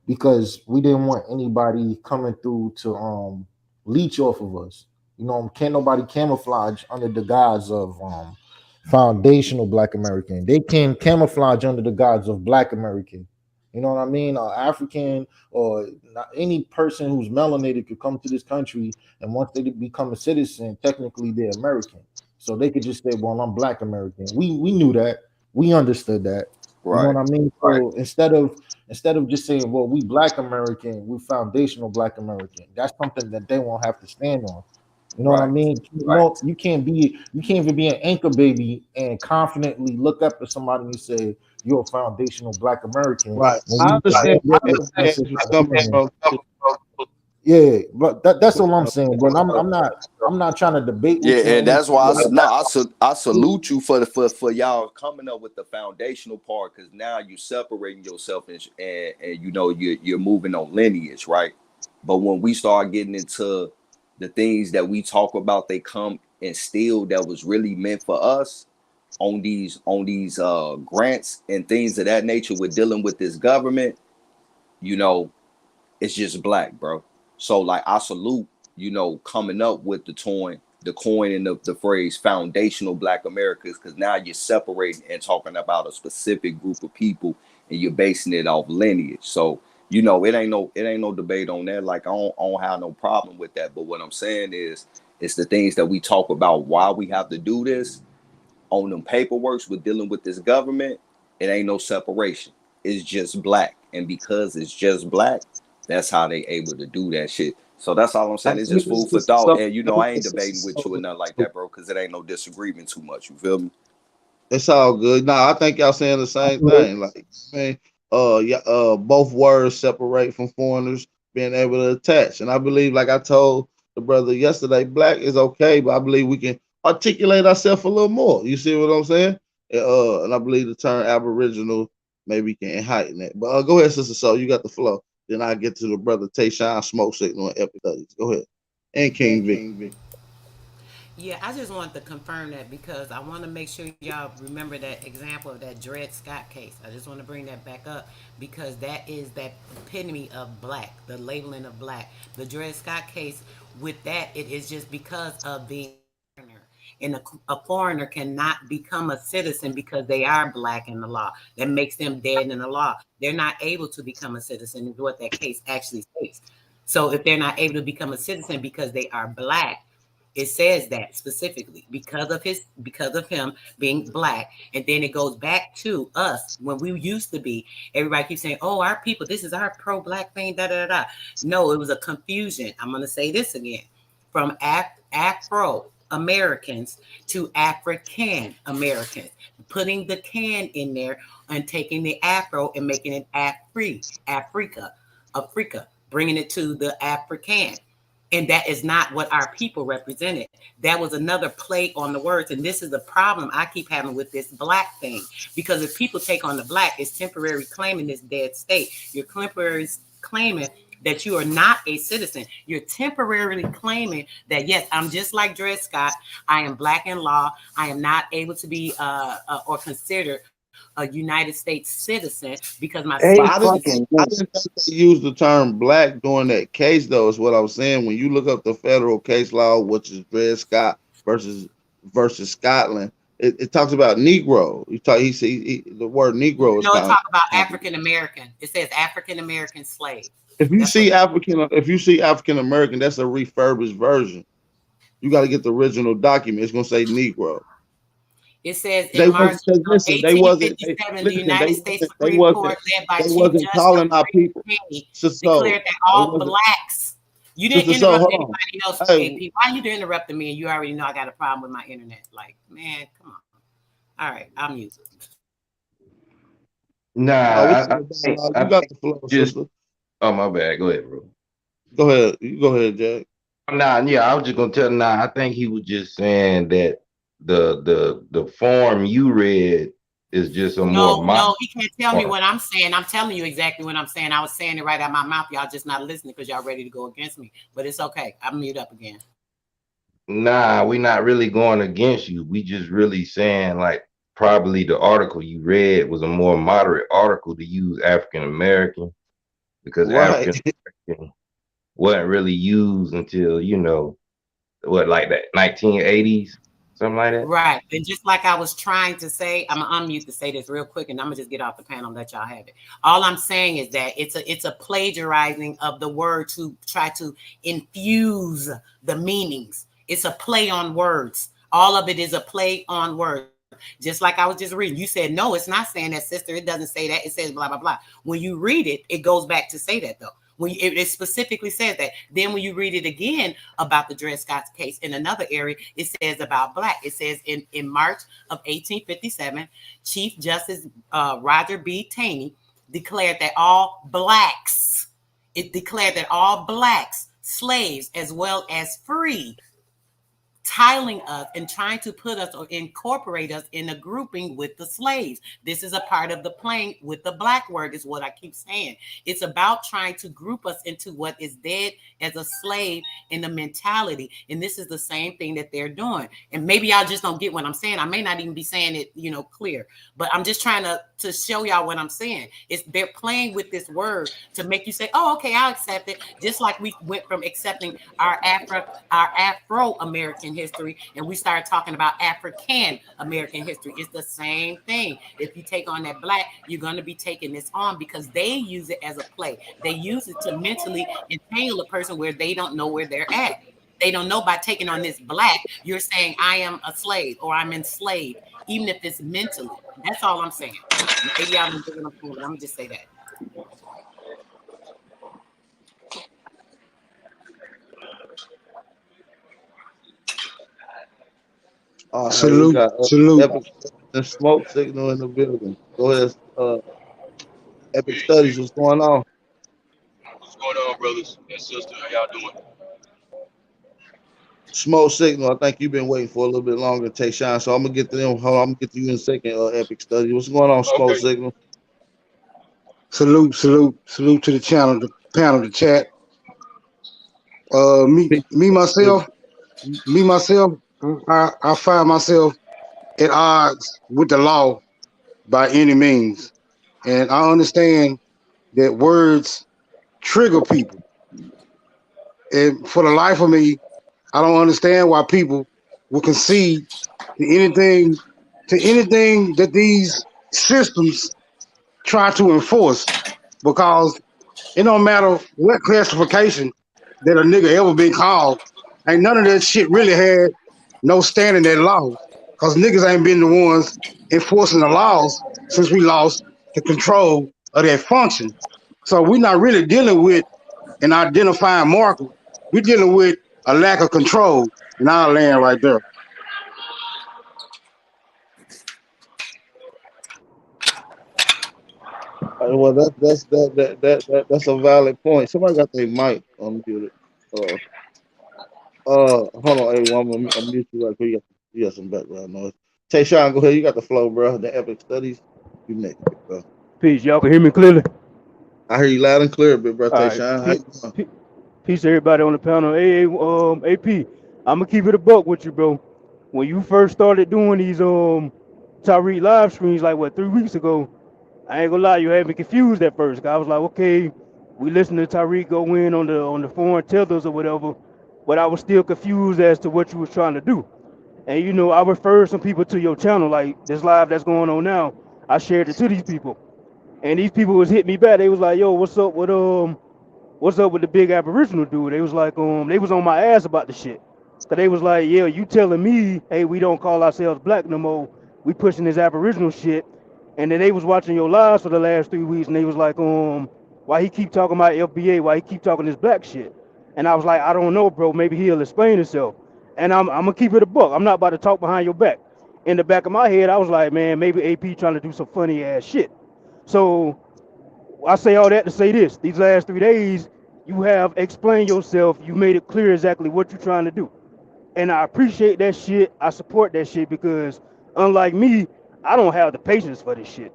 because we didn't want anybody coming through to leech off of us. You know, can't nobody camouflage under the guise of foundational Black American. They can camouflage under the guise of Black American. You know what I mean? Or African, or not, any person who's melanated could come to this country, and once they become a citizen, technically they're American. So they could just say, "Well, I'm Black American." We knew that. We understood that. Right. You know what I mean? So instead of just saying, "Well, we Black American, we foundational Black American," that's something that they won't have to stand on. You know what I mean? You can't even be an anchor baby and confidently look up to somebody and say you're a foundational Black American. Right. I understand where it's coming from. Yeah, but that's all I'm saying. But I'm not trying to debate. Yeah, and that's why I salute you for y'all coming up with the foundational part, because now you're separating yourself and you know you're moving on lineage, right? But when we start getting into the things that we talk about, they come instilled that was really meant for us on these grants and things of that nature. We're dealing with this government, you know, it's just Black, bro. So like I salute, you know, coming up with the coin and the phrase foundational Black Americans, because now you're separating and talking about a specific group of people and you're basing it off lineage. So you know, it ain't no debate on that. Like I don't have no problem with that. But what I'm saying is, it's the things that we talk about why we have to do this on them paperworks. We're dealing with this government. It ain't no separation. It's just Black, and because it's just Black, that's how they able to do that shit. So that's all I'm saying. It's just food for thought. And you know, I ain't debating with you or nothing like that, bro, because it ain't no disagreement too much. You feel me? It's all good. Nah, I think y'all saying the same thing. Like, man. Both words separate from foreigners being able to attach. And I believe, like I told the brother yesterday, Black is okay, but I believe we can articulate ourselves a little more. You see what I'm saying? And I believe the term Aboriginal maybe can heighten that. But go ahead, Sister Soul, you got the flow. Then I get to the brother Tayshawn, Smoke Signal, and Epic Studies. Go ahead. And King V. Yeah, I just wanted to confirm that because I want to make sure y'all remember that example of that Dred Scott case. I just want to bring that back up because that is that epitome of Black, the labeling of Black. The Dred Scott case, with that, it is just because of being a foreigner. And a foreigner cannot become a citizen because they are Black in the law. That makes them dead in the law. They're not able to become a citizen, is what that case actually states. So if they're not able to become a citizen because they are Black, it says that specifically because of him being Black. And then it goes back to us when we used to be, everybody keeps saying, oh, our people, this is our pro-Black thing, da, da, da. No, it was a confusion. I'm going to say this again. From Afro-Americans to African Americans, putting the can in there and taking the Afro and making it Africa, bringing it to the African. And that is not what our people represented. That was another play on the words. And this is the problem I keep having with this Black thing. Because if people take on the Black, it's temporary claiming this dead state. You're temporarily claiming that you are not a citizen. You're temporarily claiming that, yes, I'm just like Dred Scott. I am Black in law. I am not able to be or considered a United States citizen because my I didn't think they used the term Black during that case, though, is what I was saying. When you look up the federal case law, which is Dred Scott versus Scotland, it talks about Negro. The word Negro is no, it talks about African American. It says African American slave. If you see African American, that's a refurbished version. You got to get the original document. It's gonna say Negro. It says in March 1857, the United States Supreme Court, led by Chief Justice calling our people declared that all Blacks. You didn't interrupt anybody else. AP. Why are you interrupting me? And you already know I got a problem with my internet. Like, man, come on. All right, I'm using. Nah, you got the floor, sister. Oh, my bad. Go ahead, bro. Go ahead. You go ahead, Jack. Nah, yeah, I was just gonna tell. Nah, I think he was just saying that the form you read is just a more. No, he can't tell me what I'm saying. I'm telling you exactly what I'm saying. I was saying it right out of my mouth. Y'all just not listening because y'all ready to go against me. But it's okay. I'm mute up again. Nah, we're not really going against you. We just really saying like probably the article you read was a more moderate article to use African American because African American wasn't really used until, you know, what, like that 1980s, something like that. Right. And just like I was trying to say, I'm gonna unmute to say this real quick, and I'm gonna just get off the panel and let y'all have it. All I'm saying is that it's a plagiarizing of the word to try to infuse the meanings. It's a play on words. All of it is a play on words. Just like I was just reading, you said, no, it's not saying that, sister. It doesn't say that. It says blah, blah, blah. When you read it, it goes back to say that, though. When it specifically says that. Then when you read it again about the Dred Scott case in another area, it says about black. It says in March of 1857, Chief Justice Roger B. Taney declared that all blacks, slaves as well as free, titling us and trying to put us or incorporate us in a grouping with the slaves. This is a part of the playing with the black word, is what I keep saying. It's about trying to group us into what is dead as a slave in the mentality. And this is the same thing that they're doing. And maybe y'all just don't get what I'm saying. I may not even be saying it, clear, but I'm just trying to show y'all what I'm saying. They're playing with this word to make you say, oh, okay, I'll accept it. Just like we went from accepting our Afro-American history, and we started talking about African American history. It's the same thing. If you take on that black, you're going to be taking this on because they use it as a play. They use it to mentally entangle a person where they don't know where they're at. They don't know by taking on this black, you're saying I am a slave or I'm enslaved, even if it's mentally. That's all I'm saying. Maybe I'm doing a fool, but I'm going to just say that. Salute. The smoke signal in the building. Go ahead, Epic Studies. What's going on? What's going on, brothers and sisters? How y'all doing? Smoke signal. I think you've been waiting for a little bit longer, Tayshawn. So I'm gonna get to them. Hold on, I'm gonna get to you in a second. Epic Studies. What's going on, Smoke Signal? Salute to the channel, the panel, the chat. Me myself, I find myself at odds with the law by any means. And I understand that words trigger people. And for the life of me, I don't understand why people will concede to anything that these systems try to enforce, because it don't matter what classification that a nigga ever been called, ain't none of that shit really had no standing at law, because niggas ain't been the ones enforcing the laws since we lost the control of that function. So we're not really dealing with an identifying marker. We're dealing with a lack of control in our land right there. Well, that's a valid point. Somebody got their mic unmuted. Hold on, hey, I'm mute you right quick. You got some background noise. Tayshawn, go ahead. You got the flow, bro. The Epic Studies. You next, bro. Peace. Y'all can hear me clearly? I hear you loud and clear, big bro. Tayshawn. Right. Peace to everybody on the panel. Hey, AP, I'm gonna keep it a buck with you, bro. When you first started doing these Tariq live streams, like 3 weeks ago, I ain't gonna lie, you had me confused at first. I was like, okay, we listened to Tariq go in on the foreign tethers or whatever, but I was still confused as to what you was trying to do. And I referred some people to your channel, like this live that's going on now. I shared it to these people, and these people was hitting me back. They was like, yo, what's up with the big Aboriginal dude? They was like, they was on my ass about the shit. So they was like, yeah, you telling me, hey, we don't call ourselves black no more. We pushing this Aboriginal shit. And then they was watching your lives for the last 3 weeks, and they was like, why he keep talking about FBA? Why he keep talking this black shit? And I was like, I don't know, bro. Maybe he'll explain himself. And I'm gonna keep it a buck. I'm not about to talk behind your back. In the back of my head, I was like, man, maybe AP trying to do some funny ass shit. So I say all that to say this: these last 3 days, you have explained yourself. You made it clear exactly what you're trying to do, and I appreciate that shit. I support that shit because, unlike me, I don't have the patience for this shit.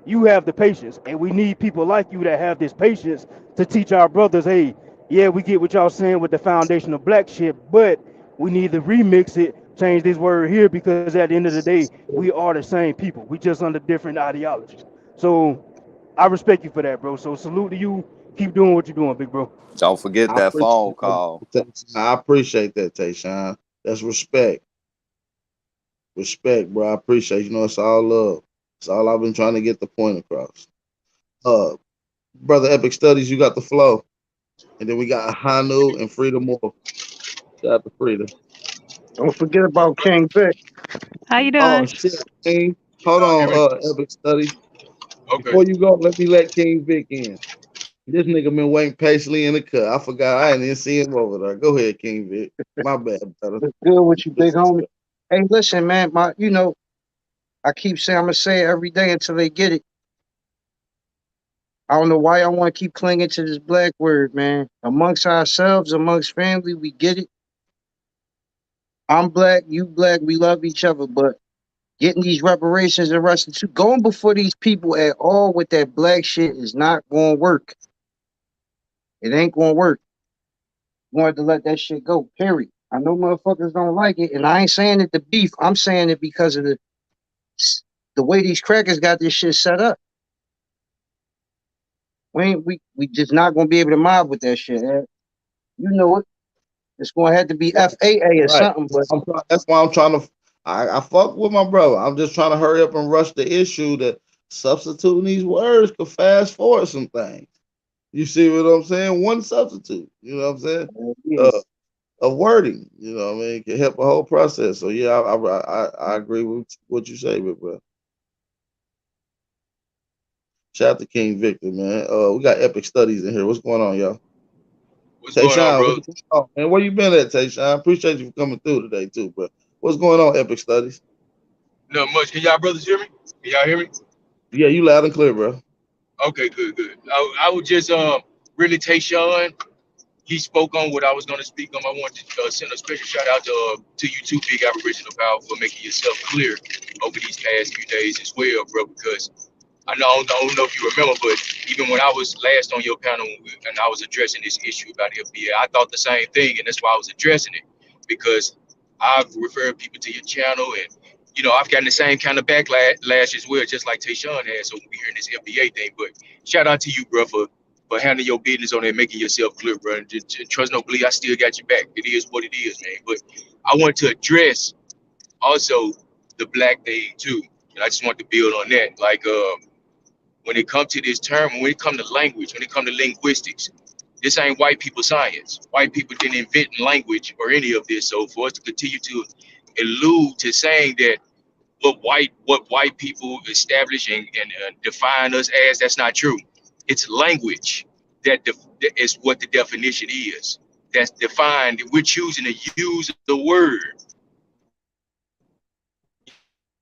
You have the patience, and we need people like you that have this patience to teach our brothers, hey, yeah, we get what y'all saying with the foundation of black shit, but we need to remix it, change this word here, because at the end of the day, we are the same people. We just under different ideologies. So I respect you for that, bro. So salute to you. Keep doing what you're doing, big bro. Don't forget I that appreciate phone that. call. I appreciate that, Tayshawn. That's respect. Respect, bro. I appreciate it. You know, it's all love. It's all I've been trying to get the point across. Brother Epic Studies, you got the flow. And then we got Hanu and Frida Moore. Shout out to Frida. Don't forget about King Vic. How you Oh doing? shit, King. Hold on, Epic Studies. Okay. Before you go, let me let King Vic in. This nigga been waiting patiently in the cut. I forgot. I didn't even see him over there. Go ahead, King Vic. My bad, brother. What's good with you, big homie? Hey, listen, man. I keep saying I'm gonna say it every day until they get it. I don't know why I want to keep clinging to this black word, man. Amongst ourselves, amongst family, we get it. I'm black, you black, we love each other, but getting these reparations and restitution, going before these people at all with that black shit is not going to work. It ain't going to work. You want to let that shit go, period. I know motherfuckers don't like it, and I ain't saying it to beef. I'm saying it because of the way these crackers got this shit set up. We just not going to be able to mob with that shit, man. You know it. It's going to have to be FAA or something. But that's why I'm trying to. I fuck with my brother. I'm just trying to hurry up and rush the issue that substituting these words could fast forward some things. You see what I'm saying? One substitute. You know what I'm saying? Of wording. You know what I mean? It can help the whole process. So yeah, I agree with what you say, bro. Shout out to King Victor, man. We got Epic Studies in here. What's going on, y'all? What's going on, bro? What's going on, man? Where you been at, Tayshawn? I appreciate you for coming through today, too, bro. What's going on, Epic Studies? Not much. Can y'all brothers hear me? Can y'all hear me? Yeah, you loud and clear, bro. Okay, good. I would just really Tayshawn. He spoke on what I was going to speak on. I wanted to send a special shout out to you too, Big Aboriginal Power, for making yourself clear over these past few days as well, bro, because I don't know if you remember, but even when I was last on your panel and I was addressing this issue about FBA, I thought the same thing, and that's why I was addressing it, because I've referred people to your channel, and I've gotten the same kind of backlash as well, just like Tayshawn has. So we hearing this FBA thing, but shout out to you, bro, for handling your business on it, making yourself clear, bro. And just trust no believe, I still got your back. It is what it is, man. But I want to address also the black thing too, and I just want to build on that, like when it comes to this term, when it comes to language, when it comes to linguistics, this ain't white people science. White people didn't invent language or any of this. So for us to continue to allude to saying that what white people establish and define us as, that's not true. It's language that is what the definition is. That's defined. We're choosing to use the word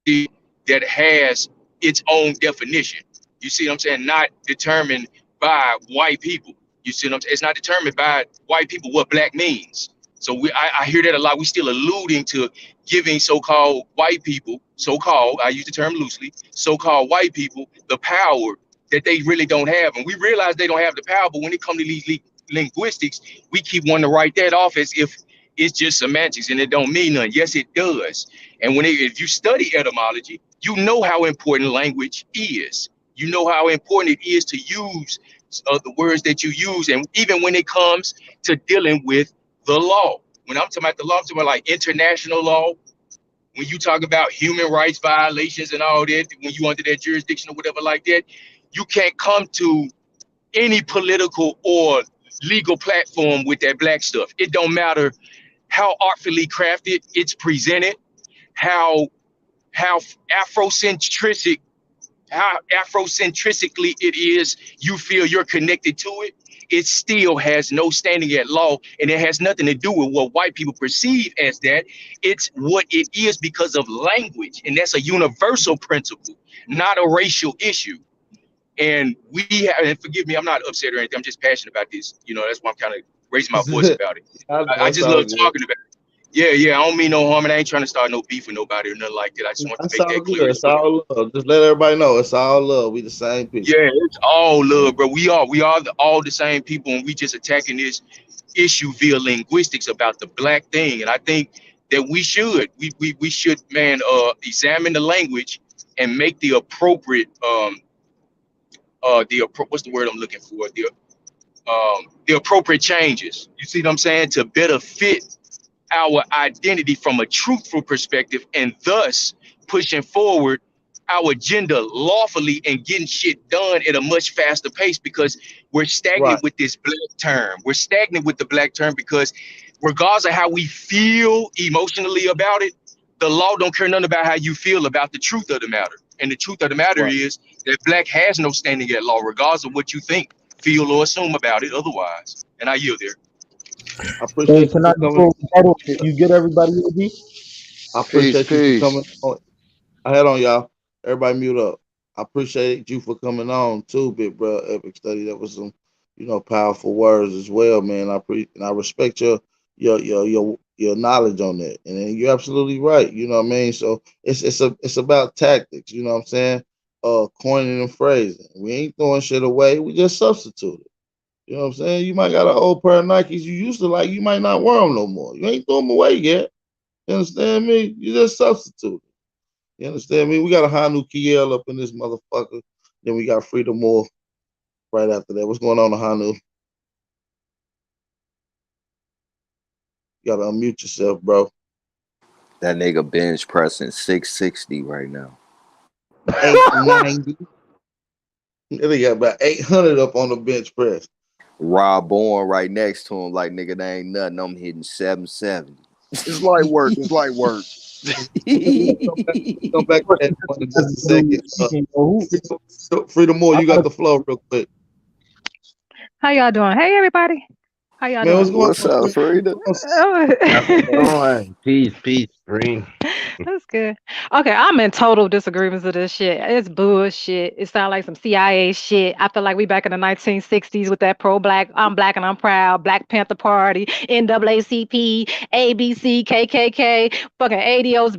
that has its own definition. You see what I'm saying? Not determined by white people. You see what I'm saying? It's not determined by white people what black means. So I hear that a lot. We still alluding to giving so-called white people, I use the term loosely, so-called white people, the power that they really don't have. And we realize they don't have the power, but when it comes to these linguistics, we keep wanting to write that off as if it's just semantics and it don't mean nothing. Yes, it does. And if you study etymology, you know how important language is. You know how important it is to use the words that you use. And even when it comes to dealing with the law, when I'm talking about the law, I'm talking about like international law, when you talk about human rights violations and all that, when you under that jurisdiction or whatever like that, you can't come to any political or legal platform with that black stuff. It don't matter how artfully crafted it's presented, how Afrocentrically it is, you feel you're connected to it, it still has no standing at law, and it has nothing to do with what white people perceive as that. It's what it is because of language, and that's a universal principle, not a racial issue. And and forgive me, I'm not upset or anything, I'm just passionate about this. That's why I'm kind of raising my voice about it. I just love talking about it. Yeah, I don't mean no harm, and I ain't trying to start no beef with nobody or nothing like that. I just want to make that clear. It's all love. Just let everybody know it's all love. We the same people. Yeah, it's all love, bro. We are all the same people, and we just attacking this issue via linguistics about the black thing. And I think that we should man, examine the language and make the appropriate what's the word I'm looking for? the appropriate changes. You see what I'm saying? To better fit our identity from a truthful perspective, and thus pushing forward our agenda lawfully and getting shit done at a much faster pace, because we're stagnant Right. with this black term. We're stagnant with the black term because regardless of how we feel emotionally about it, the law don't care nothing about how you feel about the truth of the matter. And the truth of the matter Right. is that black has no standing at law, regardless of what you think, feel, or assume about it otherwise. And I yield there. I Hey, appreciate you can I for go coming. rebuttal? You get everybody, AB? I Peace, appreciate you for peace. coming on. I had on y'all. Everybody mute up. I appreciate you for coming on too, big bro. Epic study. That was some, powerful words as well, man. And I respect your knowledge on that. And then you're absolutely right. You know what I mean? So it's about tactics. You know what I'm saying? Coining and phrasing. We ain't throwing shit away. We just substitute it. You know what I'm saying? You might got an old pair of Nikes you used to like. You might not wear them no more. You ain't throw them away yet. You understand me? You just substitute. You understand me? We got a Hanu Kiel up in this motherfucker. Then we got Freedom Moore right after that. What's going on, Hanu? You gotta unmute yourself, bro. That nigga bench pressing 660 right now. 890. They got about 800 up on the bench press. Rob Bourne right next to him, like, nigga, that ain't nothing. I'm hitting 770. It's light work. It's light work. Come back to that one in just a second. Freedom Moore, you got the flow real quick. How y'all doing? Hey, everybody. How y'all Man, what's doing? going What's on? up, Frida? How's it going? Peace, peace, green. That's good. Okay, I'm in total disagreements with this shit. It's bullshit. It sounds like some CIA shit. I feel like we back in the 1960s with that pro-black, I'm black and I'm proud, Black Panther Party, NAACP, ABC, KKK, fucking ADOs,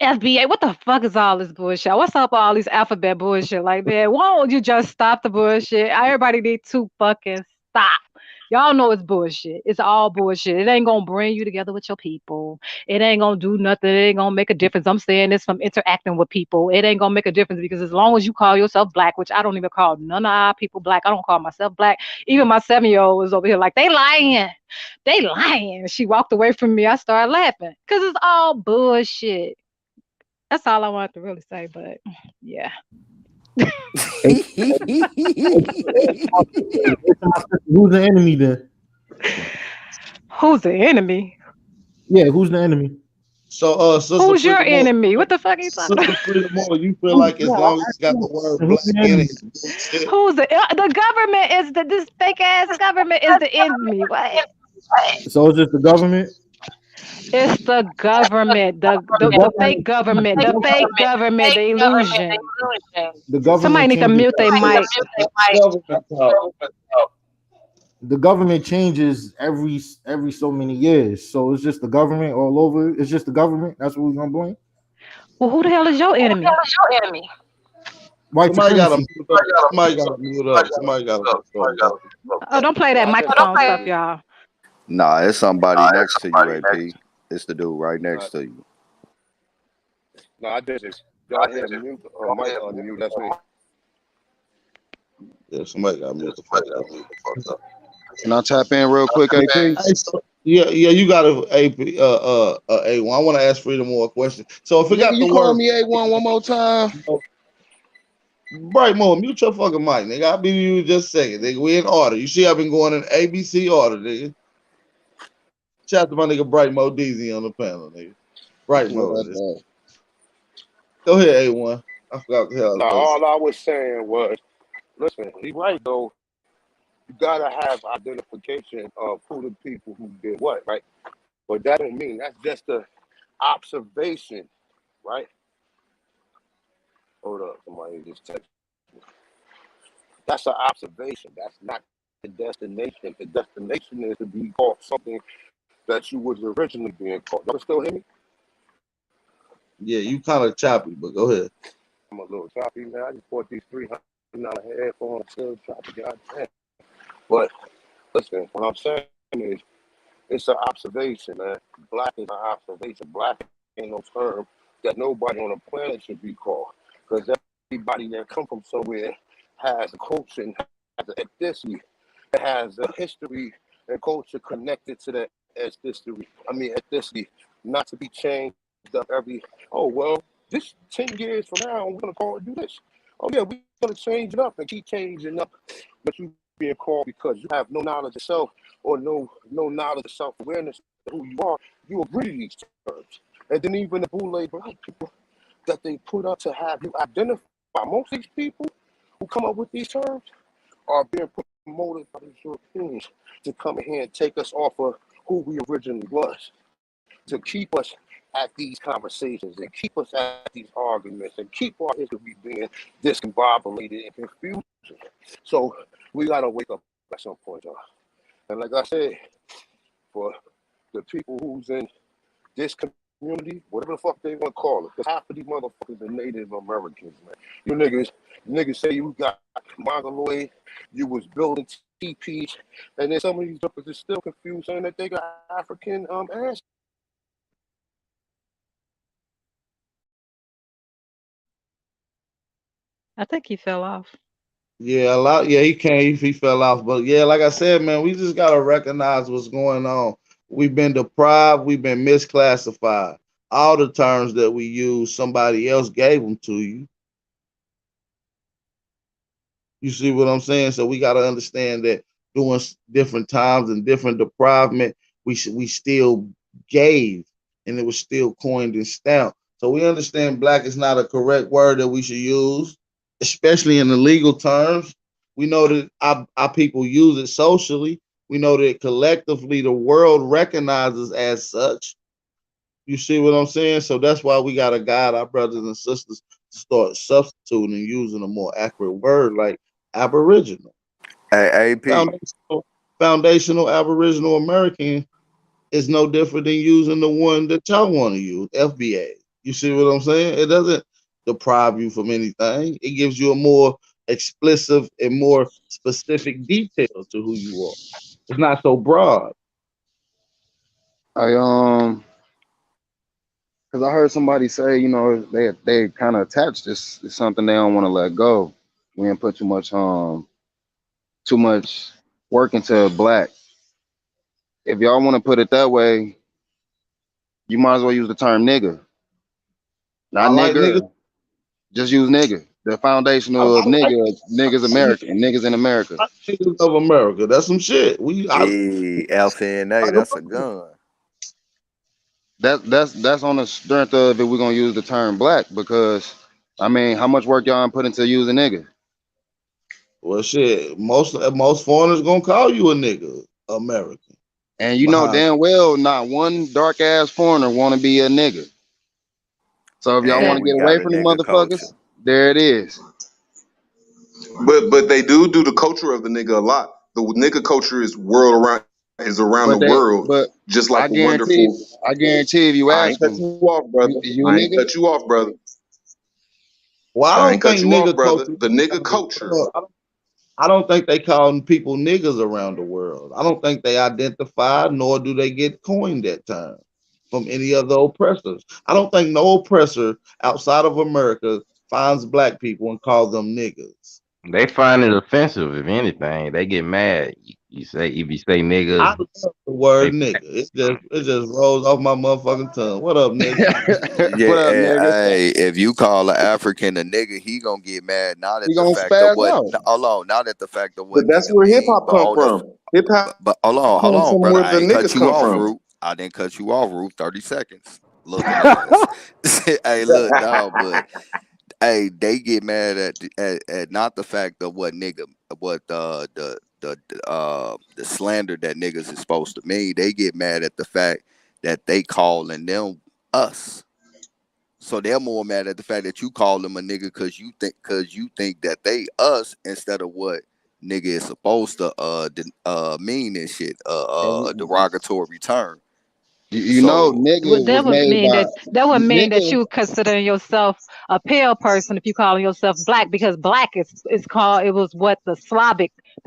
FBA. What the fuck is all this bullshit? What's up with all these alphabet bullshit? Like, man, why don't you just stop the bullshit? Everybody need to fucking stop. Y'all know it's bullshit. It's all bullshit. It ain't gonna bring you together with your people. It ain't gonna do nothing. It ain't gonna make a difference. I'm saying this from interacting with people. It ain't gonna make a difference because as long as you call yourself black, which I don't even call none of our people black. I don't call myself black. Even my 7-year-old was over here like, they lying. They lying. She walked away from me. I started laughing because it's all bullshit. That's all I wanted to really say, but yeah. Who's the enemy then? Who's the enemy? Yeah, who's the enemy? So, Sister Who's your Freedom Moore, enemy? What the fuck are you talking Sister about? Freedom Moore, you feel like as long as it's got the word Who's black the in enemy? it, it's bullshit? Who's the government is this fake ass government is the enemy. What? So it's just the government? It's the government, the fake government, the fake government, the illusion. The government Somebody need to changes mute their mic. the government changes every so many years. So it's just the government all over. It's just the government. That's what we're gonna blame. Well, who the hell is your enemy? White Somebody got to supremacy. mute up. Somebody got to mute up. Somebody got to mute up. Oh, don't play that microphone stuff, y'all. Nah, it's somebody next to you, AP. It's the dude right next to you. No, I just go ahead and mute mic on mute. That's me. Yeah, somebody got to mute the fuck up. Can I tap in real quick, AP? Yeah, you got to AP A1. I want to ask Freedom more question. So if it got Nigga, you the call word me A1 one more time. Bright Moore, mute your fucking mic, nigga. I'll be you in just a second, nigga. We in order. You see, I've been going in ABC order, nigga. Shout out to my nigga Bright Mo Deezy on the panel, nigga. Bright Moses. Go ahead, A1. I forgot what the hell I was Now, supposed to say. all I was saying was, listen, he's right though. You gotta have identification of who the people who did what, right? But that don't mean that's just a observation, right? Hold up, somebody just text me. That's an observation. That's not the destination. The destination is to be called something that you was originally being called. Y'all still hear me? Yeah, you kind of choppy, but go ahead. I'm a little choppy, man. I just bought these $300 headphones, still choppy, goddamn. But listen, what I'm saying is, it's an observation, man. Black is an observation. Black ain't no term that nobody on the planet should be called. Because everybody that come from somewhere has a culture and has an ethnicity. that has a history and culture connected to that ethnicity, not to be changed up every, oh, well, this 10 years from now, we're going to call it do this. Oh, yeah, we're going to change it up and keep changing up. But you being called because you have no knowledge of self or no knowledge of self-awareness of who you are, you agree to these terms. And then even the Boule black people that they put up to have you identify, most of these people who come up with these terms are being promoted by these Europeans to come in here and take us off of who we originally was, to keep us at these conversations and keep us at these arguments and keep our history being discombobulated and confusing. So we gotta wake up at some point, y'all. And like I said, for the people who's in this community, whatever the fuck they want to call it, because half of these motherfuckers are Native Americans, man. You niggas say you got Mongoloid, you was building teepees, and then some of these jokers are still confused saying that they got African ass. I think he fell off. Yeah, a lot. Yeah, he can't. He fell off. But yeah, like I said, man, we just gotta recognize what's going on. We've been deprived. We've been misclassified. All the terms that we use, somebody else gave them to you. You see what I'm saying? So we gotta understand that during different times and different deprivement, we still gave, and it was still coined and stamped. So we understand black is not a correct word that we should use, especially in the legal terms. We know that our people use it socially. We know that collectively the world recognizes as such. You see what I'm saying? So that's why we got to guide our brothers and sisters to start substituting and using a more accurate word like Aboriginal. Hey, AP. Foundational Aboriginal American is no different than using the one that y'all want to use, FBA. You see what I'm saying? It doesn't deprive you from anything. It gives you a more explicit and more specific details to who you are. It's not so broad. Because I heard somebody say, you know, they kind of attached this to something they don't want to let go. We didn't put too much work into black. If y'all want to put it that way, you might as well use the term nigga. Not like nigger. niggas. Just use nigga. The foundational of niggas American. Niggas in America. Niggas of America. That's some shit. LCNA, that's a gun. That's on the strength of if we're gonna use the term black, because I mean, how much work y'all put into using nigga? Well, shit, most foreigners gonna call you a nigga, American. And you know damn well not one dark ass foreigner want to be a nigga. So if y'all want to get away from the motherfuckers, there it is. But they do the culture of the nigga a lot. The nigga culture is around the world, just like the wonderful. I guarantee if you I ask ain't cut you off, brother. I ain't cut you off, brother. Well, I ain't cut you off, brother. The nigga culture. I don't think they call people niggas around the world. I don't think they identify, nor do they get coined that term from any other oppressors. I don't think no oppressor outside of America finds black people and calls them niggas. They find it offensive. If anything, they get mad. You say if you say nigga. I love the word nigga. It just rolls off my motherfucking tongue. What up, nigga? Yeah, What up, nigga? hey, if you call an African a nigga, he gonna get mad. Not at the fact of what. Hold on, not at the fact of what. But that's where hip hop come from. Hip hop. But hold on, from brother. where I the ain't cut niggas you come off, from. Root. I didn't cut you off, Root. 30 seconds. Look at us. Hey, look, no, but hey, they get mad at not the fact of what nigga, what the slander that niggas is supposed to mean. They get mad at the fact that they calling them us. So they're more mad at the fact that you call them a nigga because you think that they us instead of what nigga is supposed to mean and shit. A derogatory term. You know, nigga That was would made mean by that would mean that nigga. you considering yourself a pale person if you calling yourself black, because black is called, it was what the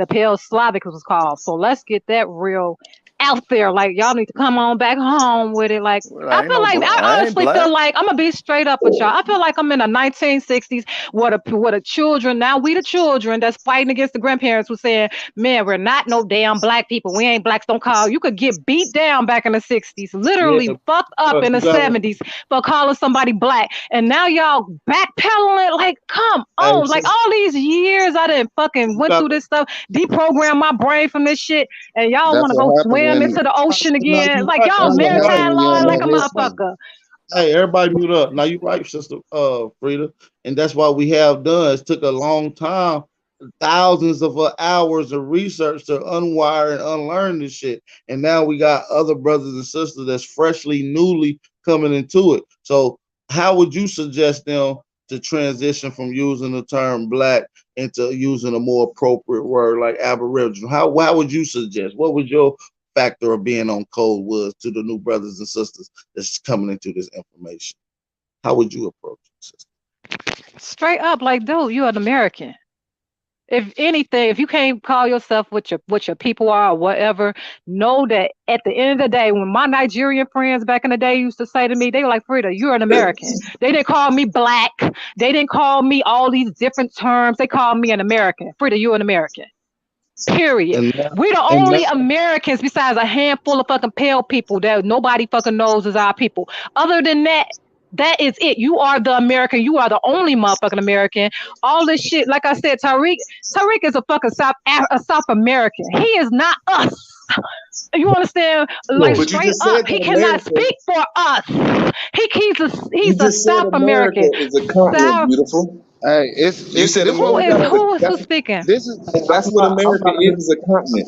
pale Slavic was called. So let's get that real out there. Like y'all need to come on back home with it. Like Well, I ain't feel no like bl- I I ain't honestly black. feel like I'm gonna be straight up with y'all. I feel like I'm in the 1960s where the children, now we the children that's fighting against the grandparents who saying, man, we're not no damn black people. We ain't blacks, don't call. You could get beat down back in the 60s, literally Yeah, fucked up but in the you gotta 70s for calling somebody black. And now y'all backpedaling, like, come hey, on. Like all these years I done fucking you went through gotta this stuff, deprogram my brain from this shit, and y'all That's want to go what happens swim when. into the ocean no, again. you Like right. y'all That's No, what you right. happens maritime when you law don't like know a history. motherfucker. Hey, everybody mute up. Now you right, sister Frida. And that's what we have done. It took a long time, thousands of hours of research to unwire and unlearn this shit. And now we got other brothers and sisters that's freshly, newly coming into it. So how would you suggest them to transition from using the term black into using a more appropriate word like aboriginal? How would you suggest? What would your factor of being on code was to the new brothers and sisters that's coming into this information? How would you approach it, sister? Straight up, like, dude, you're an American. If anything, if you can't call yourself what your people are or whatever, know that at the end of the day, when my Nigerian friends back in the day used to say to me, they were like, Frida, you're an American. They didn't call me black. They didn't call me all these different terms. They called me an American. Frida, you're an American. Period. We're the only Americans besides a handful of fucking pale people that nobody fucking knows is our people. Other than that, that is it. You are the American. You are the only motherfucking American. All this shit, like I said, Tariq is a fucking South American. He is not us. You understand? Like But you straight just up, said he that cannot America. speak for us. He's You a just said South America American. is a continent, South. beautiful. Hey, You said this what we America gotta. Who's speaking? This is that's what America is a continent.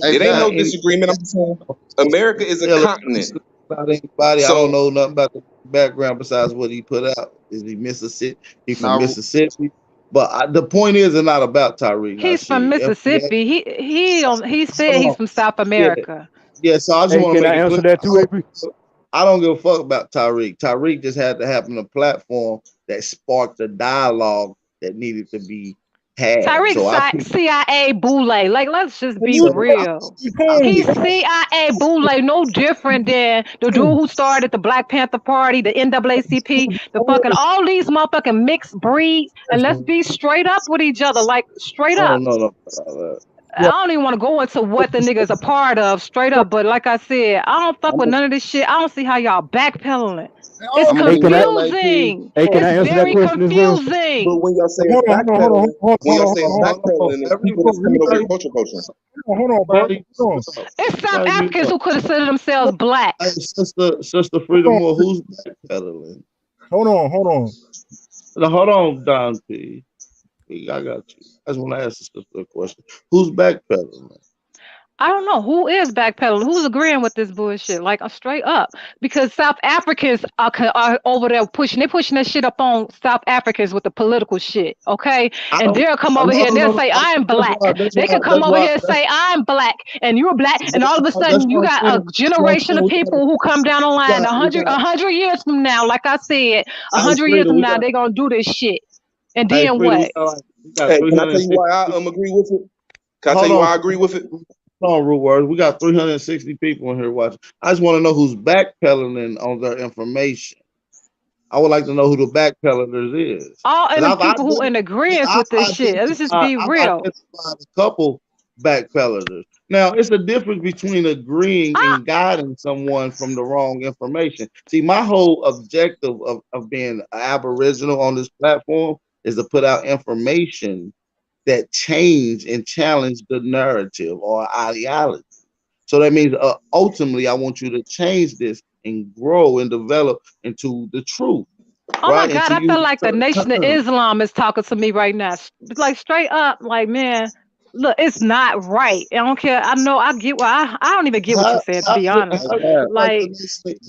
hey, It ain't no Pat. disagreement. I'm just saying America is a continent. About anybody, I don't So know nothing about the background besides what he put out. Is he Mississippi? He from Now, Mississippi. But the point is, it's not about Tariq He's from Nasheed. Mississippi. He said he's from South America. Yeah, so I just Hey, want to can I make it answer clear. that too, AP? I don't give a fuck about Tariq. Tariq just had to happen a platform that sparked the dialogue that needed to be had. Tariq So CIA Boule. Like, let's just be real. He's CIA Boule, no different than the dude who started the Black Panther Party, the NAACP, the fucking all these motherfucking mixed breeds. And let's be straight up with each other. Like, straight up. I don't even want to go into what the nigga's a part of, straight up. But like I said, I don't fuck with none of this shit. I don't see how y'all backpedaling. It's confusing. Hey, can I It's answer that very question as well? confusing. but when y'all say it's backpedaling, when y'all say it's backpedaling, it's people that's coming over your culture. Hold on, buddy. Hold on. It's South Africans who consider themselves black. Hey, sister Freedom War, who's backpedaling? Hold on. Hold on, Don P. I got you. I just want to ask the sister a question. Who's backpedaling? I don't know who is backpedaling, who's agreeing with this bullshit, like straight up, because South Africans are over there pushing that shit up on South Africans with the political shit, okay? And they'll come over here and they'll say, I'm black. They can come over here and say, I'm black, and you're black, and all of a sudden you got a generation of people who come down the line 100 years from now, like I said, 100 years from now, they're going to do this shit. And then what? Hey, can I tell you why I agree with it? Can I tell you why I agree with it? Hold on, Rude Words. We got 360 people in here watching. I just want to know who's backpedaling on their information. I would like to know who the backpedalers is. All and the people who in agreement with this shit. Let's just be real. I've identified a couple backpedalers. Now, it's a difference between agreeing and guiding someone from the wrong information. See, my whole objective of being Aboriginal on this platform is to put out information that change and challenge the narrative or ideology. So that means ultimately, I want you to change this and grow and develop into the truth. Oh my God, I feel like the Nation of Islam is talking to me right now. Like straight up, like, man, look, it's not right. I don't care. I know. I get what I don't even get what you're saying, to be honest. Like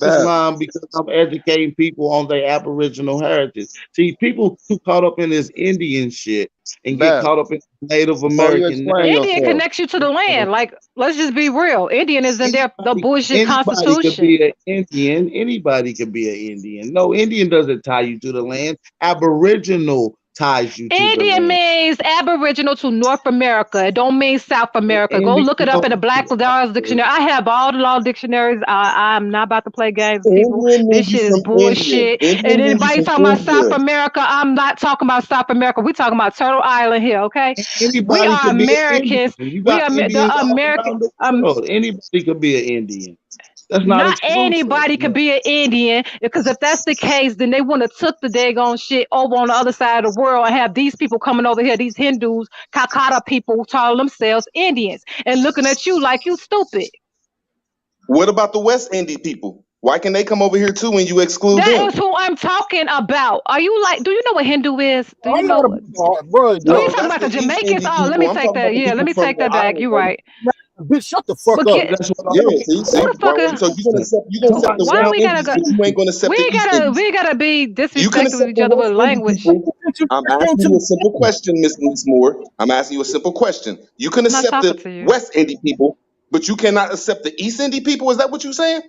Islam, because I'm educating people on their Aboriginal heritage. See, people too caught up in this Indian shit and get caught up in Native American. Indian connects you to the land. Like, let's just be real. Indian is in there, the bullshit constitution. Could be an Indian. Anybody could be an Indian. No, Indian doesn't tie you to the land. Aboriginal ties you to Indian the land. means Aboriginal to North America. It don't mean South America. Go look it up in the Black Laws Dictionary. I have all the law dictionaries. I'm not about to play games with people. Indian This means you shit is from bullshit. India. And Indian means you anybody from talking about South India. America, I'm not talking about South America. We're talking about Turtle Island here, okay? We Anybody are could be an Indian. Americans. You We got are the Indians all American. around the world. Anybody could be an Indian. That's not Not exclusive. anybody could be an Indian, because if that's the case, then they wouldn't have took the daggone shit over on the other side of the world and have these people coming over here, these Hindus, Calcutta people, calling themselves Indians and looking at you like you stupid. What about the West Indian people? Why can they come over here too when you exclude That them? is who I'm talking about. Are you like? Do you know what Hindu is? Do you know? Bro, Are you talking about the Jamaicans? Oh, let me take that. Yeah, let me take that back. You're right. Bitch, shut the fuck But up. That's what Yeah, I'm see. who the fuck is? So you gonna accept the Why West we gotta Indies, go? but you ain't gonna accept the East Indies. We gotta be You can disrespectful accept each the other West with Indian language. people. I'm asking you a simple question, Miss Moore. I'm asking you a simple question. You can I'm not accept talking the to you. West Indian people, but you cannot accept the East Indian people. Is that what you're saying?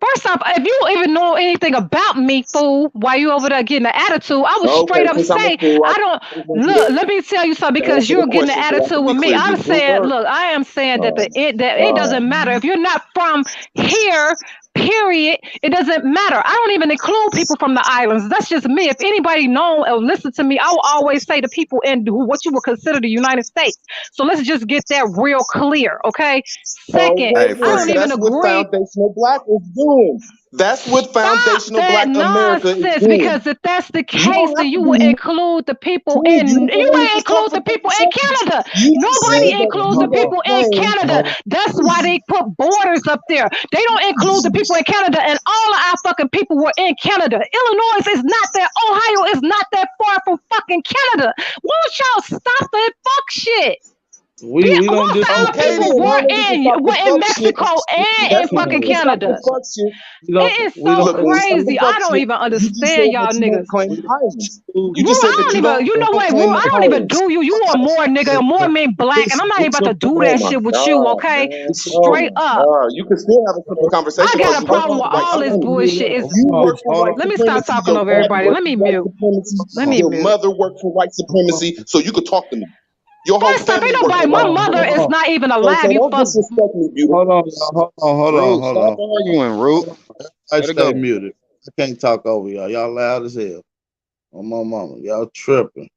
First off, if you even know anything about me, fool, why you over there getting an attitude, I would Okay, straight up since I'm a say, fool, I don't look. Let me tell you something, because answer the you're getting an question so I attitude can be with me. clear. I'm saying, look, I am saying that that it doesn't matter if you're not from here. Period. It doesn't matter. I don't even include people from the islands. That's just me. If anybody know or listen to me, I will always say the people in what you would consider the United States. So let's just get that real clear, okay? Second, Hey, I don't Freedom. even That's what agree. foundational black is doing. That's what Stop foundational that black America is nonsense, doing. because if that's the You case, don't then have to you would be include the people fool. in, You you didn't would even talk include for the 30 people in seconds. Canada. You just Nobody said that includes the you people in explained. Canada. That's why they put borders up there. They don't include the people in Canada, and all of our fucking people were in Canada. Illinois is not that. Ohio is not that far from fucking Canada. Won't y'all stop that fuck shit? We don't Most of our Okay, people then, were long as we can stop the in fuck shit. Mexico and in That's long fucking as we can stop the Canada. fuck shit. It is we so don't Look, when we stop the crazy. fuck I don't shit, even you just understand said that y'all you niggas. won't claim the islands. You Rule, just said I that don't you even, you know don't what, claim Rule, the I don't even islands. do you. You are more nigga, more mean black, and I'm not even about to do Oh that my shit with you, God, okay? man. Straight up. You can still have a simple I conversation, but got a you work problem for with white all this supremacy. bullshit. You work for white Let me stop supremacy. talking Your over daddy everybody. worked Let me for white mute. supremacy. Let me Your mute. mother worked for white supremacy, so you could talk to me. Your whole First off, ain't family worked nobody, for my white mother supremacy. is not even So alive. You don't fuck. disrespect me, beautiful. Hold on. Root, stop arguing, Root. I Let it stay go. muted. I can't talk over y'all. Y'all loud as hell. On my mama. Y'all tripping.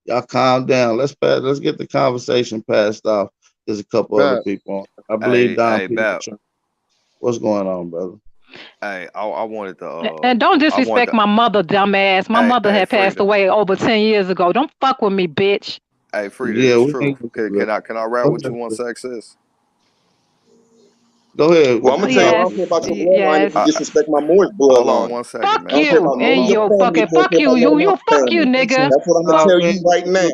Y'all calm down. Let's get the conversation passed off. There's a couple other Bet. people on. I believe Don Hey, Peter. Bap. What's going on, brother? Hey, I wanted to. And don't I wanted disrespect to. my mother, dumbass. My mother had passed Freedom. away over 10 years ago. Don't fuck with me, bitch. Hey, Freedom. Yeah, It's we true. ain't gonna do that. Can I rap with you on sexist? Go ahead. Well, I'm gonna tell you, I don't care about your bloodline if you disrespect my Moore's Hold on bloodline. one second, Fuck man. I don't care you about none and of your your family. fucking, I don't fuck care about you. none of You my fuck you, family. nigga. That's what I'm gonna tell you right now.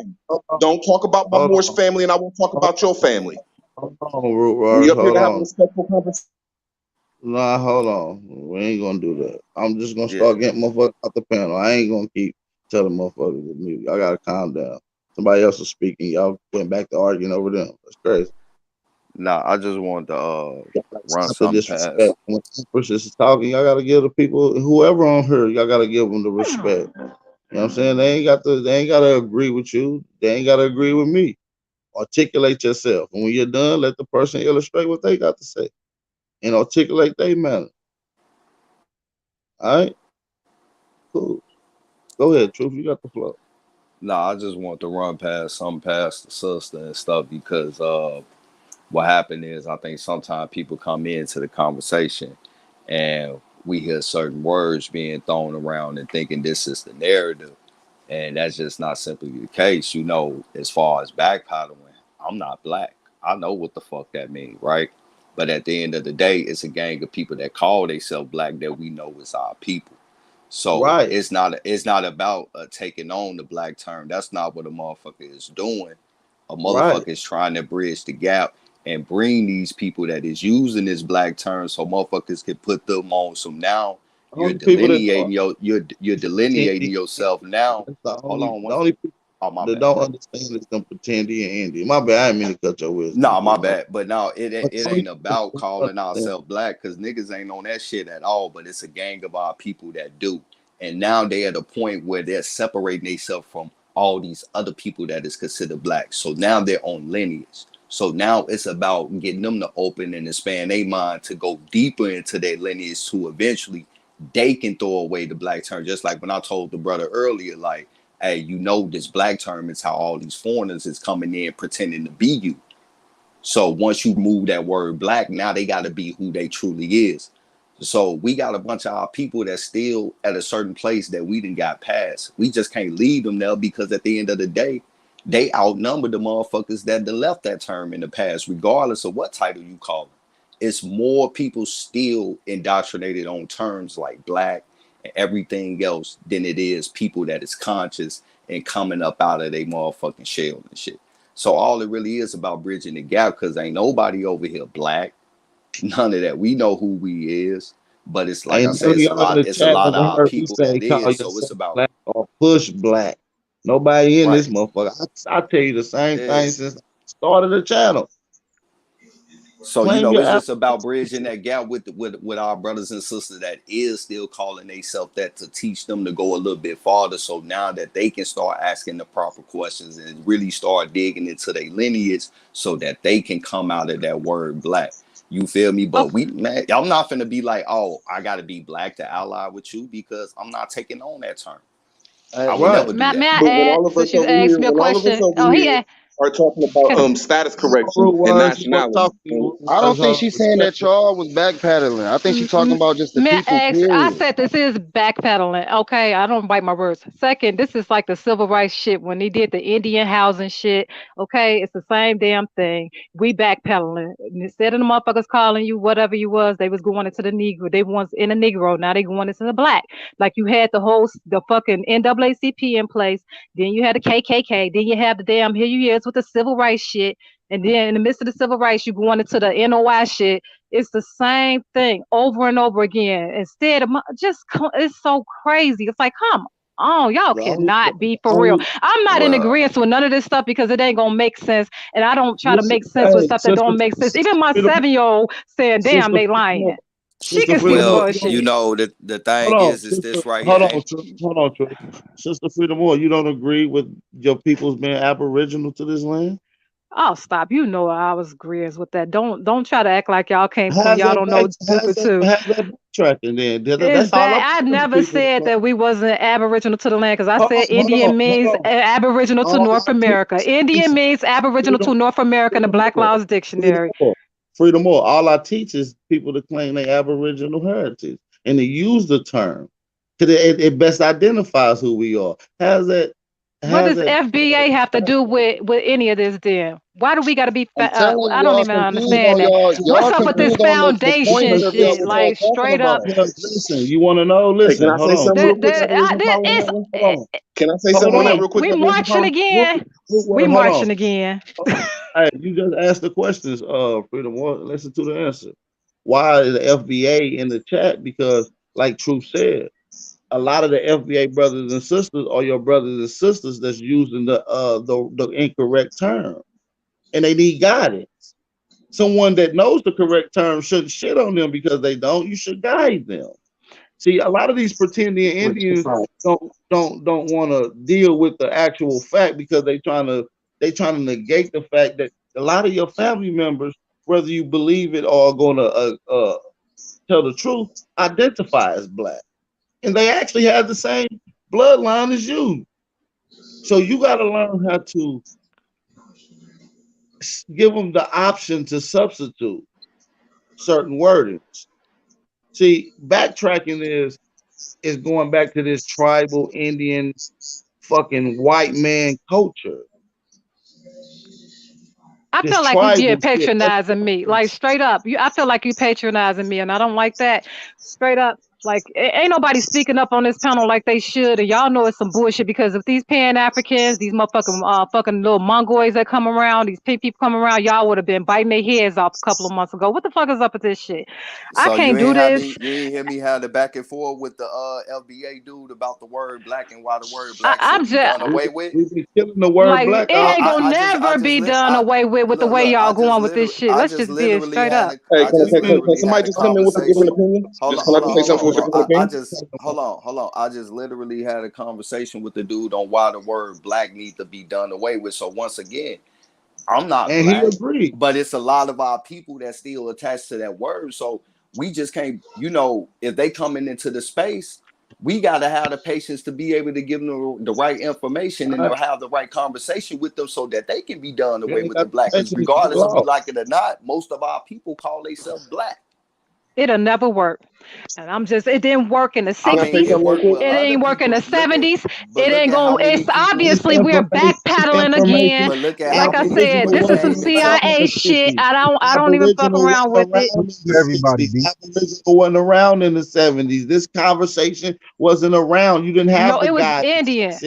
Don't talk about my Hold Moore's on. family, and I won't talk about your family. Hold on, Root We Riders. up here Hold to have a on. respectful conversation. Nah, hold on. We ain't gonna do that. I'm just gonna Yeah. start getting motherfuckers out the panel. I ain't gonna keep telling motherfuckers to mute. Y'all gotta calm down. Somebody else is speaking. Y'all went back to arguing over them. That's crazy. Nah, I just wanted to run Stop the something past. disrespect. When Empress is talking, y'all gotta give the people, whoever on her, y'all gotta give them the respect. You know what I'm saying? They ain't gotta agree with you. They ain't gotta agree with me. Articulate yourself. And when you're done, let the person illustrate what they got to say and articulate their manner. All right? Cool. Go ahead, Truth. You got the floor. Nah, I just want to run past the sister and stuff because what happened is I think sometimes people come into the conversation and we hear certain words being thrown around and thinking this is the narrative. And that's just not simply the case. You know, as far as backpedaling, I'm not black. I know what the fuck that means, right? But at the end of the day, it's a gang of people that call themselves black that we know is our people. So Right. it's not about taking on the black term. That's not what a motherfucker is doing. A Right. motherfucker is trying to bridge the gap and bring these people that is using this black term so motherfuckers can put them on. So now you're Only people that delineating you're delineating yourself now. That's the Hold on the only people Oh, my that bad, don't bro. understand is them pretendy and Andy. My bad. I didn't mean to cut your wisdom. Nah, my Bro. bad. But now it But the it only ain't people about that calling don't understand- ourselves black because niggas ain't on that shit at all. But it's a gang of our people that do. And now they at a point where they're separating themselves from all these other people that is considered black. So now they're on lineage. So now it's about getting them to open and expand their mind to go deeper into their lineage to eventually they can throw away the black term. Just like when I told the brother earlier, like, hey, you know, this black term is how all these foreigners is coming in pretending to be you. So once you move that word black, now they got to be who they truly is. So we got a bunch of our people that's still at a certain place that we done got past. We just can't leave them there because at the end of the day, they outnumber the motherfuckers that left that term in the past, regardless of what title you call them. It's more people still indoctrinated on terms like black and everything else than it is people that is conscious and coming up out of their motherfucking shell and shit. So all it really is about bridging the gap, because ain't nobody over here black. None of that. We know who we is, but it's like I said, it's a lot of our people that is. So it's about black or push black. Nobody in this motherfucker. I tell you the same thing since I started the channel. So you know, it's just about bridging that gap with our brothers and sisters that is still calling themselves that, to teach them to go a little bit farther. So now that they can start asking the proper questions and really start digging into their lineage, so that they can come out of that word black. You feel me? But man, I'm not finna be like, oh, I gotta be black to ally with you, because I'm not taking on that term. I would never do that. May I add, since you asked me a question? Oh, he asked. Are talking about status correction and nationality. I don't think she's saying that y'all was backpedaling. I think she's talking about just the people. I said this is backpedaling. Okay, I don't bite my words. Second, this is like the civil rights shit when they did the Indian housing shit. Okay, it's the same damn thing. We backpedaling. Instead of the motherfuckers calling you whatever you was, they was going into the Negro. They once in a Negro. Now they going into the black. Like you had the fucking NAACP in place. Then you had the KKK. Then you have the damn here you is with the civil rights shit, and then in the midst of the civil rights you going into the NOI shit. It's the same thing over and over again. Instead of it's so crazy. It's like, come on, y'all cannot be for real. I'm not in agreement with none of this stuff because it ain't gonna make sense, and I don't try to make sense with stuff that don't make sense. Even my 7-year-old saying, damn, they lying. She can speak bullshit. You know, the thing is this right here. Hold on, Sister Freedom Moore, you don't agree with your people's being aboriginal to this land? Oh, stop. You know I was agreeing with that. Don't try to act like y'all came from y'all don't know stupid too. I never said that we wasn't aboriginal to the land, because I said Indian means aboriginal to North America. Indian means aboriginal to North America in the Black Laws Dictionary. Freedom Moore, all I teach is people to claim their aboriginal heritage and to use the term because it best identifies who we are. What does FBA have to do with any of this then? Why do we got to be I don't even understand that. What's up with this foundation shit? Like straight up. Listen, you want to know? Listen, can I say something real quick? Can I say something real quick? We marching again. We marching again. Hey, you just asked the questions, Freedom. Listen to the answer. Why is the FBA in the chat? Because, like Truth said, a lot of the FBA brothers and sisters are your brothers and sisters that's using the incorrect term, and they need guidance. Someone that knows the correct term shouldn't shit on them because they don't. You should guide them. See, a lot of these pretending Indians don't want to deal with the actual fact because they trying to negate the fact that a lot of your family members, whether you believe it or are going to tell the truth, identify as black. And they actually have the same bloodline as you. So you got to learn how to give them the option to substitute certain wordings. See, backtracking is going back to this tribal Indian fucking white man culture. I feel like you're patronizing me, like straight up. I feel like you patronizing me, and I don't like that. Straight up, like ain't nobody speaking up on this panel like they should, and y'all know it's some bullshit. Because if these Pan-Africans, these motherfucking fucking little Mongoloids that come around, these people come around, y'all would have been biting their heads off a couple of months ago. What the fuck is up with this shit? So I can't do this. You ain't hear me have the back and forth with the FBA dude about the word black and why the word black should be done away with. We be killing the word like, black. It ain't gonna never be done away with the way y'all going with this shit. Let's just be straight up. Hey, can somebody just come in with a different opinion? Can I say something I just hold on. I just literally had a conversation with the dude on why the word black needs to be done away with. So once again, I'm not and black, he agreed. but it's a lot of our people that still attached to that word. So we just can't, if they coming into the space, we got to have the patience to be able to give them the right information and to have the right conversation with them so that they can be done away with the black. Because regardless if we like it or not, most of our people call themselves black. It'll never work. And it didn't work in the 60s. It ain't work in the 70s. It ain't going, it's obviously we're backpedaling again. Like I said, this is some CIA shit. I don't even fuck around with it. Everybody, Aboriginal wasn't around in the 70s. This conversation wasn't around. You didn't have it was Indian.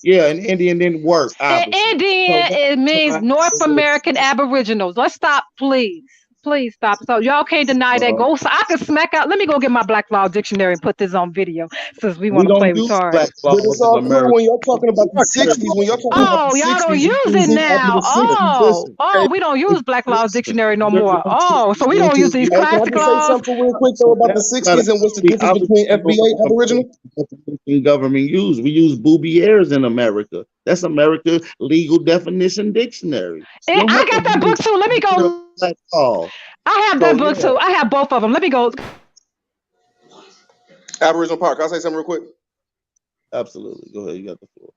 Yeah, and Indian didn't work. Indian, it means North American Aboriginals. Let's stop, please. Please stop. So y'all can't deny that. Go. So I can smack out. Let me go get my Black Law Dictionary and put this on video since we want to play with Tori. But it's all cool when y'all talking about the 60s. When y'all talking about the 60s, y'all don't use it now. We don't use Black Law Dictionary no more. So we don't use these classic laws. Can I say something real quick though about the 60s and what's the difference between FBA Aboriginal? Government use. We use Boubier's in America. That's America Legal Definition Dictionary. I got that book too. Let me go. I have that book too. I have both of them. Let me go. Aboriginal Park. Can I say something real quick? Absolutely. Go ahead. You got the floor.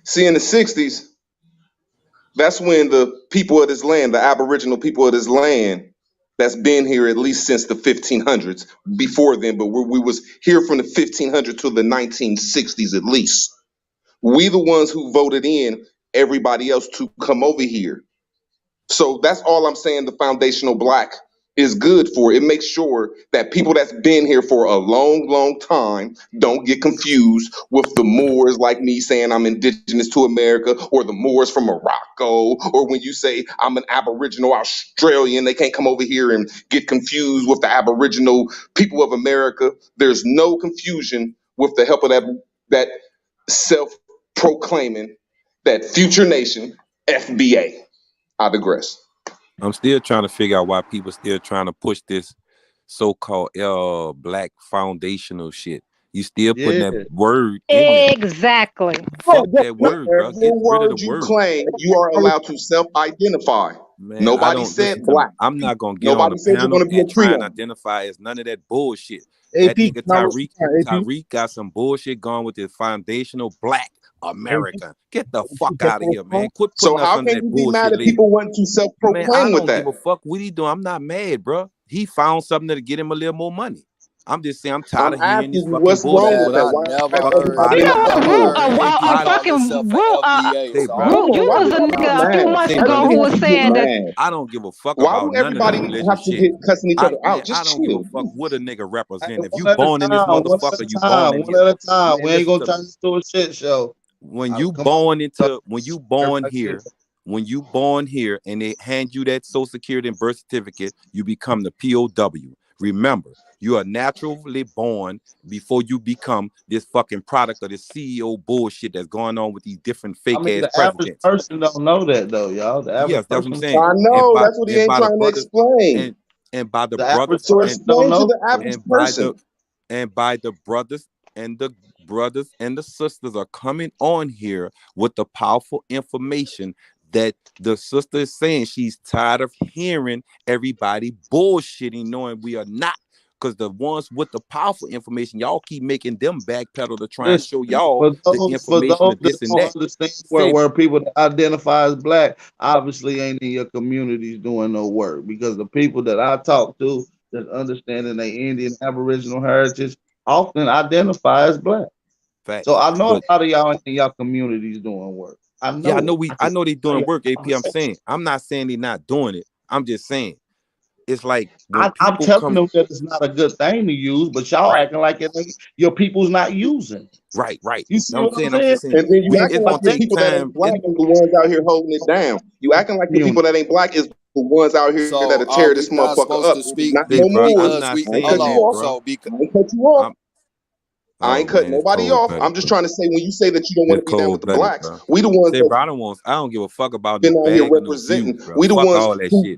See, in the 60s, that's when the people of this land, the Aboriginal people of this land, that's been here at least since the 1500s. Before then, but we was here from the 1500s to the 1960s at least. We the ones who voted in everybody else to come over here. So that's all I'm saying the foundational black is good for. It makes sure that people that's been here for a long, long time don't get confused with the Moors like me saying I'm indigenous to America, or the Moors from Morocco, or when you say I'm an Aboriginal Australian, they can't come over here and get confused with the Aboriginal people of America. There's no confusion with the help of that self-proclaiming, that future nation, FBA. I digress. I'm still trying to figure out why people still trying to push this so-called black foundational shit. You still putting that word in there. Exactly. Fuck that word, bro. Get rid of the word. Claim you are allowed to self-identify. Man, nobody said black. I'm not gonna get on the panel and try and identify as none of that bullshit. That nigga Tariq got some bullshit going with his foundational black America. Get the fuck out of here, man. Quit putting us under that bullshit. So how can you be mad if people want to self-proclaim with that? I don't give a fuck what he doing. I'm not mad, bro. He found something to get him a little more money. I'm just saying I'm tired of hearing these fucking bullshit. You was a nigga a few months ago who was saying that. I don't give a fuck about none of that religious shit. Cussing each other out? I don't give a fuck what a nigga represent. If you born in this motherfucker, you born in one at a time. We ain't gonna turn this to a shit show. When you born here and they hand you that social security and birth certificate, you become the POW. Remember, you are naturally born before you become this fucking product of this CEO bullshit that's going on with these different fake ass presidents. Average person don't know that though, y'all. Yes, that's what I'm saying. I know that's what he ain't trying to explain. And by the brothers, and by the brothers and the brothers and the sisters are coming on here with the powerful information that the sister is saying she's tired of hearing everybody bullshitting, knowing we are not. Because the ones with the powerful information, y'all keep making them backpedal to try and show y'all the information of this and that. Where people that identify as black obviously ain't in your communities doing no work, because the people that I talk to that understanding their Indian Aboriginal heritage often identify as black. Fact. So I know a lot of y'all in y'all communities doing work. I know they doing work, AP. I'm not saying they're not doing it. I'm just saying it's like I'm telling them that it's not a good thing to use, but y'all acting like your people's not using. Right. You see what I'm saying? And then you acting like the people that ain't black are the ones out here holding it down. You acting like the people that ain't black is the ones out here that are tear this motherfucker up. Not no more. I ain't cutting nobody off. I'm just trying to say, when you say that you don't want to be down with the blacks, we the ones I don't give a fuck about been out here representing. We the ones all that shit.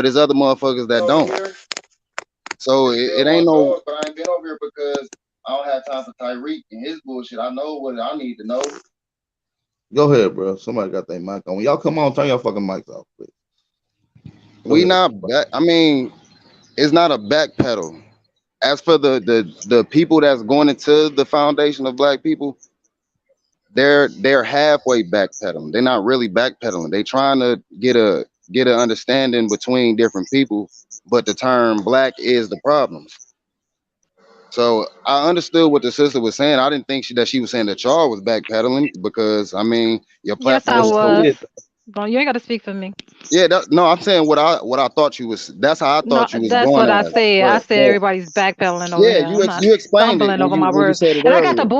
but there's other motherfuckers that don't. So it ain't no. But I ain't been over here because I don't have time for Tyreek and his bullshit. I know what I need to know. Go ahead, bro. Somebody got their mic on. When y'all come on, turn your fucking mics off, please. Go We ahead. not back. I mean, it's not a backpedal. As for the people that's going into the foundation of black people, they're halfway backpedaling. They're not really backpedaling. They trying to get an understanding between different people, but the term black is the problem. So I understood what the sister was saying. I didn't think that she was saying that y'all was backpedaling because I mean your Yes, I platform. was. Don't, you ain't got to speak for me. Yeah, no, I'm saying what I thought you was. That's how I No, thought you was that's going what I at it. said. I But said everybody's backpedaling over yeah, here. I'm not you explained it stumbling over when my you words. said it And I got the earlier.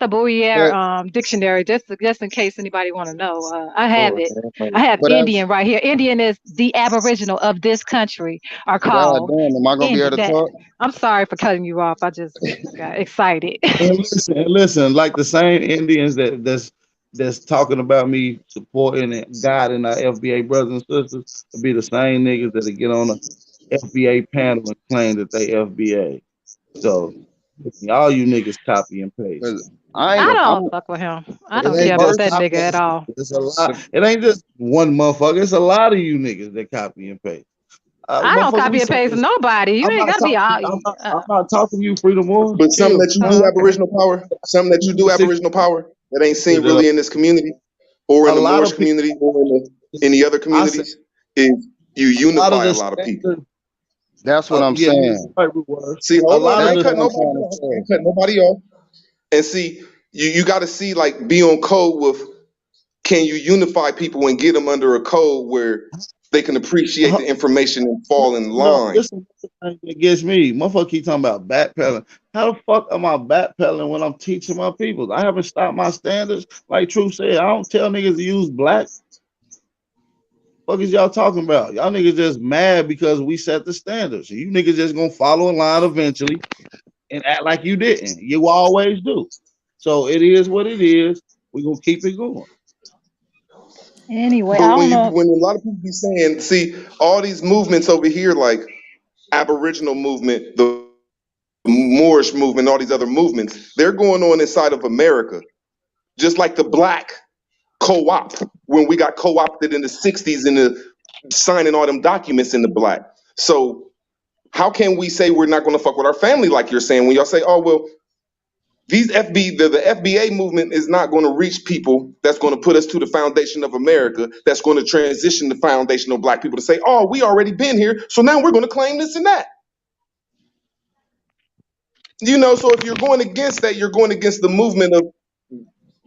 Bouillere dictionary just in case anybody want to know. I have it. I have But as Indian right here. Indian is the Aboriginal of this country are God called damn, am I gonna be able to Indian. talk? I'm sorry for cutting you off. I just got excited. And listen, like the same Indians that's talking about me supporting and guiding our FBA brothers and sisters to be the same niggas that get on the FBA panel and claim that they FBA. So all you niggas copy and paste. I I don't fuck with him. I don't It care ain't about just that copy nigga at and all. paste. It's a lot. It ain't just one motherfucker. It's a lot of you niggas that copy and paste. I don't Motherfucker, copy we and said paste this. nobody. You I'm ain't not gotta be talking. all. I'm not talking to you, Freedom War. But something Chill. that you do, Oh, okay. Aboriginal power, something that you do, Aboriginal power, that ain't seen really in this community or A in the lot Moorish of people. community or in any other I said communities, is you a lot of unify a the lot of people. standards. That's what I'm Yeah, you're saying. right, Ruud. See, A hold on, lot I of ain't the cutting I'm nobody trying to off. I say. ain't cutting nobody off. And see, you got to see, like, be on code with, can you unify people and get them under a code where they can appreciate the information and fall in No, line? this is the thing that gets me. Motherfucker keep talking about backpedaling. How the fuck am I backpedaling when I'm teaching my people? I haven't stopped my standards. Like Truth said, I don't tell niggas to use black. Fuck is y'all talking about? Y'all niggas just mad because we set the standards. You niggas just gonna follow in line eventually and act like you didn't. You always do. So it is what it is. We gonna keep it going. Anyway, I But don't know. when a lot of people be saying, see, all these movements over here, like Aboriginal movement, the Moorish movement, all these other movements, they're going on inside of America. Just like the black co-op, when we got co-opted in the 60s into signing all them documents in the black. So how can we say we're not going to fuck with our family like you're saying when y'all say, oh, well, these the FBA movement is not going to reach people that's going to put us to the foundation of America, that's going to transition the foundation of black people to say, oh, we already been here, so now we're going to claim this and that. You know, so if you're going against that, you're going against the movement of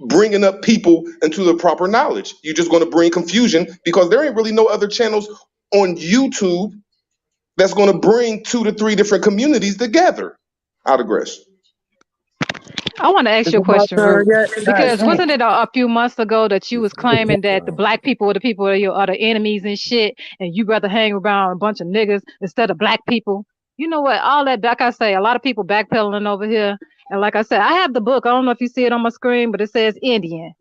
bringing up people into the proper knowledge. You're just going to bring confusion because there ain't really no other channels on YouTube that's going to bring 2 to 3 different communities together. I digress. I want to ask Is you a it my question, turn Root, yet? God because damn. wasn't it a few months ago that you was claiming that the black people are the people are the enemies and shit, and you rather hang around a bunch of niggas instead of black people? You know what? All that, like I say, a lot of people backpedaling over here, and like I said, I have the book. I don't know if you see it on my screen, but it says Indians,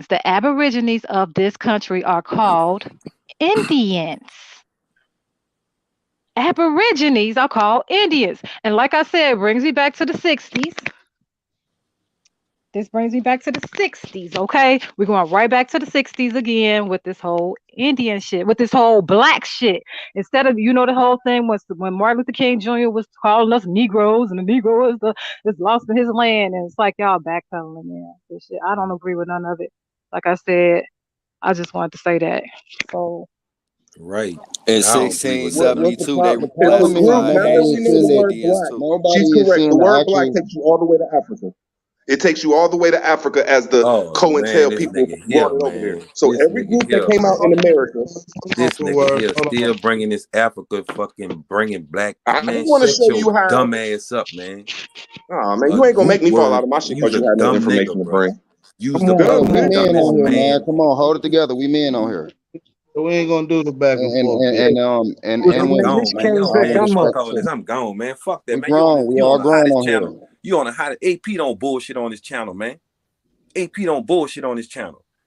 the Aborigines of this country are called Indians. Aborigines are called Indians, and like I said, it brings me back to the 60s. This brings me back to the 60s, okay? We're going right back to the 60s again with this whole Indian shit, with this whole black shit. Instead of, the whole thing was when Martin Luther King Jr. was calling us Negroes, and the Negro is lost in his land, and it's like y'all backpedaling, man. This shit, I don't agree with none of it. Like I said, I just wanted to say that. So Right. In What's the 1672, they the It's a problem is group. classified Now nobody that as we is know seeing the as the word Indians black, too. she's nobody is correct. seeing The the word black actual. takes you all the way to Africa. It takes you all the way to Africa as the Oh man, COINTEL this people nigga here, brought it over there. man. So This every nigga group that here, came out in man. America, This nigga here still bringing this Africa fucking bringing black. I Man, want to shut show your you how. dumb ass up, man. Oh man, A you ain't gonna root make me fall out word. of my shit You's because a you had no dumb information nigga, to bro. bring. You's Come the on, Bro, fucking we man. men dumbest on here, man. man. Come on, hold it together. We men on here. So we ain't gonna do the back and And forth and shit. and um and Was and I'm man, when this gone, man. Kenny Yo, said, all man, come what you up. call this? respectful. I'm gone, man. Fuck that, We man. You on this, grown. We you all on the grown hottest on channel. here. You on the hottest AP don't bullshit on this channel, man. AP don't bullshit on this channel.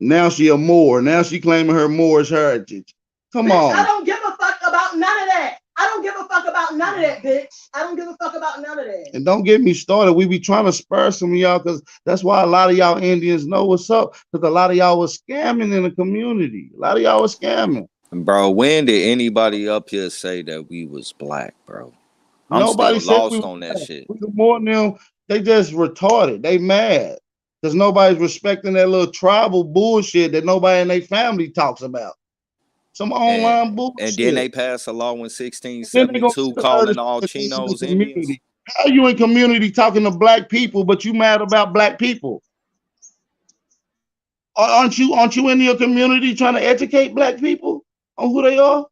Now she a Moor. Now she claiming her Moorish heritage. Come Bitch, I on. don't give a fuck about none of that. I don't give a fuck about none of that, bitch. I don't give a fuck about none of that. And don't get me started. We be trying to spur some of y'all because that's why a lot of y'all Indians know what's up. Because a lot of y'all was scamming in the community. A lot of y'all was scamming. Bro, when did anybody up here say that we was black, bro? I'm Nobody still said we lost were on that black. shit. We the more than them, they just retarded. They mad. Because nobody's respecting that little tribal bullshit that nobody in their family talks about. Some online And bullshit. then they passed a law in Then they gonna 1672 calling all the Chinos Indians. community. How are you in community talking to black people, but you mad about black people? Aren't you in your community trying to educate black people on who they are?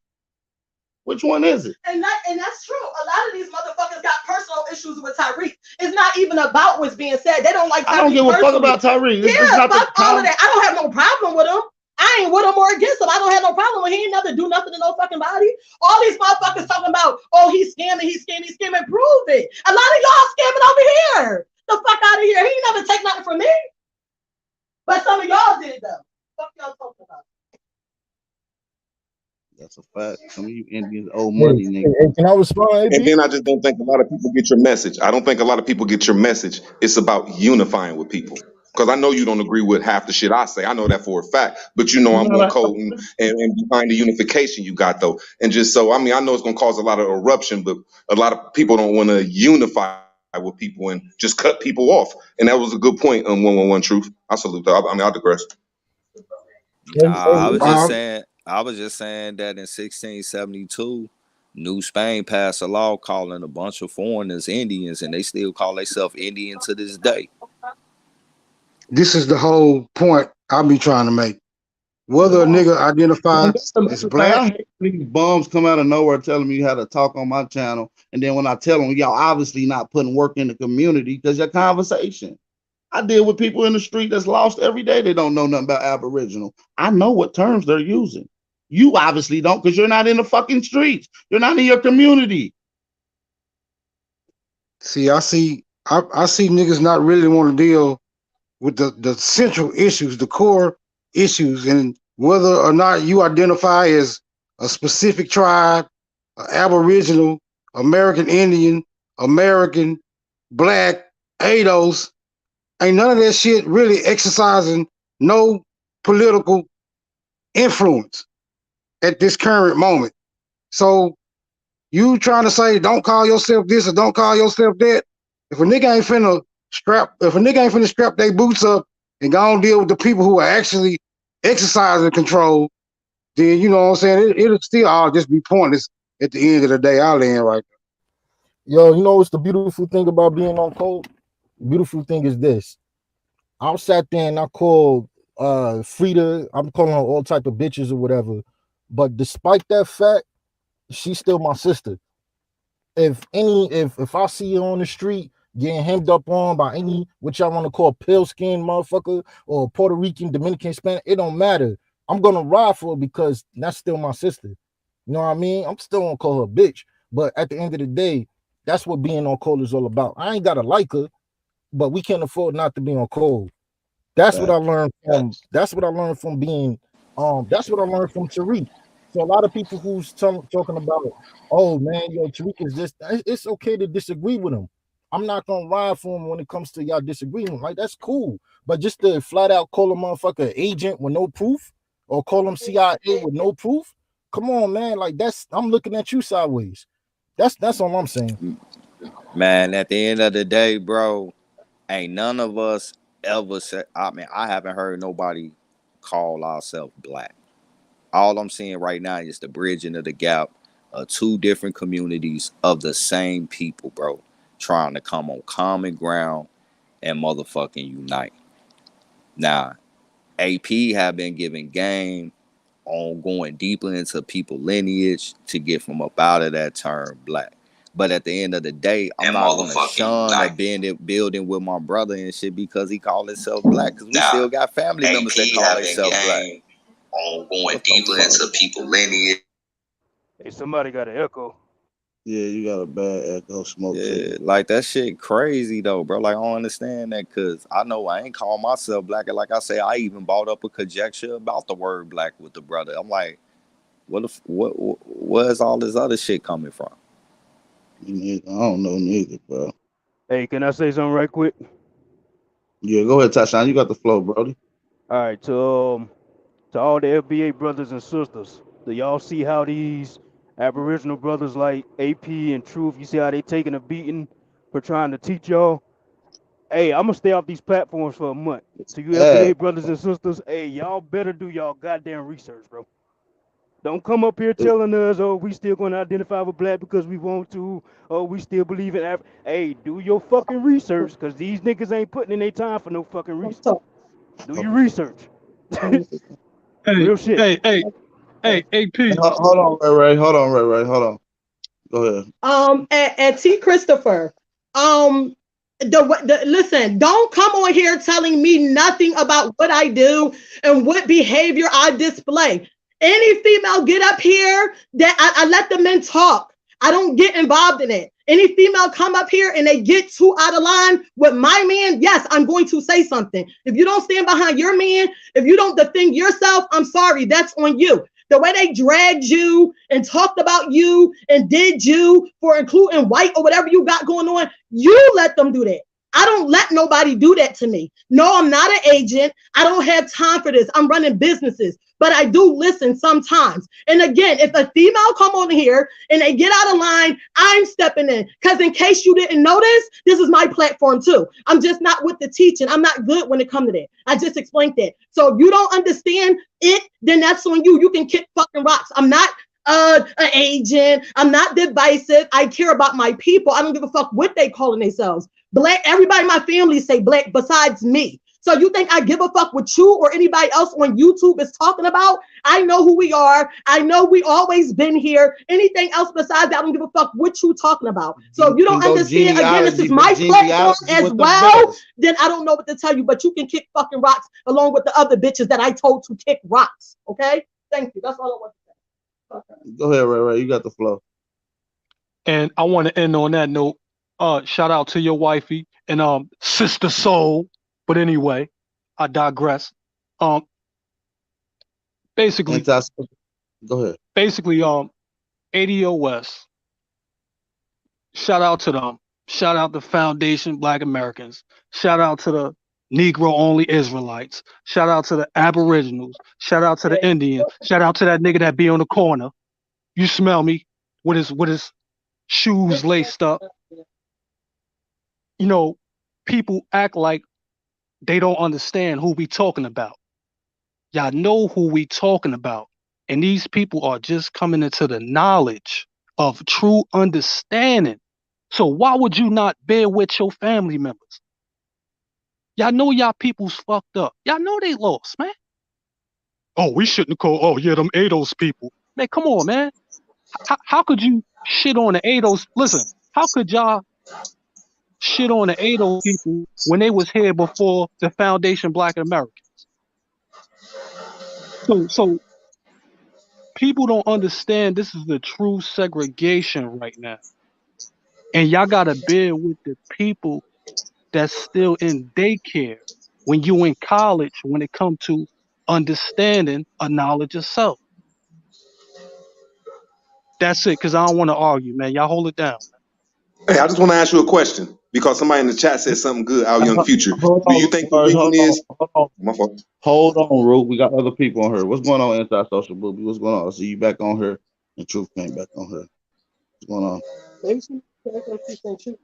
Which one is it? And that's true. A lot of these motherfuckers got personal issues with Tyreek. It's not even about what's being said. They don't like Tyreek. I don't give a fuck about Tyreek. Yeah, fuck all of that. I don't have no problem with him. I ain't with him or against him. I don't have no problem with him. He ain't never do nothing to no fucking body. All these motherfuckers talking about, oh, he's scamming. Prove it. A lot of y'all scamming over here. The fuck out of here. He ain't never take nothing from me. But some of y'all did though. Fuck y'all talking about. That's a fact. Some of you Indians owe money, nigga. Hey, can I respond? And then I just don't think a lot of people get your message. I don't think a lot of people get your message. It's about unifying with people. Because I know you don't agree with half the shit I say. I know that for a fact. But you know I'm more cold and behind the unification you got though. And just so I know it's gonna cause a lot of eruption, but a lot of people don't want to unify with people and just cut people off. And that was a good point on 111 Truth. I salute that. I digress. I was just saying that in 1672, New Spain passed a law calling a bunch of foreigners Indians, and they still call themselves Indian to this day. This is the whole point I be trying to make. Whether a nigga identifies as black. I hate these bums come out of nowhere telling me how to talk on my channel, and then when I tell them, y'all obviously not putting work in the community because your conversation. I deal with people in the street that's lost every day. They don't know nothing about Aboriginal. I know what terms they're using. You obviously don't because you're not in the fucking streets. You're not in your community. See, I see niggas not really want to deal with the central issues, the core issues, and whether or not you identify as a specific tribe, Aboriginal, American Indian, American, Black, ADOS, ain't none of that shit really exercising no political influence at this current moment. So you trying to say don't call yourself this or don't call yourself that. If a nigga ain't finna strap their boots up and go and deal with the people who are actually exercising control, then you know what I'm saying, it'll still all just be pointless at the end of the day. I'll end right there. Yo, you know what's the beautiful thing about being on code? The beautiful thing is this. I sat there and I called Frida, I'm calling her all type of bitches or whatever. But despite that fact, she's still my sister. If I see her on the street getting hemmed up on by any what y'all want to call pale skinned motherfucker or Puerto Rican, Dominican, Spanish, it don't matter. I'm gonna ride for her because that's still my sister. You know what I mean? I'm still gonna call her a bitch. But at the end of the day, that's what being on code is all about. I ain't gotta like her, but we can't afford not to be on code. That's what I learned from. That's what I learned from being. That's what I learned from Tariq. So a lot of people who's talking about, oh man, yo, Tariq is this. It's okay to disagree with him. I'm not gonna ride for him when it comes to y'all disagreeing. Like that's cool, but just to flat out call a motherfucker agent with no proof, or call him CIA with no proof. Come on, man. Like I'm looking at you sideways. That's all I'm saying. Man, at the end of the day, bro, ain't none of us ever said. I haven't heard nobody call ourselves black. All I'm seeing right now is the bridging of the gap of two different communities of the same people, bro, trying to come on common ground and motherfucking unite. Now, AP have been giving game on going deeper into people lineage to get from up out of that term black. But at the end of the day, I'm not going to shun a building with my brother and shit because he called himself black. Because we still got family members that call themselves black. On going deeper into people lineage. Hey, somebody got an echo. Yeah, you got a bad echo, smoke. Yeah, like that shit crazy though, bro. Like I don't understand that because I know I ain't call myself black. And like I say, I even brought up a conjecture about the word black with the brother. I'm like, where's all this other shit coming from? I don't know neither, bro. Hey, can I say something right quick? Yeah, go ahead, Tashawn. You got the flow, brody. All right, to all the FBA brothers and sisters, do y'all see how these Aboriginal brothers like AP and Truth, you see how they taking a beating for trying to teach y'all? Hey, I'm gonna stay off these platforms for a month. To you Yeah. FBA brothers and sisters, hey, y'all better do y'all goddamn research, bro. Don't come up here telling us, oh, we still gonna identify with black because we want to, oh, we still believe in Hey, do your fucking research, cause these niggas ain't putting in their time for no fucking research. Do your research. Hey, Real shit. hey, AP. Hold on, Ray. Hold on, Ray. Hold on. Go ahead. And T. Christopher, listen, don't come on here telling me nothing about what I do and what behavior I display. Any female get up here that I let the men talk. I don't get involved in it. Any female come up here and they get too out of line with my man, yes, I'm going to say something. If you don't stand behind your man, if you don't defend yourself, I'm sorry, that's on you. The way they dragged you and talked about you and did you for including white or whatever you got going on, you let them do that. I don't let nobody do that to me. No, I'm not an agent. I don't have time for this. I'm running businesses, but I do listen sometimes. And again, if a female come on here and they get out of line, I'm stepping in. Because in case you didn't notice, this is my platform too. I'm just not with the teaching. I'm not good when it comes to that. I just explained that. So if you don't understand it, then that's on you. You can kick fucking rocks. I'm not an agent. I'm not divisive. I care about my people. I don't give a fuck what they calling themselves. Black, everybody in my family say black besides me. So you think I give a fuck what you or anybody else on YouTube is talking about? I know who we are. I know we always been here. Anything else besides that, I don't give a fuck what you talking about. So if you don't understand, again, this is my platform as well, then I don't know what to tell you, but you can kick fucking rocks along with the other bitches that I told to kick rocks. Okay? Thank you. That's all I want to say. Okay. Go ahead, Ray. You got the flow. And I want to end on that note. Shout out to your wifey and Sister Soul. But anyway, I digress. Basically, go ahead. Basically, ADOS. Shout out to them. Shout out the Foundation Black Americans. Shout out to the Negro only Israelites. Shout out to the Aboriginals. Shout out to the Indians. Shout out to that nigga that be on the corner. You smell me with his shoes laced up. You know, people act like they don't understand who we talking about. Y'all know who we talking about. And these people are just coming into the knowledge of true understanding. So why would you not bear with your family members? Y'all know y'all people's fucked up. Y'all know they lost, man. Oh, we shouldn't have called, oh yeah, them ADOS people. Man, come on, man. How could you shit on the ADOS? Listen, how could y'all shit on the ADOS people when they was here before the Foundation Black Americans? So people don't understand this is the true segregation right now. And y'all gotta bear with the people that's still in daycare when you in college when it comes to understanding a knowledge of self. That's it, because I don't want to argue, man. Y'all hold it down. Hey, I just want to ask you a question because somebody in the chat said something good. Our young future. Do you think the reason is? My fault. Hold on, Ru. We got other people on here. What's going on, Anti-Social Booby? What's going on? I see you back on here, and Truth came back on here. What's going on? Maybe she think she.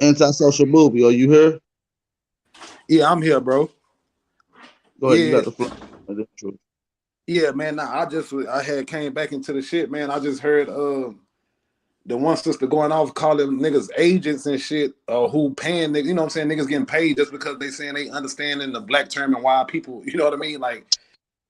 Anti-Social Booby, are you here? Yeah, I'm here, bro. Go ahead, you got the floor. Truth. Yeah, man. Nah, I had came back into the shit, man. I just heard the one sister going off calling niggas agents and shit, who paying niggas, you know what I'm saying? Niggas getting paid just because they saying they understanding the black term and why people, you know what I mean? Like,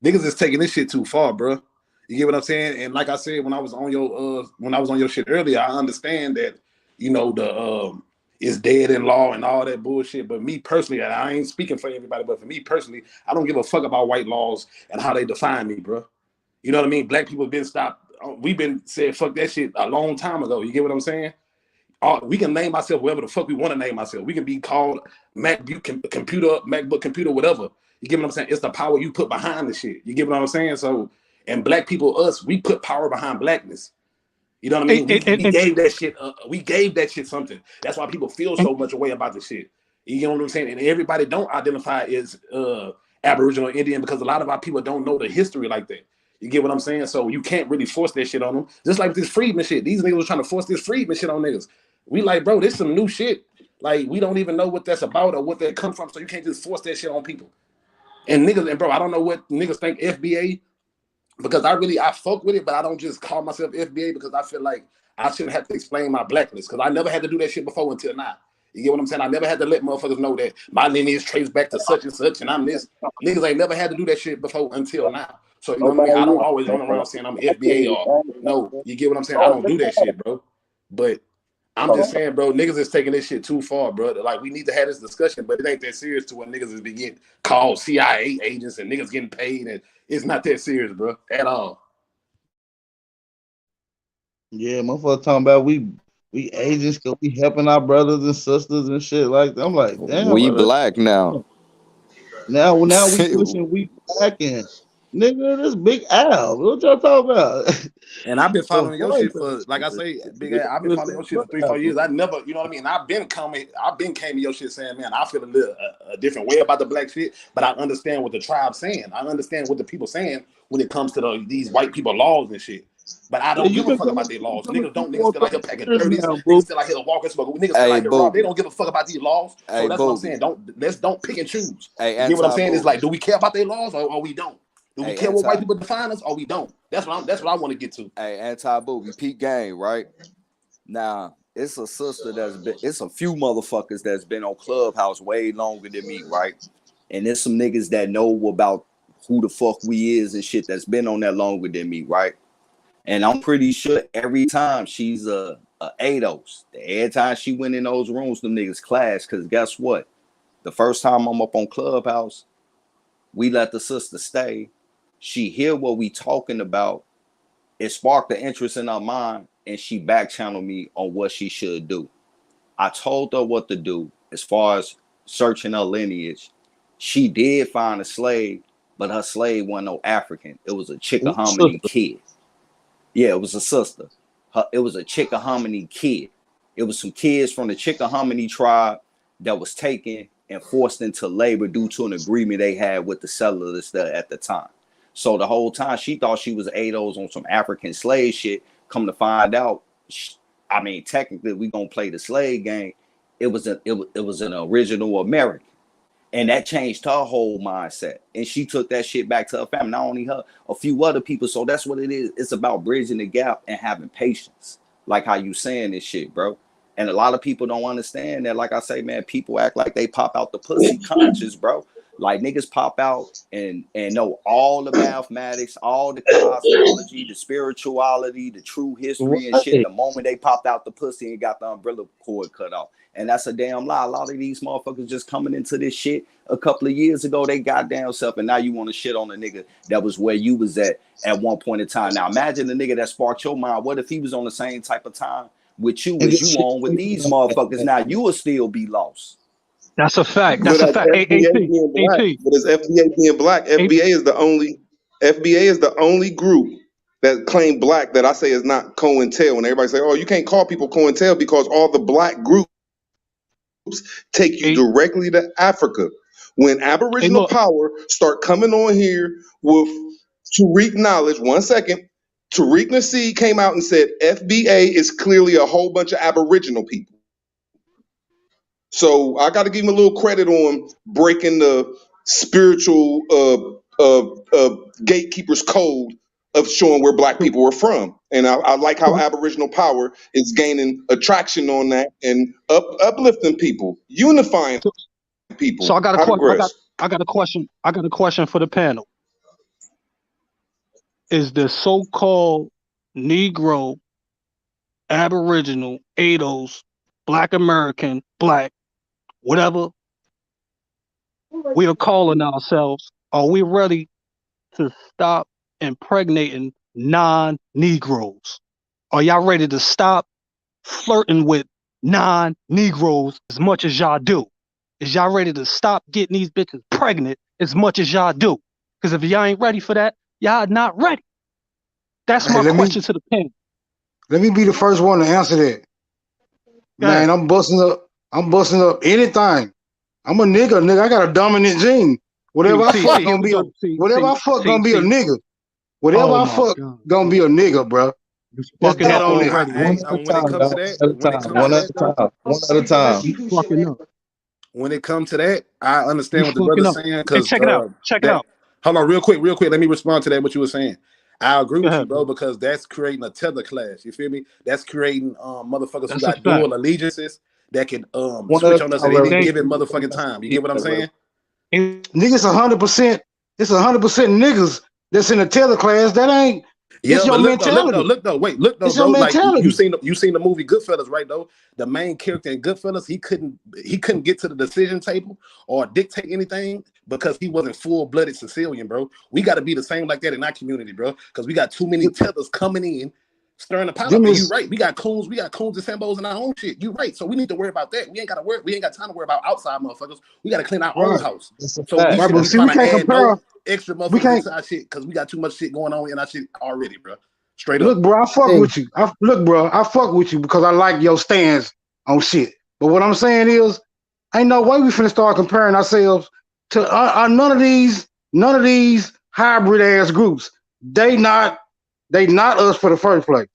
niggas is taking this shit too far, bro. You get what I'm saying? And like I said, when I was on your shit earlier, I understand that, you know, the it's dead in law and all that bullshit. But me personally, and I ain't speaking for everybody, but for me personally, I don't give a fuck about white laws and how they define me, bro. You know what I mean? Black people have been stopped. We've been said fuck that shit a long time ago. You get what I'm saying? We can name ourselves whatever the fuck we want to name ourselves. We can be called MacBook computer, whatever. You get what I'm saying? It's the power you put behind the shit. You get what I'm saying? So, and black people, us, we put power behind blackness. You know what I mean? We gave that shit. We gave that shit something. That's why people feel so much away about the shit. You know what I'm saying? And everybody don't identify as Aboriginal Indian because a lot of our people don't know the history like that. You get what I'm saying? So you can't really force that shit on them. Just like this Freedman shit. These niggas was trying to force this Freedman shit on niggas. We like, bro, this some new shit. Like, we don't even know what that's about or what that come from, so you can't just force that shit on people. And niggas, and bro, I don't know what niggas think FBA, because I fuck with it, but I don't just call myself FBA because I feel like I shouldn't have to explain my blacklist, because I never had to do that shit before until now. You get what I'm saying? I never had to let motherfuckers know that my lineage traced back to such and such, and I'm this. Niggas ain't never had to do that shit before until now. So, you know what I mean? I don't always run around saying I'm FBA or no. You get what I'm saying? I don't do that shit, bro. But I'm just saying, bro, niggas is taking this shit too far, bro. Like, we need to have this discussion, but it ain't that serious to when niggas is getting called CIA agents and niggas getting paid, and it's not that serious, bro, at all. Yeah, motherfucker talking about we agents because we helping our brothers and sisters and shit like that. I'm like, damn. We brother. black now. Now we pushing we black and nigga, this Big Al. What y'all talking about? And I've been following your shit for, like I say, Big Al, I've been following your shit for 3-4 years. I never, you know what I mean? I've been came to your shit saying, man, I feel a different way about the black shit, but I understand what the tribe's saying. I understand what the people saying when it comes to these white people laws and shit. But I don't give a fuck about their laws. Niggas still out here packing 30s. Niggas still out here walking smoking. Niggas still out here rob. They don't give a fuck about these laws. So that's what I'm saying. Don't pick and choose. You get what I'm saying? It's like, do we care about their laws or we don't? Do we care what white people define us or we don't? That's what I want to get to. Hey, anti-booby, peak game, right? Now, it's a sister it's a few motherfuckers that's been on Clubhouse way longer than me, right? And there's some niggas that know about who the fuck we is and shit that's been on that longer than me, right? And I'm pretty sure every time she's a ADOS, every time she went in those rooms, them niggas clash. Because guess what? The first time I'm up on Clubhouse, we let the sister stay. She hear what we talking about. It sparked the interest in her mind, and she back channeled me on what she should do. I told her what to do as far as searching her lineage. She did find a slave, but her slave wasn't no African. It was a Chickahominy kid. Yeah, it was a sister. It was a Chickahominy kid. It was some kids from the Chickahominy tribe that was taken and forced into labor due to an agreement they had with the settlers there at the time. So the whole time she thought she was ADOS on some African slave shit. Come to find out, I mean, technically we gonna play the slave game. It was an original American. And that changed her whole mindset. And she took that shit back to her family. Not only her, a few other people. So that's what it is. It's about bridging the gap and having patience. Like how you saying this shit, bro. And a lot of people don't understand that. Like I say, man, people act like they pop out the pussy conscious, bro. Like niggas pop out and know all the mathematics, all the cosmology, the spirituality, the true history and shit. The moment they popped out the pussy and got the umbrella cord cut off. And that's a damn lie. A lot of these motherfuckers just coming into this shit a couple of years ago, they goddamn self, and now you want to shit on a nigga that was where you was at one point in time. Now imagine the nigga that sparked your mind. What if he was on the same type of time with you as you on with these motherfuckers? Now you will still be lost. That's a fact. That's a fact. But as FBA being black, FBA is the only group that claim black that I say is not COINTEL. And everybody say, oh, you can't call people COINTEL because all the black groups take you directly to Africa. When Aboriginal power start coming on here with Tariq Knowledge, 1 second, Tariq Nasheed came out and said FBA is clearly a whole bunch of Aboriginal people. So I got to give him a little credit on breaking the spiritual gatekeeper's code of showing where black people are from. And I like how Aboriginal power is gaining attraction on that and uplifting people, unifying people. So I got a question for the panel. Is the so-called Negro, Aboriginal, ADOS, Black American, Black, whatever we are calling ourselves, are we ready to stop impregnating non-Negroes? Are y'all ready to stop flirting with non-Negroes as much as y'all do? Is y'all ready to stop getting these bitches pregnant as much as y'all do? Because if y'all ain't ready for that, y'all not ready. That's my question to the panel. Let me be the first one to answer that. Man, I'm busting up anything. I'm a nigga. I got a dominant gene. Whatever I fuck gonna be a nigga. Whatever Oh I my fuck, God. gonna be a nigga, bro. You That's fucking that up on it. already, Hey, bro. One at a when it time, comes to dog. that, One at a when it time. comes to One at that a though, time. One at a time. You fucking up. when it comes to that, I You understand what the fucking brother's up. saying Hey, because check it out. Check it that. out. Hold on, real quick. Let me respond to that. What you were saying. I agree Go with you, ahead, bro, bro. because that's creating a tether class. You feel me? That's creating motherfuckers who That's a got fact. dual allegiances that can One at a switch on us time, at any Reverend. Thank given motherfucking time. You get what I'm saying? you. Niggas 100%. It's 100% niggas that's in the tether class. That ain't. Yeah, It's your but look mentality. though, It's your bro. Like you mentality. seen the movie Goodfellas, right? Though the main character in Goodfellas, he couldn't get to the decision table or dictate anything because he wasn't full-blooded Sicilian, bro. We got to be the same like that in our community, bro, because we got too many tethers coming in, stirring the pot up. Them And you is right, we got coons and Sambos in our own shit. You right, so we need to worry about that. We ain't got time to worry about outside motherfuckers. We got to clean our own right. house. That's a So we fact. Right, shouldn't but be see, trying we to can't add compare. no extra We motherfuckers can't into our shit because we got too much shit going on in our shit already, bro. Straight up. look, bro. I fuck Hey, with you. Look, bro. I fuck with you because I like your stance on shit. But what I'm saying is, ain't no way we finna start comparing ourselves to none of these hybrid ass groups. They not us for the first place.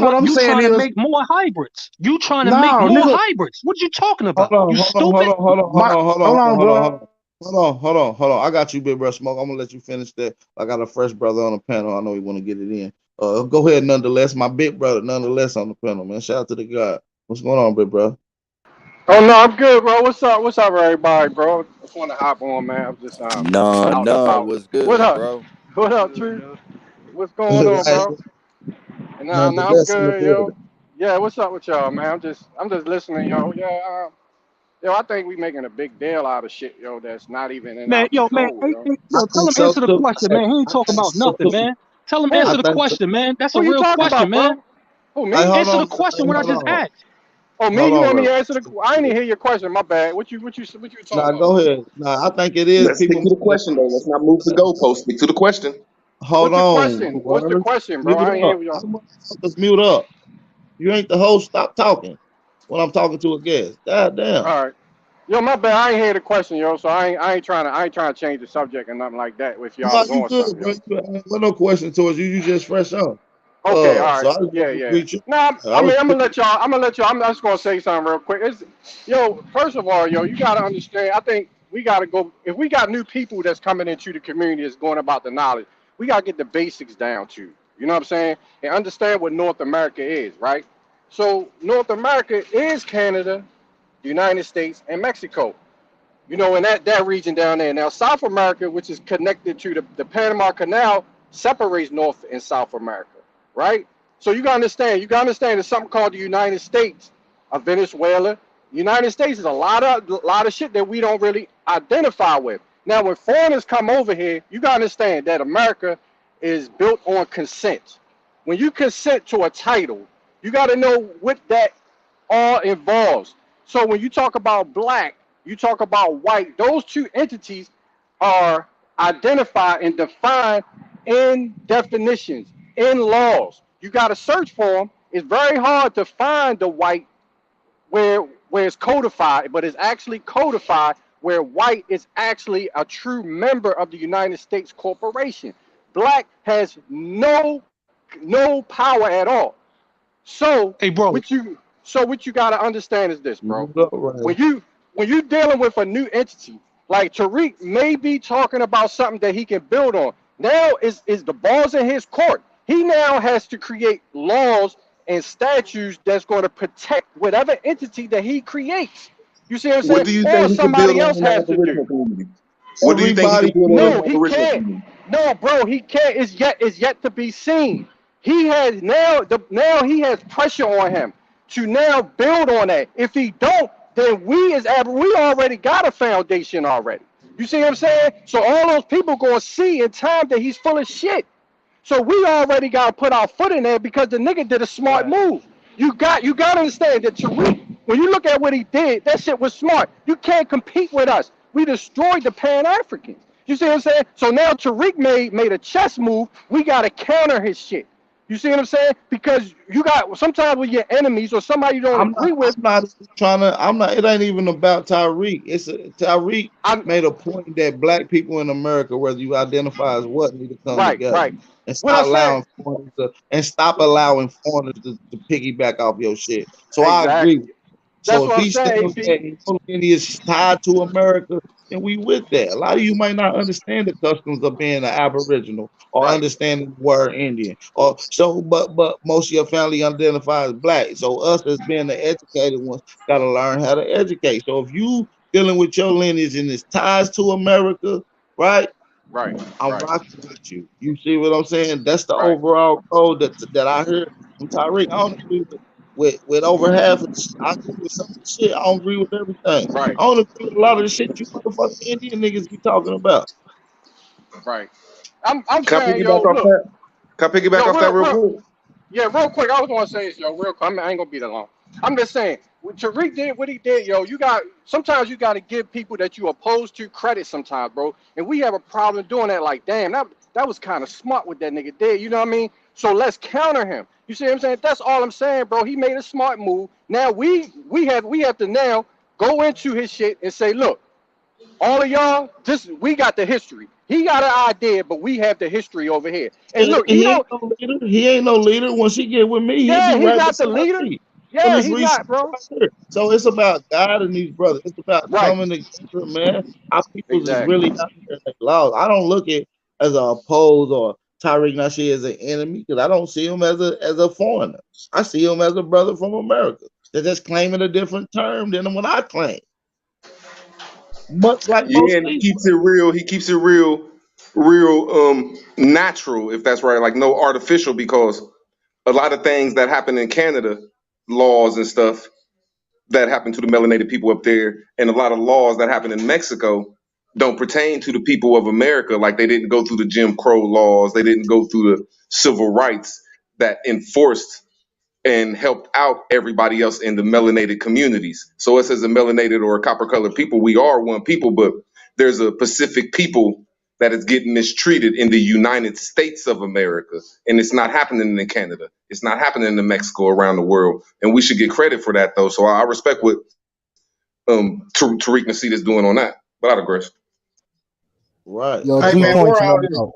What I'm You saying trying to is, make more hybrids. You trying to make no, more nigga. hybrids. What you talking hold about? on, You hold on, hold stupid? on, hold on, hold My, on, hold hold on, on, hold on, bro. hold on. I got you, Big Bro Smoke. I'm gonna let you finish that. I got a fresh brother on the panel. I know he want to get it in. Go ahead, nonetheless. My big brother, nonetheless, on the panel, man. Shout out to the God. What's going on, big bro? Oh no, I'm good, bro. What's up? What's up, everybody, bro? Just want to hop on, man. I'm just out and None about. was What good, up? bro. What up, Good, Tree? yo. What's going on, Hey, bro? Nah, I'm nonetheless, in the good, yo. building. Yeah, what's up with y'all, man? I'm just listening, yo. Yeah, yo, I think we making a big deal out of shit, yo. That's not even in our Man, control, hey, yo. hey, I yo, tell think him so answer the too. question, man. He ain't I talking think about so nothing, too. man. Tell him I Who? answer the think so. question, man. That's a Who you real talking question, about, man. bro? Who, Hey, me? hold Answer the on, question hey, what I just asked. Oh, me? hold You on, want me to Reverend. answer the? I didn't hear your question. My bad. What you talking Nah, about, go bro? ahead. Nah, I think it is Let's stick people to the that question though. Let's not move the goalpost. Stick to the question. hold What's the on. question? What's the Words. question, bro? Mute I ain't up. hear y'all. How motherfuckers mute up? You ain't the host. Stop talking when I'm talking to a guest. God damn. All right. Yo, my bad. I ain't hear the question, yo. So I ain't trying to change the subject or nothing like that if y'all No, was you on good, something, bro. yo. You ain't got no question towards you. You just fresh on. Okay, all So right. I just Yeah, want to yeah. greet you. Nah, I was I'm gonna let y'all. I'm just gonna say something real quick. Yo, first of all, yo, you gotta understand. I think we gotta go. If we got new people that's coming into the community that's going about the knowledge, we gotta get the basics down too. You know what I'm saying? And understand what North America is, right? So North America is Canada, United States, and Mexico. You know, in that region down there. Now, South America, which is connected to the Panama Canal, separates North and South America, right? So you gotta understand there's something called the United States of Venezuela. The United States is a lot of shit that we don't really identify with. Now, when foreigners come over here, you gotta understand that America is built on consent. When you consent to a title, you gotta know what that all involves. So when you talk about black, you talk about white, those two entities are identified and defined in definitions, in laws. You got to search for them. It's very hard to find the white where it's codified, but it's actually codified where white is actually a true member of the United States Corporation. Black has no power at all. So Hey, bro. what you gotta understand is this, bro. mute up, right? When you dealing with a new entity, like Tariq may be talking about something that he can build on. Now is the balls in his court. He now has to create laws and statutes that's going to protect whatever entity that he creates. You see what I'm What saying? do you Or think he can build somebody on else in the has to do. Aboriginal community? What do you think he can Everybody build on in No, the he Aboriginal can't. community? No, bro, he can't. It's yet to be seen. He has now he has pressure on him to now build on that. If he don't, then we already got a foundation already. You see what I'm saying? So all those people gonna see in time that he's full of shit. So we already gotta put our foot in there because the nigga did a smart Right. move. You gotta understand that Tariq, when you look at what he did, that shit was smart. You can't compete with us. We destroyed the Pan Africans. You see what I'm saying? So now Tariq made a chess move. We gotta counter his shit. You see what I'm saying? Because you got sometimes with your enemies or somebody you don't I'm agree not. with. I'm not trying to. I'm not. It ain't even about Tyreek. Tyreek made a point that black people in America, whether you identify as what, need to come Right, together right. and What I'm stop saying, allowing foreigners to piggyback off your shit. So I agree. exactly. So That's if what I'm he's saying, saying AP. that your lineage is tied to America, then we with that. A lot of you might not understand the customs of being an Aboriginal or Right, understanding the word Indian. Or so, but most of your family identifies black. So us as being the educated ones gotta learn how to educate. So if you dealing with your lineage and its ties to America, right? right, I'm right, rocking with you. You see what I'm saying? That's the right. overall goal that I heard from Tyreek. I don't agree with over half of the shit. I agree with some of the shit. I don't agree with everything. Right, I don't agree with a lot of the shit you motherfucking Indian niggas be talking about. right. I'm Can I saying, piggyback yo, off look, that? Can I piggyback yo, off that real, real real, quick? yeah, real quick. I was gonna say this, yo, real quick. I ain't gonna be that long. I'm just saying, when Tariq did what he did, yo, sometimes you got to give people that you opposed to credit sometimes, bro. And we have a problem doing that. Like, damn, that was kind of smart what that nigga did. You know what I mean? So let's counter him. You see what I'm saying? That's all I'm saying, bro. He made a smart move. Now we have to now go into his shit and say, look, all of y'all, we got the history. He got an idea, but we have the history over here. And look, he He ain't don't. no leader. He ain't no leader. Once he get with me, he'll Yeah, be he's right not the beside leader. me. Well, Yeah, it's he's research not, bro. right here. So it's about God and these brothers. It's about Right. coming together, man. Our peoples is Exactly. really out here like lost. I don't look at as a oppose or Tyreek Nasheed as an enemy because I don't see him as a foreigner. I see him as a brother from America. They're just claiming a different term than what I claim. Much like most Yeah, and he people. keeps it real. He keeps it real natural, if that's right. Like no artificial, because a lot of things that happen in Canada, laws and stuff that happen to the melanated people up there, and a lot of laws that happen in Mexico don't pertain to the people of America. Like they didn't go through the Jim Crow laws, they didn't go through the civil rights that enforced and helped out everybody else in the melanated communities. So us as a melanated or a copper colored people, we are one people, but there's a Pacific people that is getting mistreated in the United States of America. And it's not happening in Canada. It's not happening in Mexico, around the world. And we should get credit for that though. So I respect what Tariq Nasheed is doing on that. But I digress. Right. Yo, Hey That's 3 what man, I'm points we're and out I'm here. out.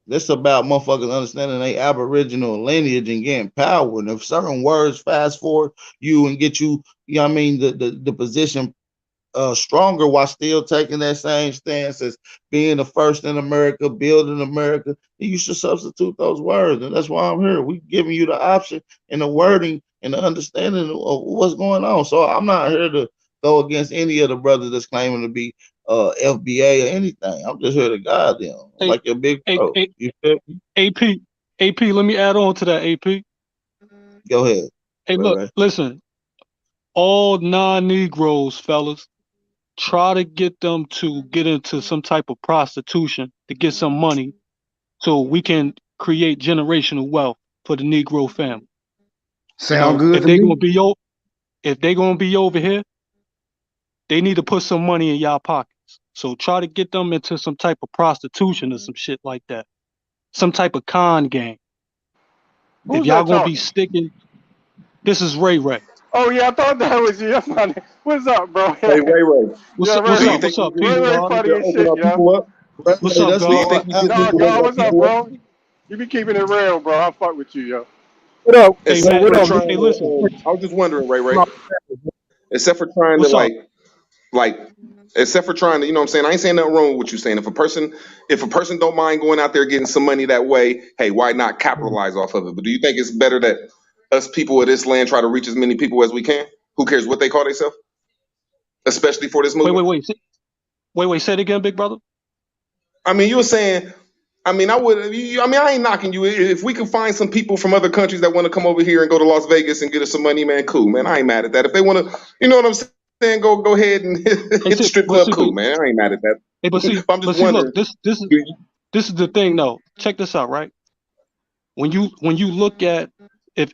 This about motherfuckers understanding their aboriginal lineage and getting power. And if certain words fast forward you and get you, you know what I mean, the position stronger while still taking that same stance as being the first in America, building America, then you should substitute those words. And that's why I'm here. We giving you the option and the wording and the understanding of what's going on. So I'm not here to go against any of the brothers that's claiming to be FBA or anything. I'm just here to guide them. I'm Hey, like your big hey, bro. hey, You feel me? AP, let me add on to that, AP. Go ahead. Hey, Right, look, right. listen, all non-Negroes, fellas, try to get them to get into some type of prostitution to get some money so we can create generational wealth for the Negro family. You Sound know, good to me. if they gonna be over here, they need to put some money in y'all pockets. So try to get them into some type of prostitution or some shit like that. Some type of con game. If Who's y'all that gonna be talking? sticking, this is Ray Ray. Oh yeah, I thought that was you. That's my name. What's up, bro? Hey Ray Ray, What's Yeah, up? Ray What's do you Ray. up? think What's up, we P? Ray get Ray people funny to as open shit, our yo. people up? Right, What's right. up, That's Do you God? all think we get No, people to God, open our what's up, people up? bro? You be keeping it real, bro. I fuck with you, yo. What up? Hey Except man, What for up? trying hey to, listen. I was just wondering, Ray Ray. Except for trying to What's up? like except for trying to, you know what I'm saying? I ain't saying nothing wrong with what you're saying. If a person don't mind going out there getting some money that way, hey, why not capitalize off of it? But do you think it's better that us people of this land try to reach as many people as we can? Who cares what they call themselves? Especially for this Wait, movement? wait. Say it again, big brother. I mean, you were saying, I mean, I ain't knocking you. If we could find some people from other countries that want to come over here and go to Las Vegas and get us some money, man, cool, man. I ain't mad at that. If they want to, you know what I'm saying, go ahead and Hey, hit the see, strip but club, see, but cool, man. I ain't mad at that. hey, but see, But I'm just look, wondering. this is the thing, though. Check this out, right? When you look at if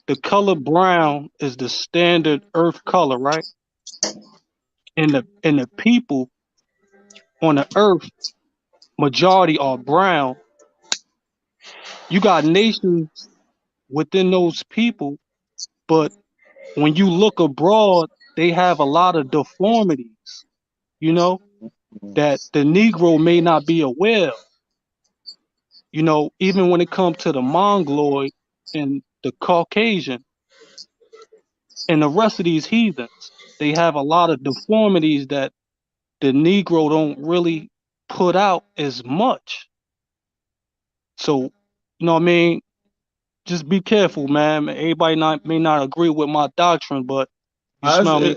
the color brown is the standard Earth color, right? And the people on the Earth majority are brown. You got nations within those people, but when you look abroad, they have a lot of deformities, you know, that the Negro may not be aware of. You know, even when it comes to the Mongoloid and the Caucasian and the rest of these heathens, they have a lot of deformities that the Negro don't really put out as much. So, you know what I mean? Just be careful, man. Everybody may not agree with my doctrine, but you smell me?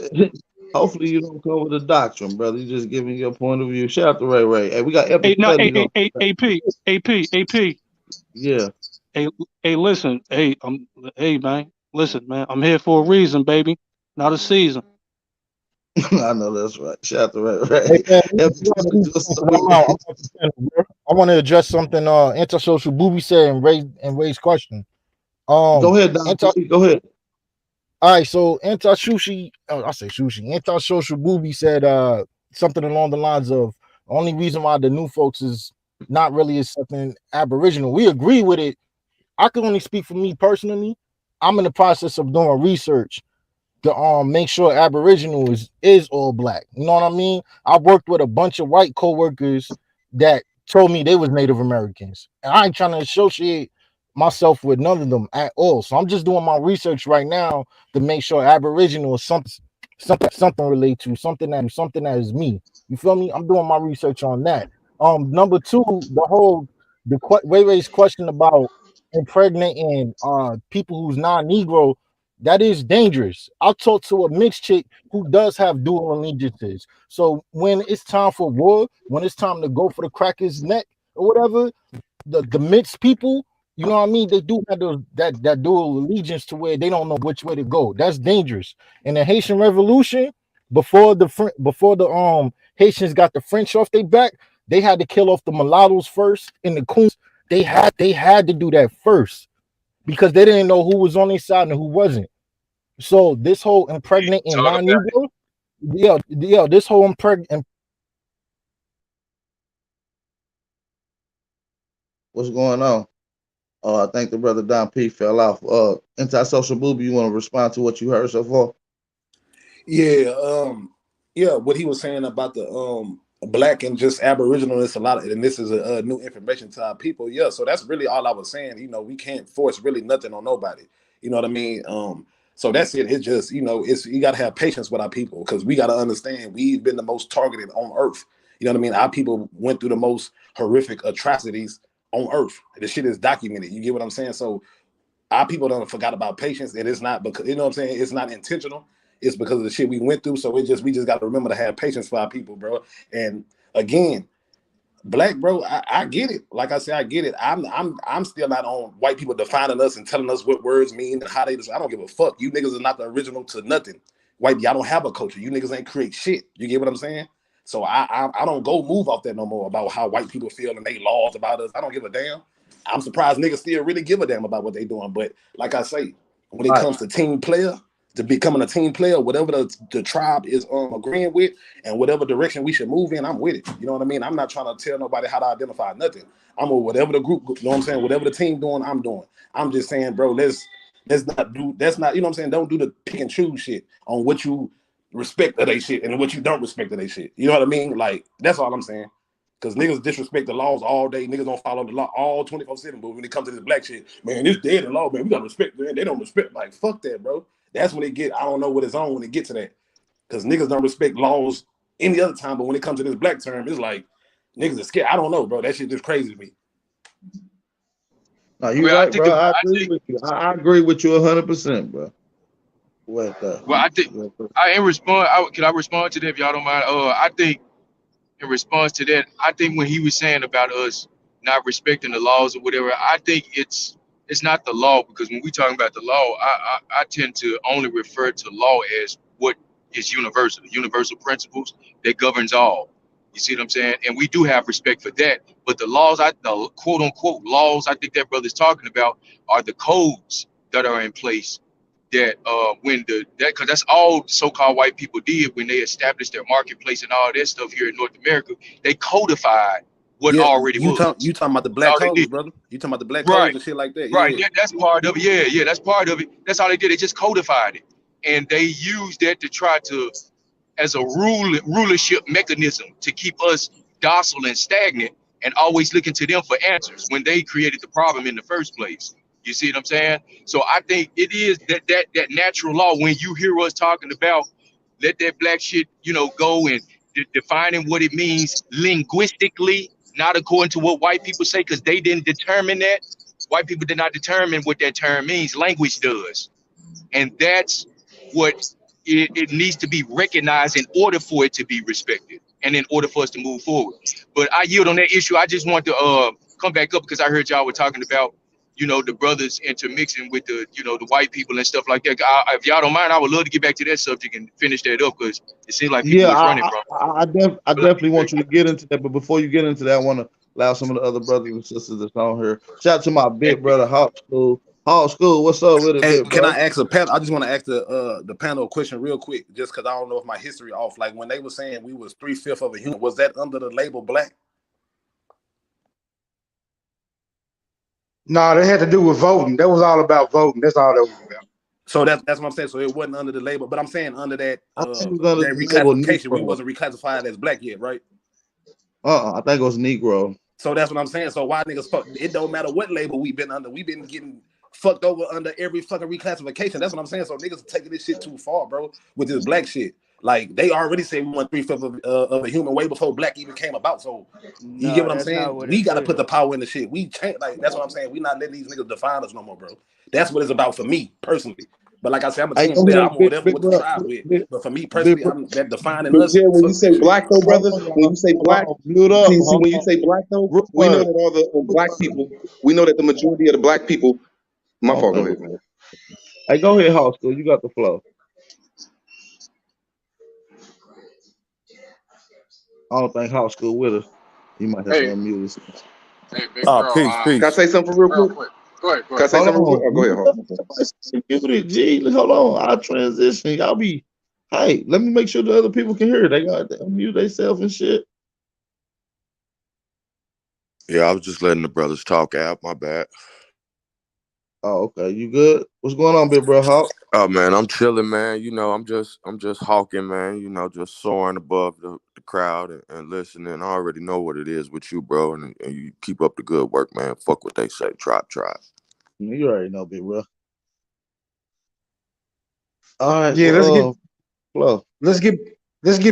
Hopefully you don't cover the doctrine, brother. You just giving your point of view. Shout out to Ray Ray. Hey, we got Hey, Epic no, Cuddy on. AP. Yeah. Hey, listen. Hey, man. Listen, man. I'm here for a reason, baby. Not a season. I know that's right. Shout out to Ray Ray. Hey, man, I want to address something Antisocial Booby said and Ray's question. Go ahead, Don. Go ahead. All right, so Antisocial Booby said something along the lines of only reason why the new folks is not really accepting Aboriginal. We agree with it. I can only speak for me personally. I'm in the process of doing research to make sure Aboriginal is all black. You know what I mean? I worked with a bunch of white co-workers that told me they was Native Americans, and I ain't trying to associate myself with none of them at all. So I'm just doing my research right now to make sure Aboriginal is something related to something that is me. You feel me? I'm doing my research on that. Number two, Ray Ray's question about impregnating people who's non-Negro, that is dangerous. I talked to a mixed chick who does have dual allegiances. So when it's time for war, when it's time to go for the cracker's neck or whatever, the mixed people, you know what I mean? They do have that dual allegiance to where they don't know which way to go. That's dangerous. In the Haitian Revolution, before the Haitians got the French off their back, they had to kill off the mulattoes first and the coons. They had to do that first because they didn't know who was on their side and who wasn't. So this whole impregnating non-Negro, this whole impregnating. What's going on? I think the brother Don P fell off. Antisocial Booby, you want to respond to what you heard so far? Yeah, what he was saying about the black and just Aboriginal is a lot, and this is a new information to our people. Yeah, so that's really all I was saying. You know, we can't force really nothing on nobody. You know what I mean? So that's it. It's just, you know, you got to have patience with our people because we got to understand we've been the most targeted on earth. You know what I mean? Our people went through the most horrific atrocities on earth. The shit is documented. You get what I'm saying? So our people don't forgot about patience, and it's not because, you know what I'm saying, it's not intentional. It's because of the shit we went through. So we just got to remember to have patience for our people, bro. And again, black, bro, I get it. Like I said, I get it. I'm still not on white people defining us and telling us what words mean and how they just. I don't give a fuck. You niggas are not the original to nothing. White, y'all don't have a culture. You niggas ain't create shit. You get what I'm saying? So I don't go move off that no more about how white people feel and they laws about us. I don't give a damn. I'm surprised niggas still really give a damn about what they doing. But like I say, when it comes to team player, to becoming a team player, whatever the tribe is agreeing with and whatever direction we should move in, I'm with it. You know what I mean? I'm not trying to tell nobody how to identify nothing. I'm with whatever the group, you know what I'm saying? Whatever the team doing, I'm doing. I'm just saying, bro, let's not do, that's not, you know what I'm saying? Don't do the pick and choose shit on what you respect of they shit and what you don't respect of they shit. You know what I mean? Like, that's all I'm saying. Because niggas disrespect the laws all day. Niggas don't follow the law all 24/7. But when it comes to this black shit, man, it's dead in law, man. We got to respect, man. They don't respect. Like, fuck that, bro. That's when they get, I don't know what it's on when they get to that. Because niggas don't respect laws any other time. But when it comes to this black term, it's like, niggas are scared. I don't know, bro. That shit just crazy to me. No, you're right, bro. I agree with you. I agree with you 100%, bro. Well, I think can I respond to that if y'all don't mind? I think in response to that, I think when he was saying about us not respecting the laws or whatever, I think it's not the law, because when we talking about the law, I tend to only refer to law as what is universal principles that governs all. You see what I'm saying? And we do have respect for that. But the laws, the quote unquote laws, I think that brother's talking about are the codes that are in place that because that's all so-called white people did when they established their marketplace and all that stuff here in North America. They codified what Yeah, already was. you talking about the That's black all they codes, did. brother. You talking about the black Right. codes and shit like that. Right, Yeah. that's part of it. Yeah, that's part of it. That's all they did. They just codified it, and they used that to try to, as a rulership mechanism, to keep us docile and stagnant, and always looking to them for answers when they created the problem in the first place. You see what I'm saying? So I think it is that natural law. When you hear us talking about let that black shit, go and defining what it means linguistically, not according to what white people say, because they didn't determine that. White people did not determine what that term means. Language does. And that's what it needs to be recognized in order for it to be respected and in order for us to move forward. But I yield on that issue. I just want to come back up because I heard y'all were talking about, the brothers intermixing with the white people and stuff like that. If y'all don't mind, I would love to get back to that subject and finish that up because it seems like people Yeah, was running, bro. I definitely want you to get into that. But before you get into that, I want to allow some of the other brothers and sisters that's on here. Shout out to my big brother, Hawk School. Hawk School, what's up with it, Hey, big can bro? I ask a panel? I just want to ask the panel a question real quick, just because I don't know if my history off. Like when they were saying we was 3/5 of a human, was that under the label black? No, they had to do with voting. That was all about voting. That's all that was about. So that's what I'm saying. So it wasn't under the label, but I'm saying under that I think it was under that the label reclassification, we Negro. wasn't reclassified as black yet, right? I think it was Negro. So that's what I'm saying. So why niggas fuck? It don't matter what label we've been under. We've been getting fucked over under every fucking reclassification. That's what I'm saying. So niggas are taking this shit too far, bro, with this black shit. Like they already said we want 3/5 of a human way before black even came about. So you get what I'm that's not saying? what We it got to said. put the power in the shit. We change, like that's what I'm saying. We not letting these niggas define us no more, bro. That's what it's about for me personally. But like I said, I'm a Hey, team go player. ahead, I'm whatever with the bro. tribe with. But for me Big personally, bro. I'm that defining But us. Jared, when you Fuck say that shit. black though, Hold brother, on, when y'all. you say Hold black, on. Mute up. see, Hold when you on. say black though, Real we know word. that all the black people, we know that the majority of the black people. My fault. Go Okay. ahead, man. Hey, go ahead, Hawk School. You got the flow. I don't think Hawk School with us. You might have to Hey, unmute us. hey, big bro. Peace, Can I peace. say something real Real quick? quick. Go ahead. Can I say Hold something real quick? on. Oh, go ahead, Mute Hawk. up. Mute it, G. Hold on. I'll transition. Y'all be. Hey, let me make sure the other people can hear. They got to unmute themselves and shit. Yeah, I was just letting the brothers talk out. My bad. Oh, okay. You good? What's going on, big bro Hawk? Oh man, I'm chilling, man. I'm just hawking, man. Just soaring above the crowd and listening. I already know what it is with you, bro. And you keep up the good work, man. Fuck what they say. Tribe. You already know, big bro. All right. Yeah, Well, flow. let's get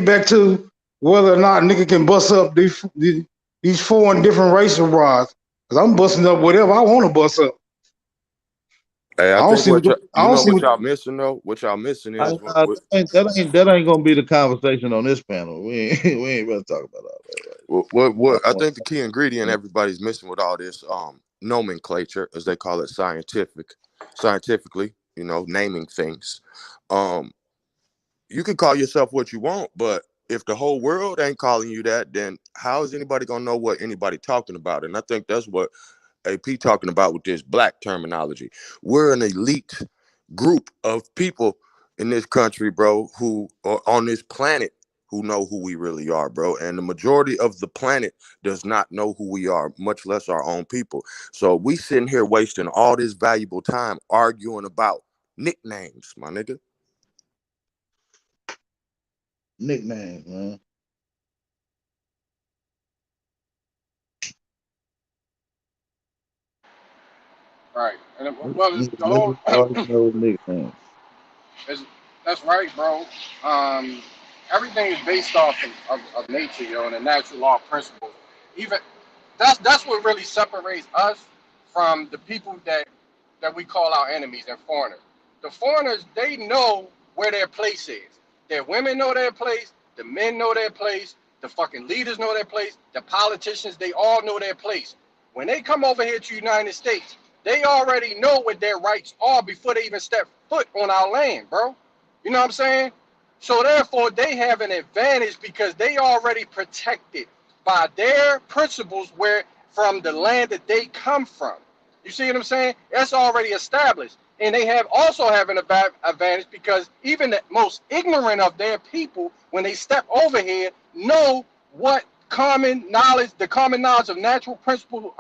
back to whether or not nigga can bust up these foreign different racial rods. Cause I'm busting up whatever I want to bust up. Hey, I I don't think see what what y'all, what what. y'all missing though. What y'all missing is That ain't gonna be the conversation on this panel. We ain't gonna talk about all that. what I think the key ingredient everybody's missing with all this nomenclature, as they call it scientifically, naming things. You can call yourself what you want, but if the whole world ain't calling you that, then how is anybody gonna know what anybody talking about? And I think that's what AP talking about with this black terminology. We're an elite group of people in this country, bro, who are on this planet who know who we really are, bro. And the majority of the planet does not know who we are, much less our own people. So we sitting here wasting all this valuable time arguing about nicknames, my nigga. Nicknames, man. Right. And well, the Niggas whole always know nicknames. that's right, bro. Everything is based off of nature, and the natural law principles. Even that's what really separates us from the people that we call our enemies and foreigners. The foreigners, they know where their place is. Their women know their place. The men know their place. The fucking leaders know their place. The politicians, they all know their place. When they come over here to the United States, they already know what their rights are before they even step foot on our land, bro. You know what I'm saying? So therefore, they have an advantage because they already protected by their principles where from the land that they come from. You see what I'm saying? That's already established. And they also have an advantage because even the most ignorant of their people, when they step over here, know what common knowledge, the common knowledge of natural principle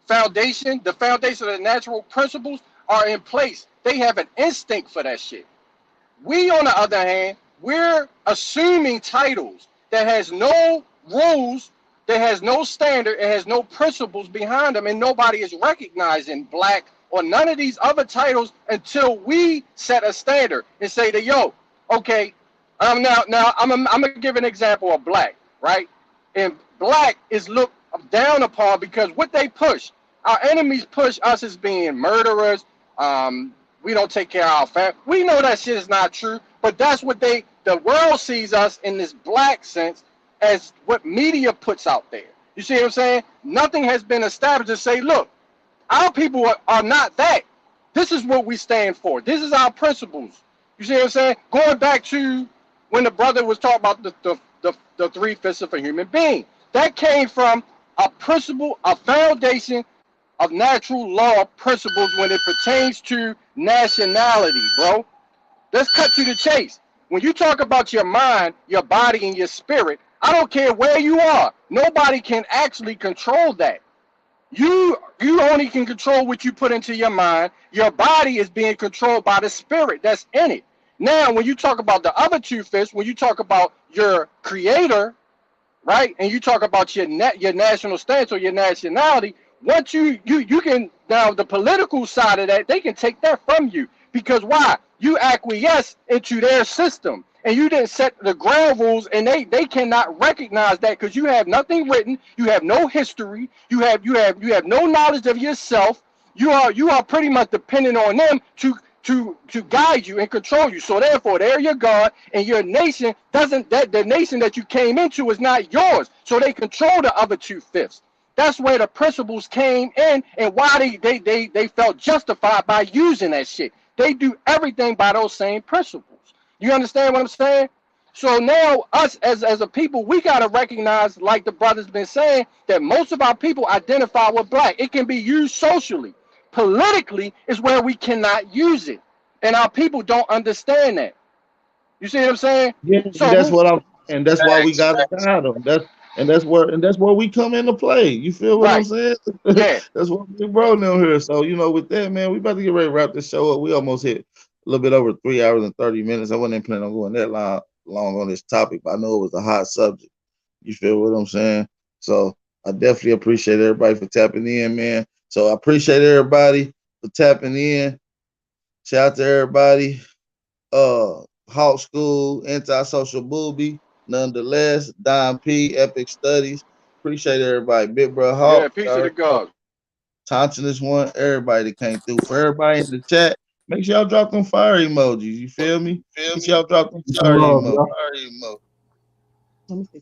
foundation, the foundation of the natural principles are in place. They have an instinct for that shit. We, on the other hand, we're assuming titles that has no rules, that has no standard, it has no principles behind them, and nobody is recognizing black or none of these other titles until we set a standard and say that, yo, okay, now I'm gonna give an example of black, right? And black is looked down upon because what they push, our enemies push us as being murderers. We don't take care of our family. We know that shit is not true, but that's what the world sees us in this black sense as what media puts out there. You see what I'm saying? Nothing has been established to say, look, our people are not that. This is what we stand for. This is our principles. You see what I'm saying? Going back to when the brother was talking about the 3/5 of a human being. That came from a principle, a foundation of natural law principles when it pertains to nationality, bro. Let's cut to the chase. When you talk about your mind, your body, and your spirit, I don't care where you are. Nobody can actually control that. You only can control what you put into your mind. Your body is being controlled by the spirit that's in it. Now, when you talk about the other 2/5, when you talk about your creator, right, and you talk about your national stance or your nationality, once you can, now the political side of that, they can take that from you. Because why? You acquiesce into their system and you didn't set the ground rules, and they cannot recognize that because you have nothing written, you have no history, you have no knowledge of yourself. You are pretty much dependent on them to guide you and control you. So therefore, they're your God, and your nation the nation that you came into is not yours. So they control the other 2/5. That's where the principles came in, and why they felt justified by using that shit. They do everything by those same principles. You understand what I'm saying? So now us as a people, we gotta recognize, like the brother's been saying, that most of our people identify with black. It can be used socially. Politically is where we cannot use it, and our people don't understand that. You see what I'm saying? Yeah, So that's what I'm, and that's why we gotta guide them. That's where we come into play. You feel what I'm right, saying? yeah, That's what we bro down here. So with that, man, we about to get ready to wrap this show up. We almost hit a little bit over 3 hours and 30 minutes. I wasn't planning on going that long on this topic, but I know it was a hot subject. You feel what I'm saying? So I definitely appreciate everybody for tapping in, man. So I appreciate everybody for tapping in. Shout out to everybody. Hawk School, Antisocial Booby, nonetheless, Don P, Epic Studies. Appreciate everybody. Big Bro Hawk. yeah, peace of the God. Thompson is one. Everybody that came through. For everybody in the chat, make sure y'all drop them fire emojis. You feel me? Make sure y'all drop them fire emojis. Let me see.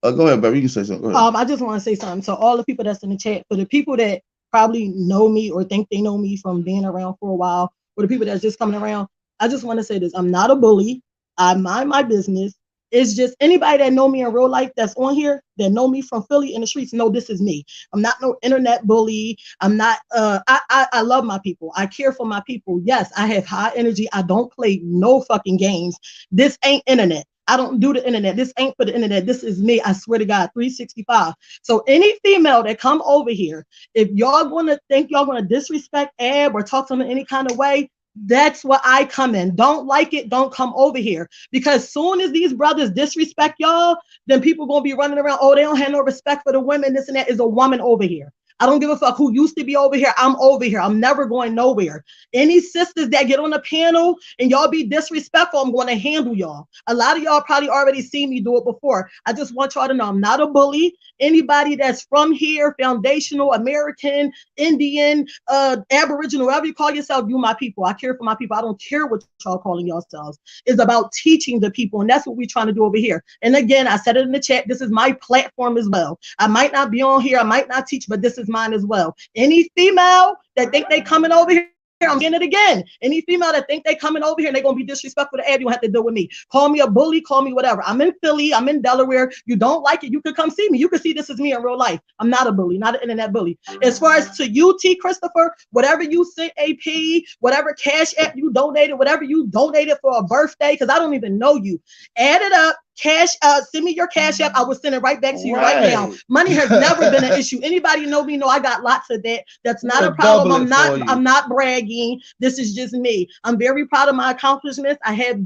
Go ahead, baby. You can say something. Go ahead. I just want to say something. So all the people that's in the chat, for the people that probably know me or think they know me from being around for a while, or the people that's just coming around, I just want to say this. I'm not a bully. I mind my business. It's just anybody that know me in real life that's on here, that know me from Philly in the streets, know this is me. I'm not no internet bully. I'm not, I love my people. I care for my people. Yes, I have high energy. I don't play no fucking games. This ain't internet. I don't do the internet. This ain't for the internet. This is me. I swear to God, 365. So any female that come over here, if y'all gonna think y'all gonna disrespect Ab or talk to them in any kind of way, that's where I come in. Don't like it, don't come over here. Because soon as these brothers disrespect y'all, then people gonna be running around, oh, they don't have no respect for the women, this and that. Is a woman over here. I don't give a fuck who used to be over here. I'm over here. I'm never going nowhere. Any sisters that get on the panel and y'all be disrespectful, I'm going to handle y'all. A lot of y'all probably already seen me do it before. I just want y'all to know I'm not a bully. Anybody that's from here, foundational, American, Indian, Aboriginal, whatever you call yourself, you my people. I care for my people. I don't care what y'all calling yourselves. It's about teaching the people, and that's what we're trying to do over here. And again, I said it in the chat, this is my platform as well. I might not be on here, I might not teach, but this is mine as well. Any female that think they coming over here, I'm getting it again. Any female that think they coming over here and they gonna be disrespectful to Ab, you have to deal with me. Call me a bully, call me whatever. I'm in Philly, I'm in Delaware. You don't like it, you could come see me. You can see this is me in real life. I'm not a bully, not an internet bully. As far as to you, T. Christopher, whatever you sent AP, whatever cash app you donated, whatever you donated for a birthday, because I don't even know you. Add it up, Send me your cash app. I will send it right back to you right now. Money has never been an issue. Anybody know me? Know I got lots of that. That's not a problem. I'm not bragging. This is just me. I'm very proud of my accomplishments. I have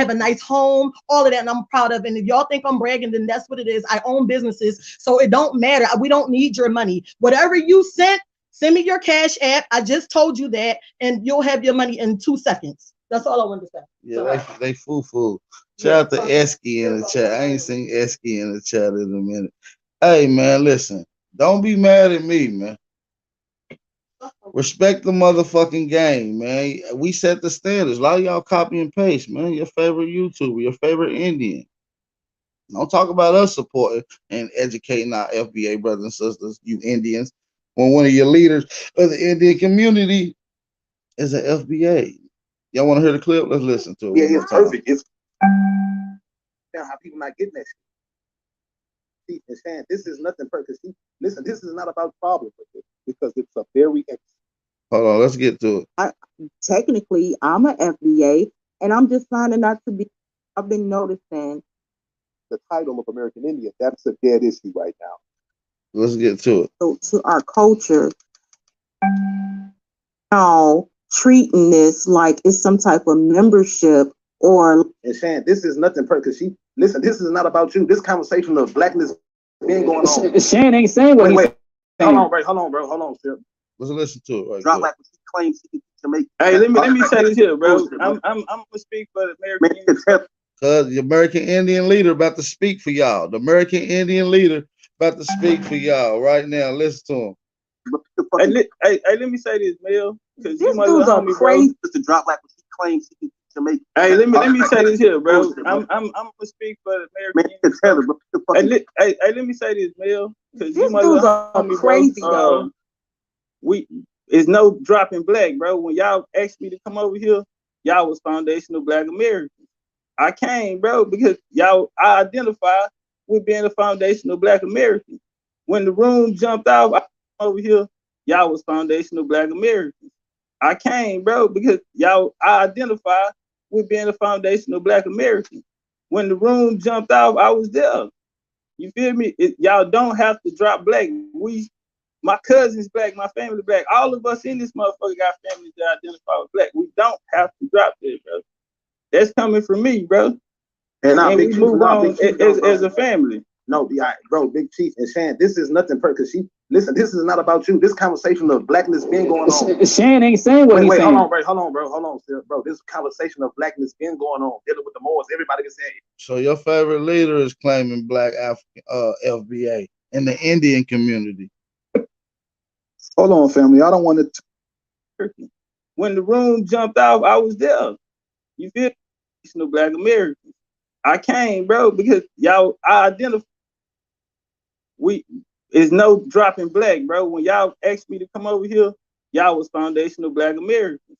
a nice home, all of that, and I'm proud of it. And if y'all think I'm bragging, then that's what it is. I own businesses, so it don't matter. We don't need your money. Whatever you send me your cash app. I just told you that, and you'll have your money in 2 seconds. That's all I wanted to say. Yeah, they foo. Shout out to Esky in the chat. I ain't seen Esky in the chat in a minute. Hey man, listen. Don't be mad at me, man. Respect the motherfucking game, man. We set the standards. A lot of y'all copy and paste, man. Your favorite YouTuber, your favorite Indian. Don't talk about us supporting and educating our FBA brothers and sisters, you Indians, when one of your leaders of the Indian community is an FBA. Y'all want to hear the clip? Let's listen to it. Yeah, it's perfect. It's how people not getting that shit. And saying this is nothing perfect. Listen, this is not about problems with it because it's a very. Hold on, let's get to it. Technically, I'm an FBA, and I'm just signing not to be. I've been noticing the title of American Indian. That's a dead issue right now. Let's get to it. So to our culture, now treating this like it's some type of membership or. And saying this is nothing perfect. Listen, this is not about you. This conversation of blackness been going on. Shan ain't saying what he's saying. Hold on, bro. Sir. Let's listen to it. Right. Drop like she claims she can make. Hey, let me say this here, bro. I'm gonna speak for the American Indian. Cause the American Indian leader about to speak for y'all. The American Indian leader about to speak for y'all right now. Listen to him. Hey, let me say this, Mel. Because you might be crazy to drop like she claims she can make. Hey, let me say this here, bro. I'm gonna speak for the American Indian. Hey, let me say this, Mel. Because you might be crazy, bro. It's no dropping black, bro. When y'all asked me to come over here, y'all was foundational Black Americans. I came, bro, because I identify with being a foundational Black American. When the room jumped out, I came over here, y'all was foundational Black Americans. I came, bro, because I identify with being a foundational Black American. When the room jumped out, I was there. You feel me? Y'all don't have to drop black. My cousin's black, my family black. All of us in this motherfucker got families that identify with black. We don't have to drop this, bro. That's coming from me, bro. And we move on as a family. No, bro, Big Chief and Shan, this is nothing perfect. Listen, this is not about you. This conversation of blackness been going on. Shan ain't saying what he's saying. Hold on, bro. This conversation of blackness been going on, dealing with the Moors. Everybody can say it. So your favorite leader is claiming black African FBA in the Indian community. Hold on, family. I don't want to. When the room jumped out, I was there. You feel me? Black Americans. I came, bro, because I identify. It's no dropping black, bro. When y'all asked me to come over here, y'all was foundational Black Americans.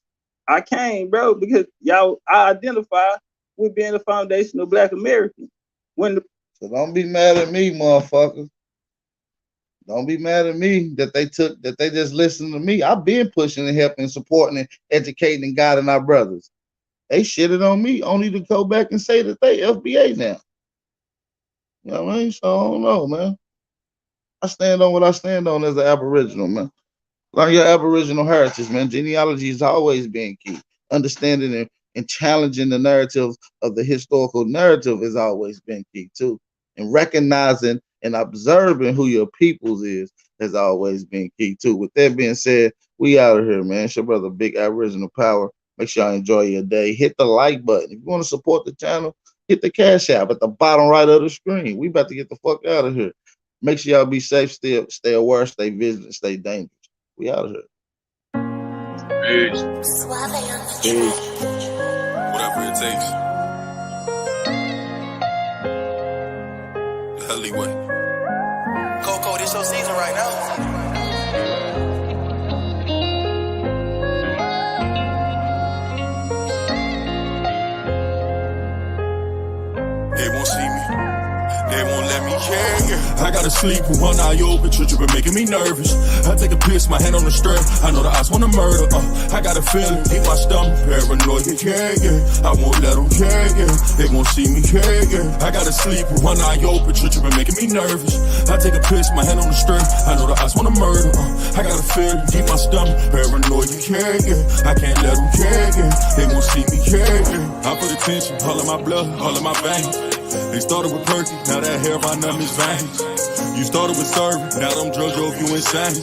I came, bro, because I identify with being a foundational Black American. So don't be mad at me, motherfuckers. Don't be mad at me that they just listened to me. I've been pushing and helping, supporting, and educating and guiding our brothers. They shitted on me only to go back and say that they FBA now. You know what I mean? So I don't know, man. I stand on what I stand on as an Aboriginal, man. Learn your Aboriginal heritage, man. Genealogy has always been key. Understanding and challenging the narrative of the historical narrative has always been key too. And recognizing and observing who your peoples is has always been key too. With that being said, we out of here, man. It's your brother, Big Aboriginal Power. Make sure y'all enjoy your day. Hit the like button. If you want to support the channel, hit the cash app at the bottom right of the screen. We about to get the fuck out of here. Make sure y'all be safe, stay aware, stay vigilant, stay dangerous. We out of here. Peace. Peace. Whatever it takes. The Hollywood. Coco, this your season right now. They won't see me. They won't let me yeah. I gotta sleep with one eye open, tripping making me nervous. I take a piss, my hand on the strap. I know the odds wanna murder. I got a feeling deep my stomach, paranoid, yeah. I won't let them, yeah. They won't see me, yeah. I gotta sleep with one eye open, tripping making me nervous. I take a piss, my hand on the strap. I know the odds wanna murder. I got a feeling deep my stomach, paranoid, yeah. I can't let them, yeah. They won't see me, yeah. I put attention, all of my blood, all of my veins. They started with Perky, now that hair right up his veins. You started with serving, now them drugs drove you insane.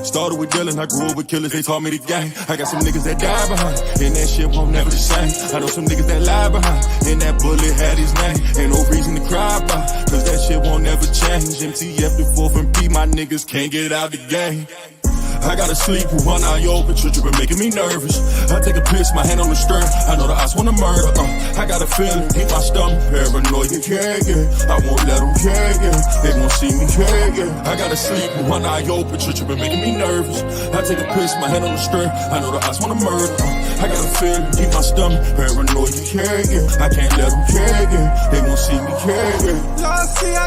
Started with dealing, I grew up with killers, they taught me the game. I got some niggas that die behind, and that shit won't never the same. I know some niggas that lie behind, and that bullet had his name. Ain't no reason to cry about, cause that shit won't never change. MTF the 4th and P, my niggas can't get out the game. I gotta sleep with one eye open, tripping making me nervous. I take a piss, my hand on the stern. I know the odds wanna murder. I got a feeling deep my stomach, paranoid, yeah. I won't let them, yeah. They won't see me, yeah. I gotta sleep with one eye open, tripping making me nervous. I take a piss, my hand on the stern. I know the odds wanna murder. I got a feeling deep my stomach, paranoid, yeah. I can't let them, yeah. They won't see me, yeah.